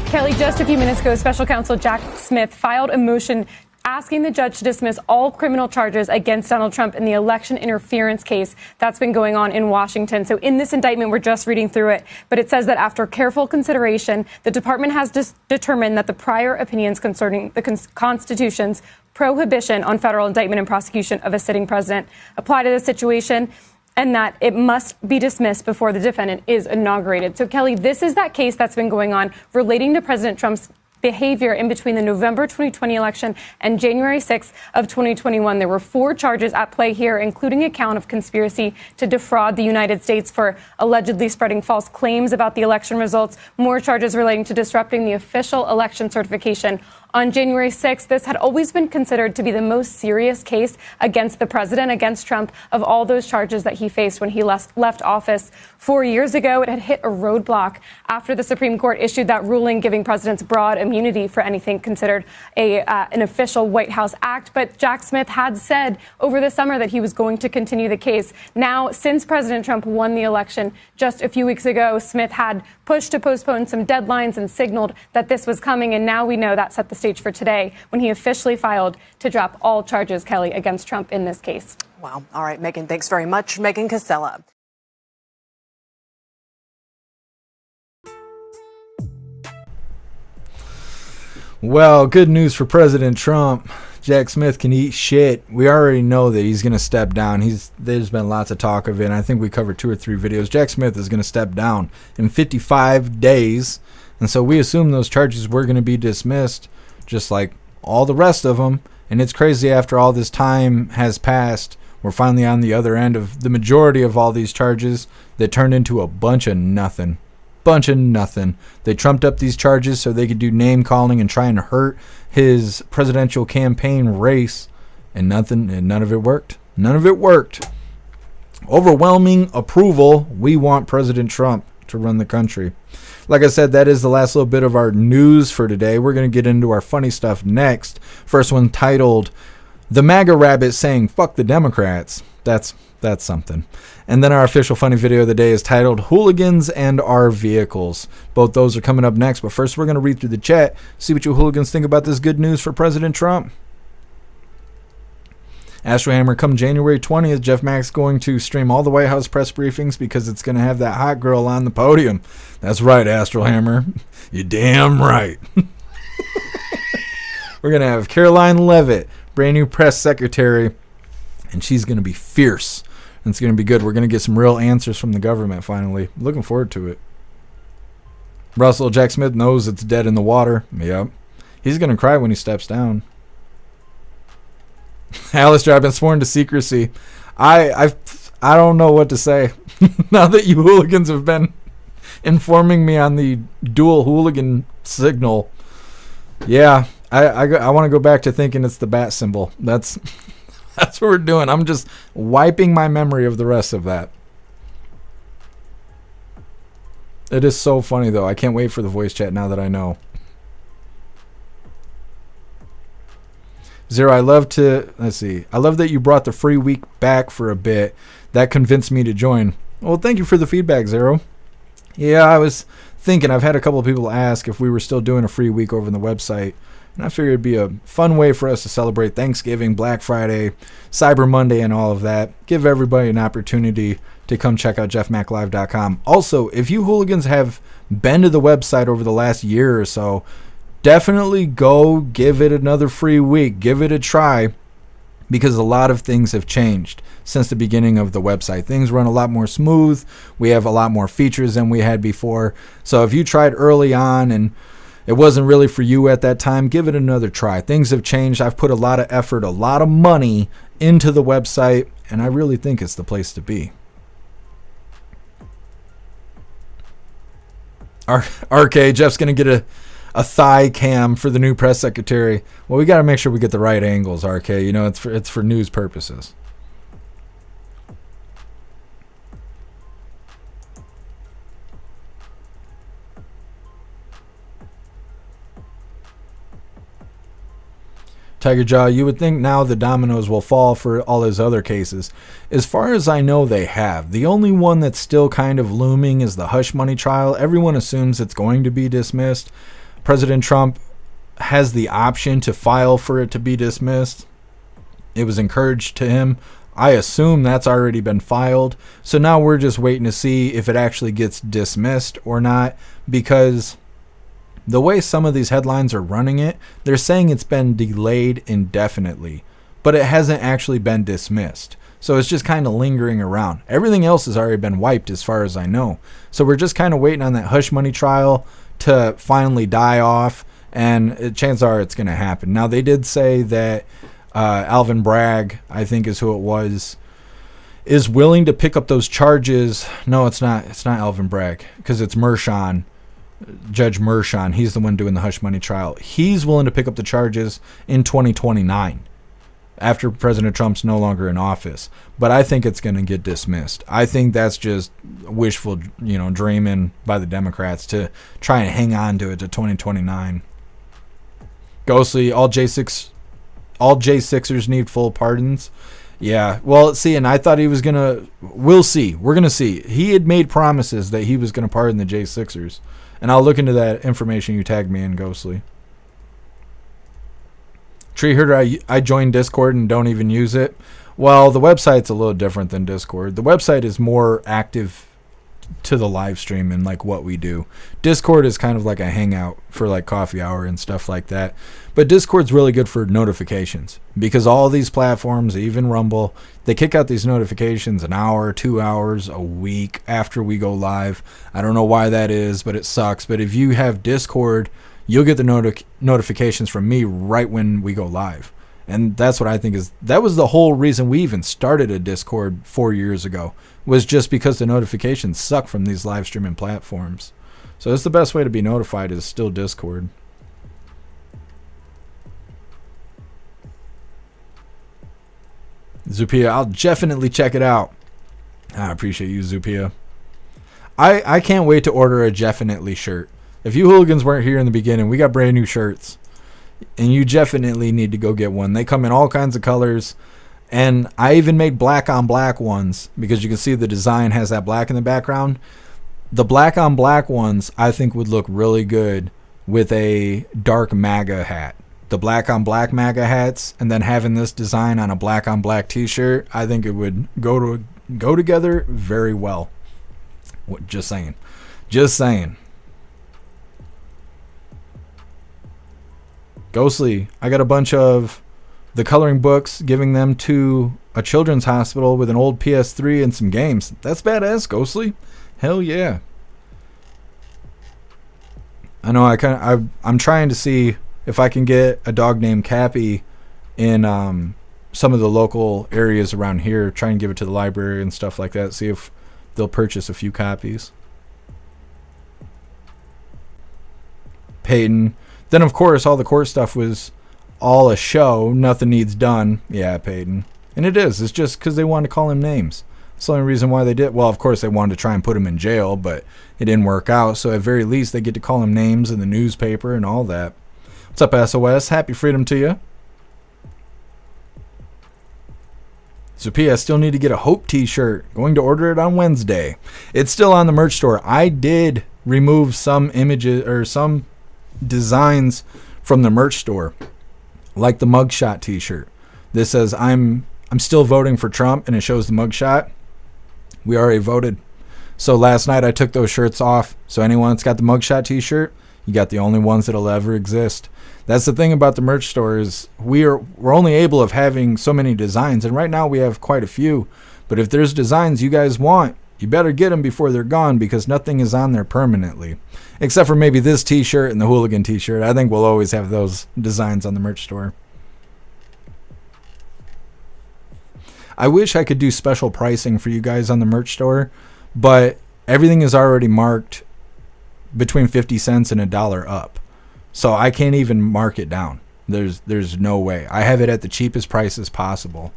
Speaker 16: Kelly, just a few minutes ago, special counsel Jack Smith filed a motion asking the judge to dismiss all criminal charges against Donald Trump in the election interference case that's been going on in Washington. So in this indictment, we're just reading through it, but it says that after careful consideration, the department has determined that the prior opinions concerning the Constitution's prohibition on federal indictment and prosecution of a sitting president apply to the situation, and that it must be dismissed before the defendant is inaugurated. So, Kelly, this is that case that's been going on relating to President Trump's behavior in between the November 2020 election and January 6th of 2021. There were 4 charges at play here, including a count of conspiracy to defraud the United States for allegedly spreading false claims about the election results, more charges relating to disrupting the official election certification. On January 6th, this had always been considered to be the most serious case against the president, against Trump, of all those charges that he faced when he left office 4 years ago. It had hit a roadblock after the Supreme Court issued that ruling giving presidents broad immunity for anything considered an official White House act. But Jack Smith had said over the summer that he was going to continue the case. Now, since President Trump won the election just a few weeks ago, Smith had pushed to postpone some deadlines and signaled that this was coming. And now we know that set the stage for today when he officially filed to drop all charges, Kelly, against Trump in this case.
Speaker 15: Wow. All right, Megan, thanks very much. Megan Casella.
Speaker 1: Well, good news for President Trump. Jack Smith can eat shit. We already know that he's going to step down. There's been lots of talk of it, and I think we covered 2 or 3 videos. Jack Smith is going to step down in 55 days, and so we assume those charges were going to be dismissed, just like all the rest of them. And it's crazy, after all this time has passed, we're finally on the other end of the majority of all these charges that turned into a bunch of nothing. They trumped up these charges so they could do name calling and try and hurt his presidential campaign race, and none of it worked. Overwhelming approval. We want President Trump to run the country. Like I said, that is the last little bit of our news for today. We're going to get into our funny stuff next. First one titled, "The MAGA Rabbit Saying Fuck the Democrats." That's something. And then our official funny video of the day is titled "Hooligans and Our Vehicles." Both those are coming up next, but first we're going to read through the chat, see what you hooligans think about this good news for President Trump. Astrohammer, come January 20th, Jeff Mack's going to stream all the White House press briefings because it's going to have that hot girl on the podium. That's right, Astrohammer. You're damn right. We're going to have Caroline Leavitt, brand new press secretary, and she's going to be fierce. And it's going to be good. We're going to get some real answers from the government finally. Looking forward to it. Russell, Jack Smith knows it's dead in the water. Yep. He's going to cry when he steps down. Alistair, I've been sworn to secrecy. I don't know what to say. Now that you hooligans have been informing me on the dual hooligan signal. Yeah, I want to go back to thinking it's the bat symbol. That's what we're doing. I'm just wiping my memory of the rest of that. It is so funny, though. I can't wait for the voice chat now that I know. Zero, I love that you brought the free week back for a bit. That convinced me to join. Well, thank you for the feedback, Zero. Yeah, I was thinking, I've had a couple of people ask if we were still doing a free week over on the website. And I figured it'd be a fun way for us to celebrate Thanksgiving, Black Friday, Cyber Monday, and all of that. Give everybody an opportunity to come check out jeffmaclive.com. Also, if you hooligans have been to the website over the last year or so, definitely go give it another free week. Give it a try, because a lot of things have changed since the beginning of the website. Things run a lot more smooth. We have a lot more features than we had before. So if you tried early on and it wasn't really for you at that time, give it another try. Things have changed. I've put a lot of effort, a lot of money into the website, and I really think it's the place to be. RK, Jeff's going to get a thigh cam for the new press secretary. Well, we got to make sure we get the right angles, RK. You know, it's for news purposes. Tiger Jaw, you would think now the dominoes will fall for all his other cases. As far as I know, they have. The only one that's still kind of looming is the hush money trial. Everyone assumes it's going to be dismissed. President Trump has the option to file for it to be dismissed. It was encouraged to him. I assume that's already been filed. So now we're just waiting to see if it actually gets dismissed or not, because the way some of these headlines are running it, they're saying it's been delayed indefinitely, but it hasn't actually been dismissed. So it's just kind of lingering around. Everything else has already been wiped as far as I know. So we're just kind of waiting on that hush money trial to finally die off, and chances are it's going to happen. Now, they did say that Alvin Bragg, I think is who it was, is willing to pick up those charges. No, it's not. It's not Alvin Bragg, because it's Mershon, Judge Mershon. He's the one doing the hush money trial. He's willing to pick up the charges in 2029 after President Trump's no longer in office. But I think it's going to get dismissed. I think that's just wishful, dreaming by the Democrats to try and hang on to it to 2029. Ghostly, all J6ers need full pardons. Yeah, well, see, and I thought he was going to... We'll see. We're going to see. He had made promises that he was going to pardon the J6ers. And I'll look into that information you tagged me in, Ghostly. Tree Herder, I joined Discord and don't even use it. Well, the website's a little different than Discord. The website is more active to the live stream and like what we do. Discord is kind of like a hangout for like coffee hour and stuff like that. But Discord's really good for notifications, because all these platforms, even Rumble, they kick out these notifications an hour, 2 hours, a week after we go live. I don't know why that is, but it sucks. But if you have Discord, you'll get the notifications from me right when we go live. And that's what I think that was the whole reason we even started a Discord 4 years ago, was just because the notifications suck from these live streaming platforms. So it's the best way to be notified is still Discord. Zupia, I'll definitely check it out. I appreciate you, Zupia. I can't wait to order a definitely shirt. If you hooligans weren't here in the beginning, we got brand new shirts. And you definitely need to go get one. They come in all kinds of colors. And I even made black on black ones, because you can see the design has that black in the background. The black on black ones I think would look really good with a dark MAGA hat. The black on black MAGA hats, and then having this design on a black on black t-shirt, I think it would go together very well. Just saying. Ghostly, I got a bunch of the coloring books, giving them to a children's hospital with an old PS3 and some games. That's badass, Ghostly. Hell yeah. I know I'm trying to see if I can get a dog named Cappy in some of the local areas around here, try and give it to the library and stuff like that, see if they'll purchase a few copies. Peyton. Then, of course, all the court stuff was all a show. Nothing needs done. Yeah, Peyton. And it is. It's just because they wanted to call him names. That's the only reason why they did. Well, of course, they wanted to try and put him in jail, but it didn't work out. So at very least, they get to call him names in the newspaper and all that. What's up, SOS? Happy freedom to you. Sophia, I still need to get a Hope t-shirt. Going to order it on Wednesday. It's still on the merch store. I did remove some images or some designs from the merch store, like the mugshot t-shirt. This says I'm still voting for Trump, and it shows the mugshot. We already voted. So last night I took those shirts off. So anyone that's got the mugshot t-shirt, you got the only ones that'll ever exist. That's the thing about the merch store is we're only able of having so many designs, and right now we have quite a few. But if there's designs you guys want, you better get them before they're gone, because nothing is on there permanently. Except for maybe this t-shirt and the Hooligan t-shirt. I think we'll always have those designs on the merch store. I wish I could do special pricing for you guys on the merch store, but everything is already marked between 50 cents and $1 up. So I can't even mark it down. There's no way. I have it at the cheapest prices possible.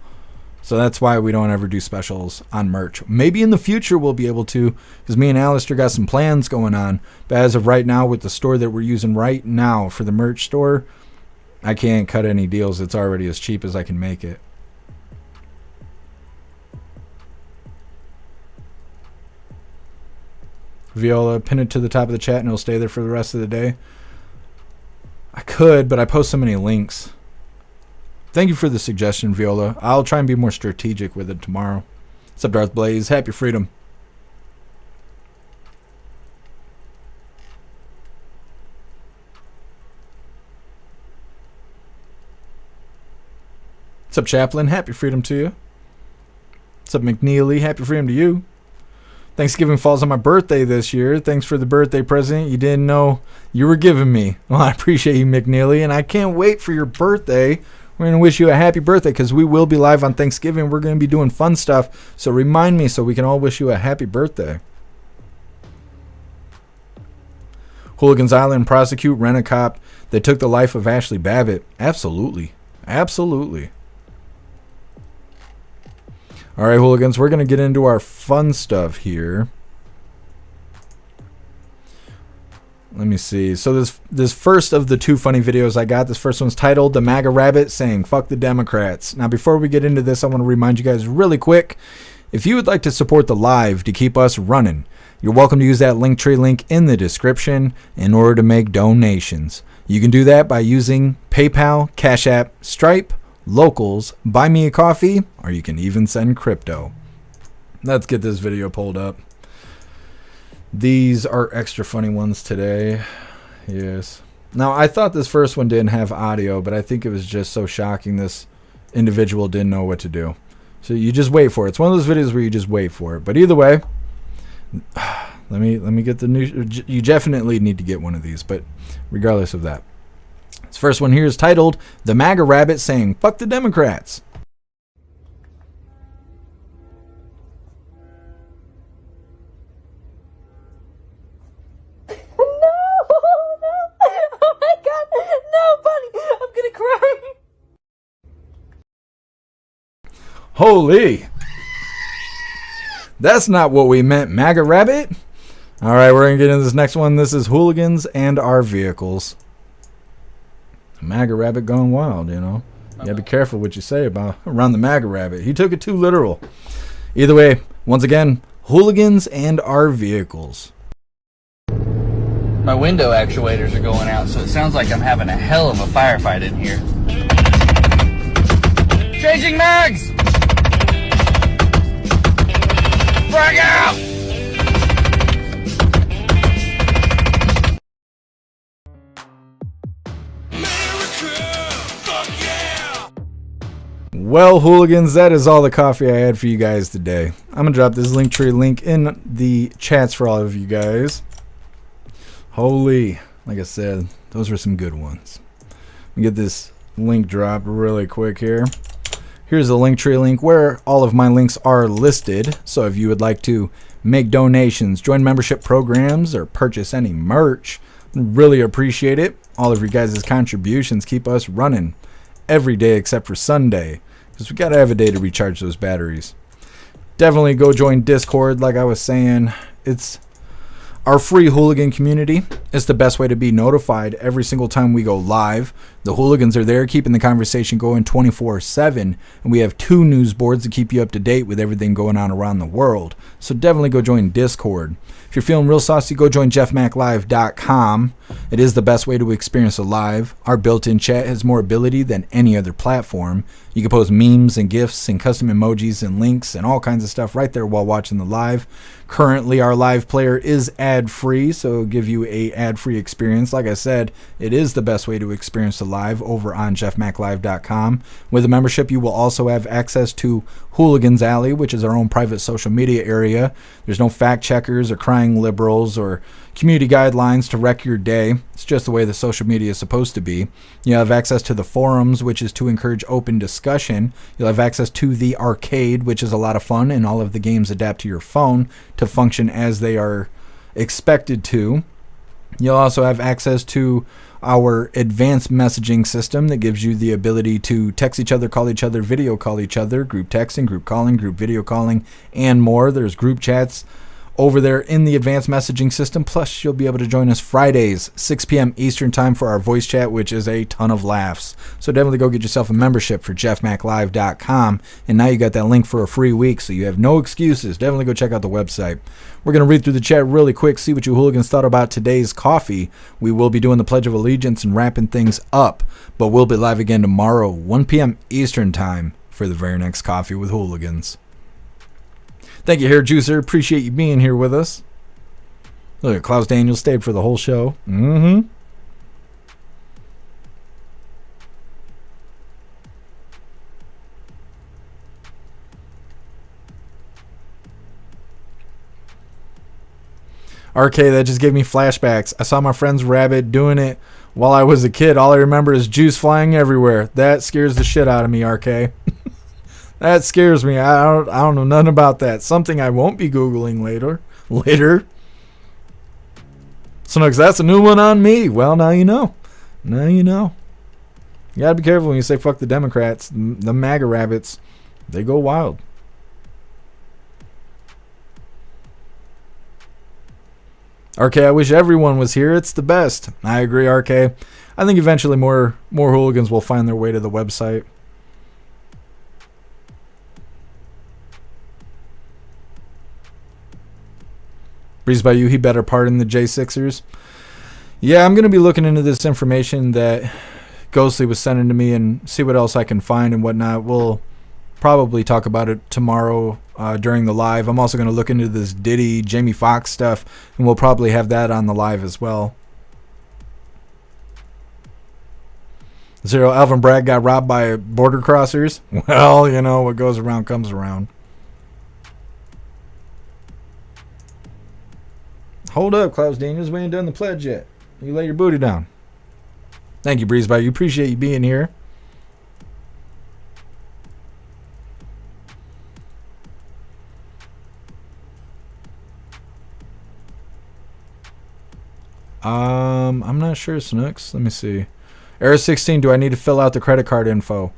Speaker 1: So that's why we don't ever do specials on merch. Maybe in the future we'll be able to, because me and Alistair got some plans going on. But as of right now, with the store that we're using right now for the merch store, I can't cut any deals. It's already as cheap as I can make it. Viola, pin it to the top of the chat and it'll stay there for the rest of the day. I could, but I post so many links. Thank you for the suggestion, Viola. I'll try and be more strategic with it tomorrow. What's up, Darth Blaze? Happy freedom. What's up, Chaplain? Happy freedom to you. What's up, McNeely? Happy freedom to you. Thanksgiving falls on my birthday this year. Thanks for the birthday present you didn't know you were giving me. Well, I appreciate you, McNeely, and I can't wait for your birthday. We're going to wish you a happy birthday because we will be live on Thanksgiving. We're going to be doing fun stuff, so remind me so we can all wish you a happy birthday. Hooligans Island prosecute rent-a-cop that took the life of Ashley Babbitt. Absolutely. Absolutely. All right, Hooligans, we're going to get into our fun stuff here. Let me see. So this first of the two funny videos I got, this first one's titled The MAGA Rabbit Saying Fuck the Democrats. Now, before we get into this, I want to remind you guys really quick, if you would like to support the live to keep us running, you're welcome to use that Linktree link in the description in order to make donations. You can do that by using PayPal, Cash App, Stripe, Locals, Buy Me a Coffee, or you can even send crypto. Let's get this video pulled up. These are extra funny ones today. Yes. Now, I thought this first one didn't have audio, but I think it was just so shocking this individual didn't know what to do. So you just wait for it. It's one of those videos where you just wait for it. But either way, let me get the new. You definitely need to get one of these, but regardless of that. This first one here is titled The MAGA Rabbit Saying Fuck the Democrats. Holy! That's not what we meant, MAGA Rabbit. All right, we're going to get into this next one. This is Hooligans and Our Vehicles. MAGA Rabbit gone wild, you know. You gotta be careful what you say about around the MAGA Rabbit. He took it too literal. Either way, once again, Hooligans and Our Vehicles.
Speaker 17: My window actuators are going out, so it sounds like I'm having a hell of a firefight in here. Changing mags! Frag out!
Speaker 1: Well, Hooligans, that is all the coffee I had for you guys today. I'm going to drop this Linktree link in the chats for all of you guys. Holy, like I said, those were some good ones. Let me get this link dropped really quick here. Here's the Linktree link where all of my links are listed. So if you would like to make donations, join membership programs, or purchase any merch, really appreciate it. All of your guys' contributions keep us running every day except for Sunday, because we got to have a day to recharge those batteries. Definitely go join Discord. Like I was saying, it's our free hooligan community. It's the best way to be notified every single time we go live. The Hooligans are there keeping the conversation going 24/7, and we have 2 news boards to keep you up to date with everything going on around the world. So definitely go join Discord. If you're feeling real saucy, go join jeffmaclive.com. It is the best way to experience a live. Our built-in chat has more ability than any other platform. You can post memes and GIFs and custom emojis and links and all kinds of stuff right there while watching the live. Currently, our live player is ad-free, so it'll give you a ad-free experience. Like I said, it is the best way to experience the live over on jeffmaclive.com. With a membership, you will also have access to Hooligans Alley, which is our own private social media area. There's no fact checkers or crying liberals or community guidelines to wreck your day. It's just the way the social media is supposed to be. You have access to the forums, which is to encourage open discussion. You'll have access to the arcade, which is a lot of fun, and all of the games adapt to your phone to function as they are expected to. You'll also have access to our advanced messaging system that gives you the ability to text each other, call each other, video call each other, group texting, group calling, group video calling, and more. There's group chats over there in the advanced messaging system. Plus, you'll be able to join us Fridays, 6 p.m. Eastern time for our voice chat, which is a ton of laughs. So definitely go get yourself a membership for jeffmaclive.com. And now you got that link for a free week, so you have no excuses. Definitely go check out the website. We're going to read through the chat really quick, see what you hooligans thought about today's coffee. We will be doing the Pledge of Allegiance and wrapping things up, but we'll be live again tomorrow, 1 p.m. Eastern time for the very next Coffee with Hooligans. Thank you, Hair Juicer. Appreciate you being here with us. Look at Klaus Daniel stayed for the whole show. RK, that just gave me flashbacks. I saw my friend's rabbit doing it while I was a kid. All I remember is juice flying everywhere. That scares the shit out of me, RK. That scares me. I don't know nothing about that. Something I won't be Googling later. Snooks, that's a new one on me. Well, now you know. Now you know. You gotta be careful when you say fuck the Democrats. The MAGA rabbits, they go wild. RK, I wish everyone was here. It's the best. I agree, RK. I think eventually more hooligans will find their way to the website. Breeze by you, he better pardon the J6ers. Yeah, I'm going to be looking into this information that Ghostly was sending to me and see what else I can find and whatnot. We'll probably talk about it tomorrow during the live. I'm also going to look into this Diddy, Jamie Foxx stuff, and we'll probably have that on the live as well. Zero, Alvin Bragg got robbed by border crossers. Well, you know, what goes around comes around. Hold up, Klaus Daniels. We ain't done the pledge yet. You lay your booty down. Thank you, Breeze by you. Appreciate you being here. I'm not sure, Snooks. Let me see. Era 16, do I need to fill out the credit card info?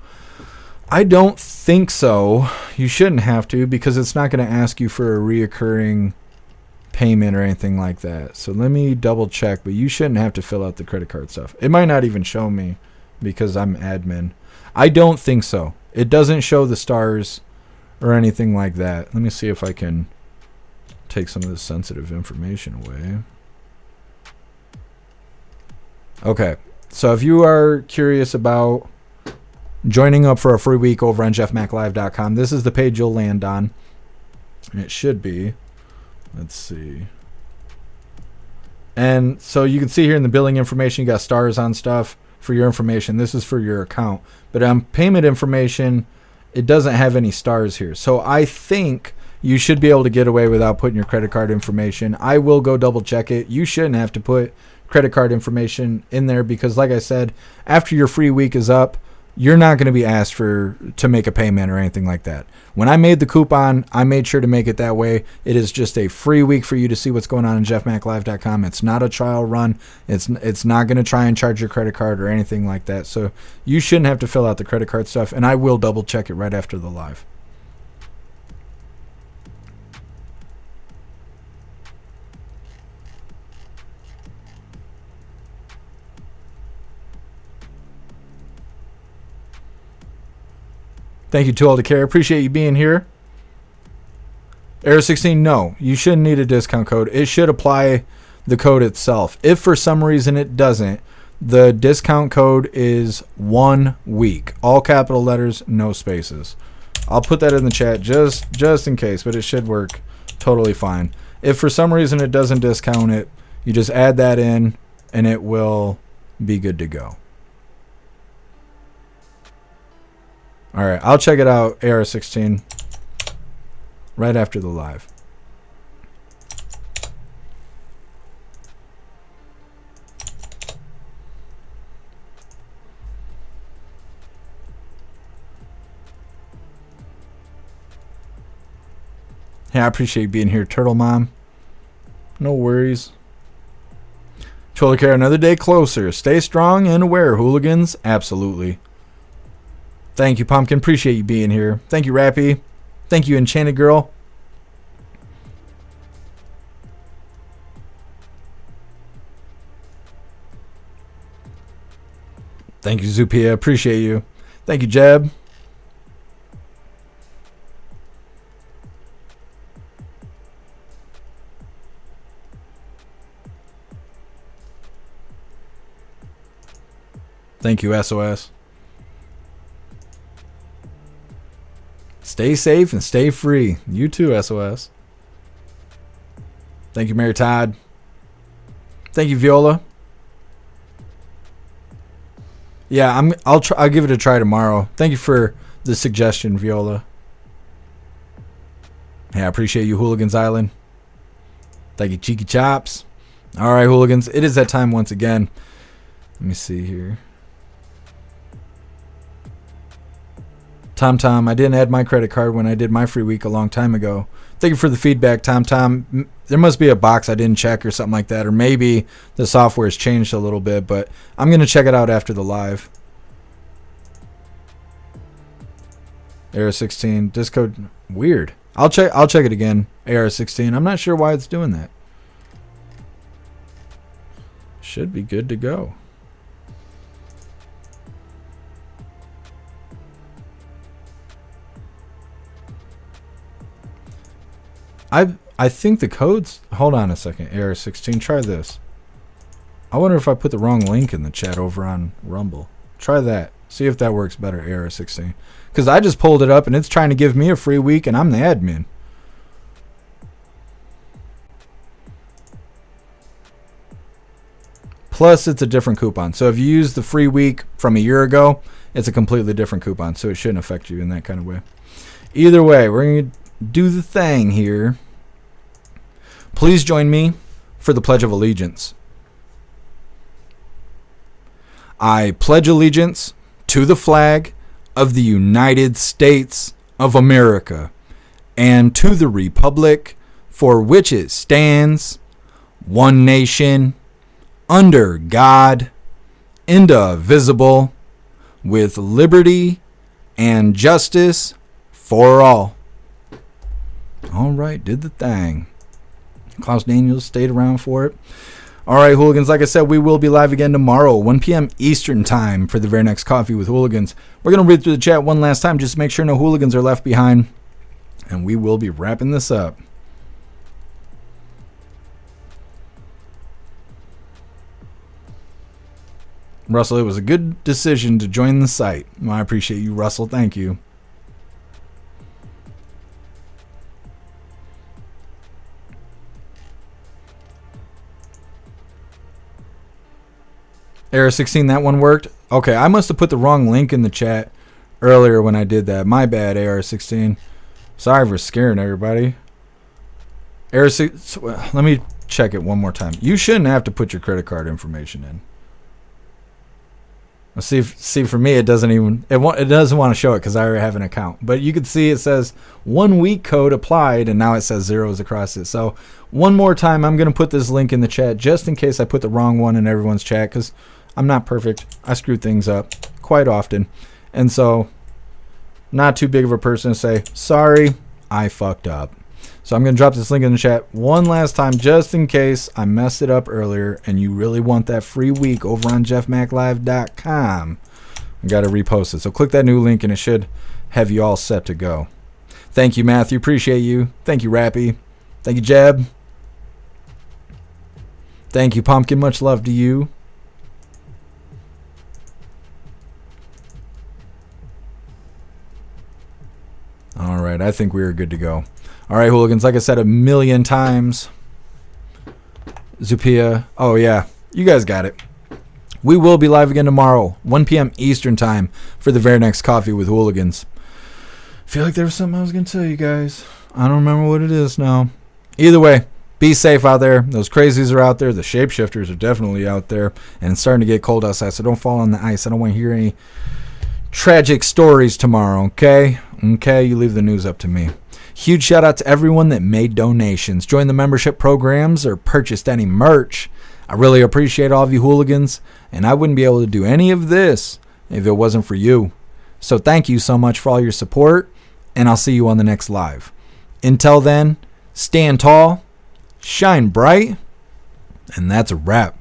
Speaker 1: I don't think so. You shouldn't have to because it's not going to ask you for a reoccurring payment or anything like that. So let me double check, but you shouldn't have to fill out the credit card stuff. It might not even show me because I'm admin. I don't think so. It doesn't show the stars or anything like that. Let me see if I can take some of this sensitive information away. Okay. So if you are curious about joining up for a free week over on jeffmaclive.com, this is the page you'll land on. And it should be. Let's see. And so you can see here in the billing information, you got stars on stuff for your information. This is for your account. But on payment information, it doesn't have any stars here. So I think you should be able to get away without putting your credit card information. I will go double check it. You shouldn't have to put credit card information in there because, like I said, after your free week is up, you're not going to be asked to make a payment or anything like that. When I made the coupon, I made sure to make it that way. It is just a free week for you to see what's going on jeffmaclive.com. It's not a trial run. It's not going to try and charge your credit card or anything like that. So you shouldn't have to fill out the credit card stuff, and I will double check it right after the live. Thank you to all the care. Appreciate you being here. Era 16, no. You shouldn't need a discount code. It should apply the code itself. If for some reason it doesn't, the discount code is 1 week. All capital letters, no spaces. I'll put that in the chat just in case, but it should work totally fine. If for some reason it doesn't discount it, you just add that in and it will be good to go. All right, I'll check it out, AR16, right after the live. Yeah, I appreciate you being here, Turtle Mom. No worries. Troller Care, another day closer. Stay strong and aware, hooligans. Absolutely. Thank you, Pumpkin. Appreciate you being here. Thank you, Rappy. Thank you, Enchanted Girl. Thank you, Zupia. Appreciate you. Thank you, Jeb. Thank you, SOS. Stay safe and stay free. You too, SOS. Thank you, Mary Todd. Thank you, Viola. Yeah, I'll give it a try tomorrow. Thank you for the suggestion, Viola. Yeah, I appreciate you, Hooligans Island. Thank you, Cheeky Chops. All right, hooligans. It is that time once again. Let me see here. Tom, I didn't add my credit card when I did my free week a long time ago. Thank you for the feedback, Tom. There must be a box I didn't check or something like that, or maybe the software has changed a little bit, but I'm going to check it out after the live. AR16, Discode, weird. I'll check it again. AR16. I'm not sure why it's doing that. Should be good to go. I think the code's... Hold on a second. AR16, try this. I wonder if I put the wrong link in the chat over on Rumble. Try that. See if that works better, AR16. Because I just pulled it up and it's trying to give me a free week and I'm the admin. Plus, it's a different coupon. So if you use the free week from a year ago, it's a completely different coupon. So it shouldn't affect you in that kind of way. Either way, we're going to do the thing here. Please join me for the Pledge of Allegiance. I pledge allegiance to the flag of the United States of America and to the republic for which it stands, one nation, under God, indivisible, with liberty and justice for all. All right, did the thing. Klaus Daniels stayed around for it. All right, hooligans, like I said, we will be live again tomorrow, 1 p.m. Eastern time for the very next Coffee with Hooligans. We're going to read through the chat one last time just to make sure no hooligans are left behind. And we will be wrapping this up. Russell, it was a good decision to join the site. Well, I appreciate you, Russell. Thank you. AR16, that one worked. Okay, I must have put the wrong link in the chat earlier when I did that. My bad, AR16. Sorry for scaring everybody. AR6, let me check it one more time. You shouldn't have to put your credit card information in. Let's see, for me, it doesn't even, it doesn't want to show it because I already have an account. But you can see it says 1 week code applied, and now it says zeros across it. So one more time, I'm going to put this link in the chat just in case I put the wrong one in everyone's chat, because I'm not perfect. I screw things up quite often. And so, not too big of a person to say, sorry, I fucked up. So I'm going to drop this link in the chat one last time just in case I messed it up earlier and you really want that free week over on jeffmaclive.com. I got to repost it. So click that new link and it should have you all set to go. Thank you, Matthew. Appreciate you. Thank you, Rappy. Thank you, Jeb. Thank you, Pumpkin. Much love to you. All right, I think we are good to go. All right, hooligans, like I said a million times. Zupia, oh yeah, you guys got it. We will be live again tomorrow, 1 p.m. Eastern time for the very next Coffee with Hooligans. I feel like there was something I was going to tell you guys. I don't remember what it is now. Either way, be safe out there. Those crazies are out there. The shapeshifters are definitely out there. And it's starting to get cold outside, so don't fall on the ice. I don't want to hear any tragic stories tomorrow, okay? Okay, you leave the news up to me. Huge shout out to everyone that made donations, joined the membership programs, or purchased any merch. I really appreciate all of you hooligans, and I wouldn't be able to do any of this if it wasn't for you. So thank you so much for all your support, and I'll see you on the next live. Until then, stand tall, shine bright, and that's a wrap.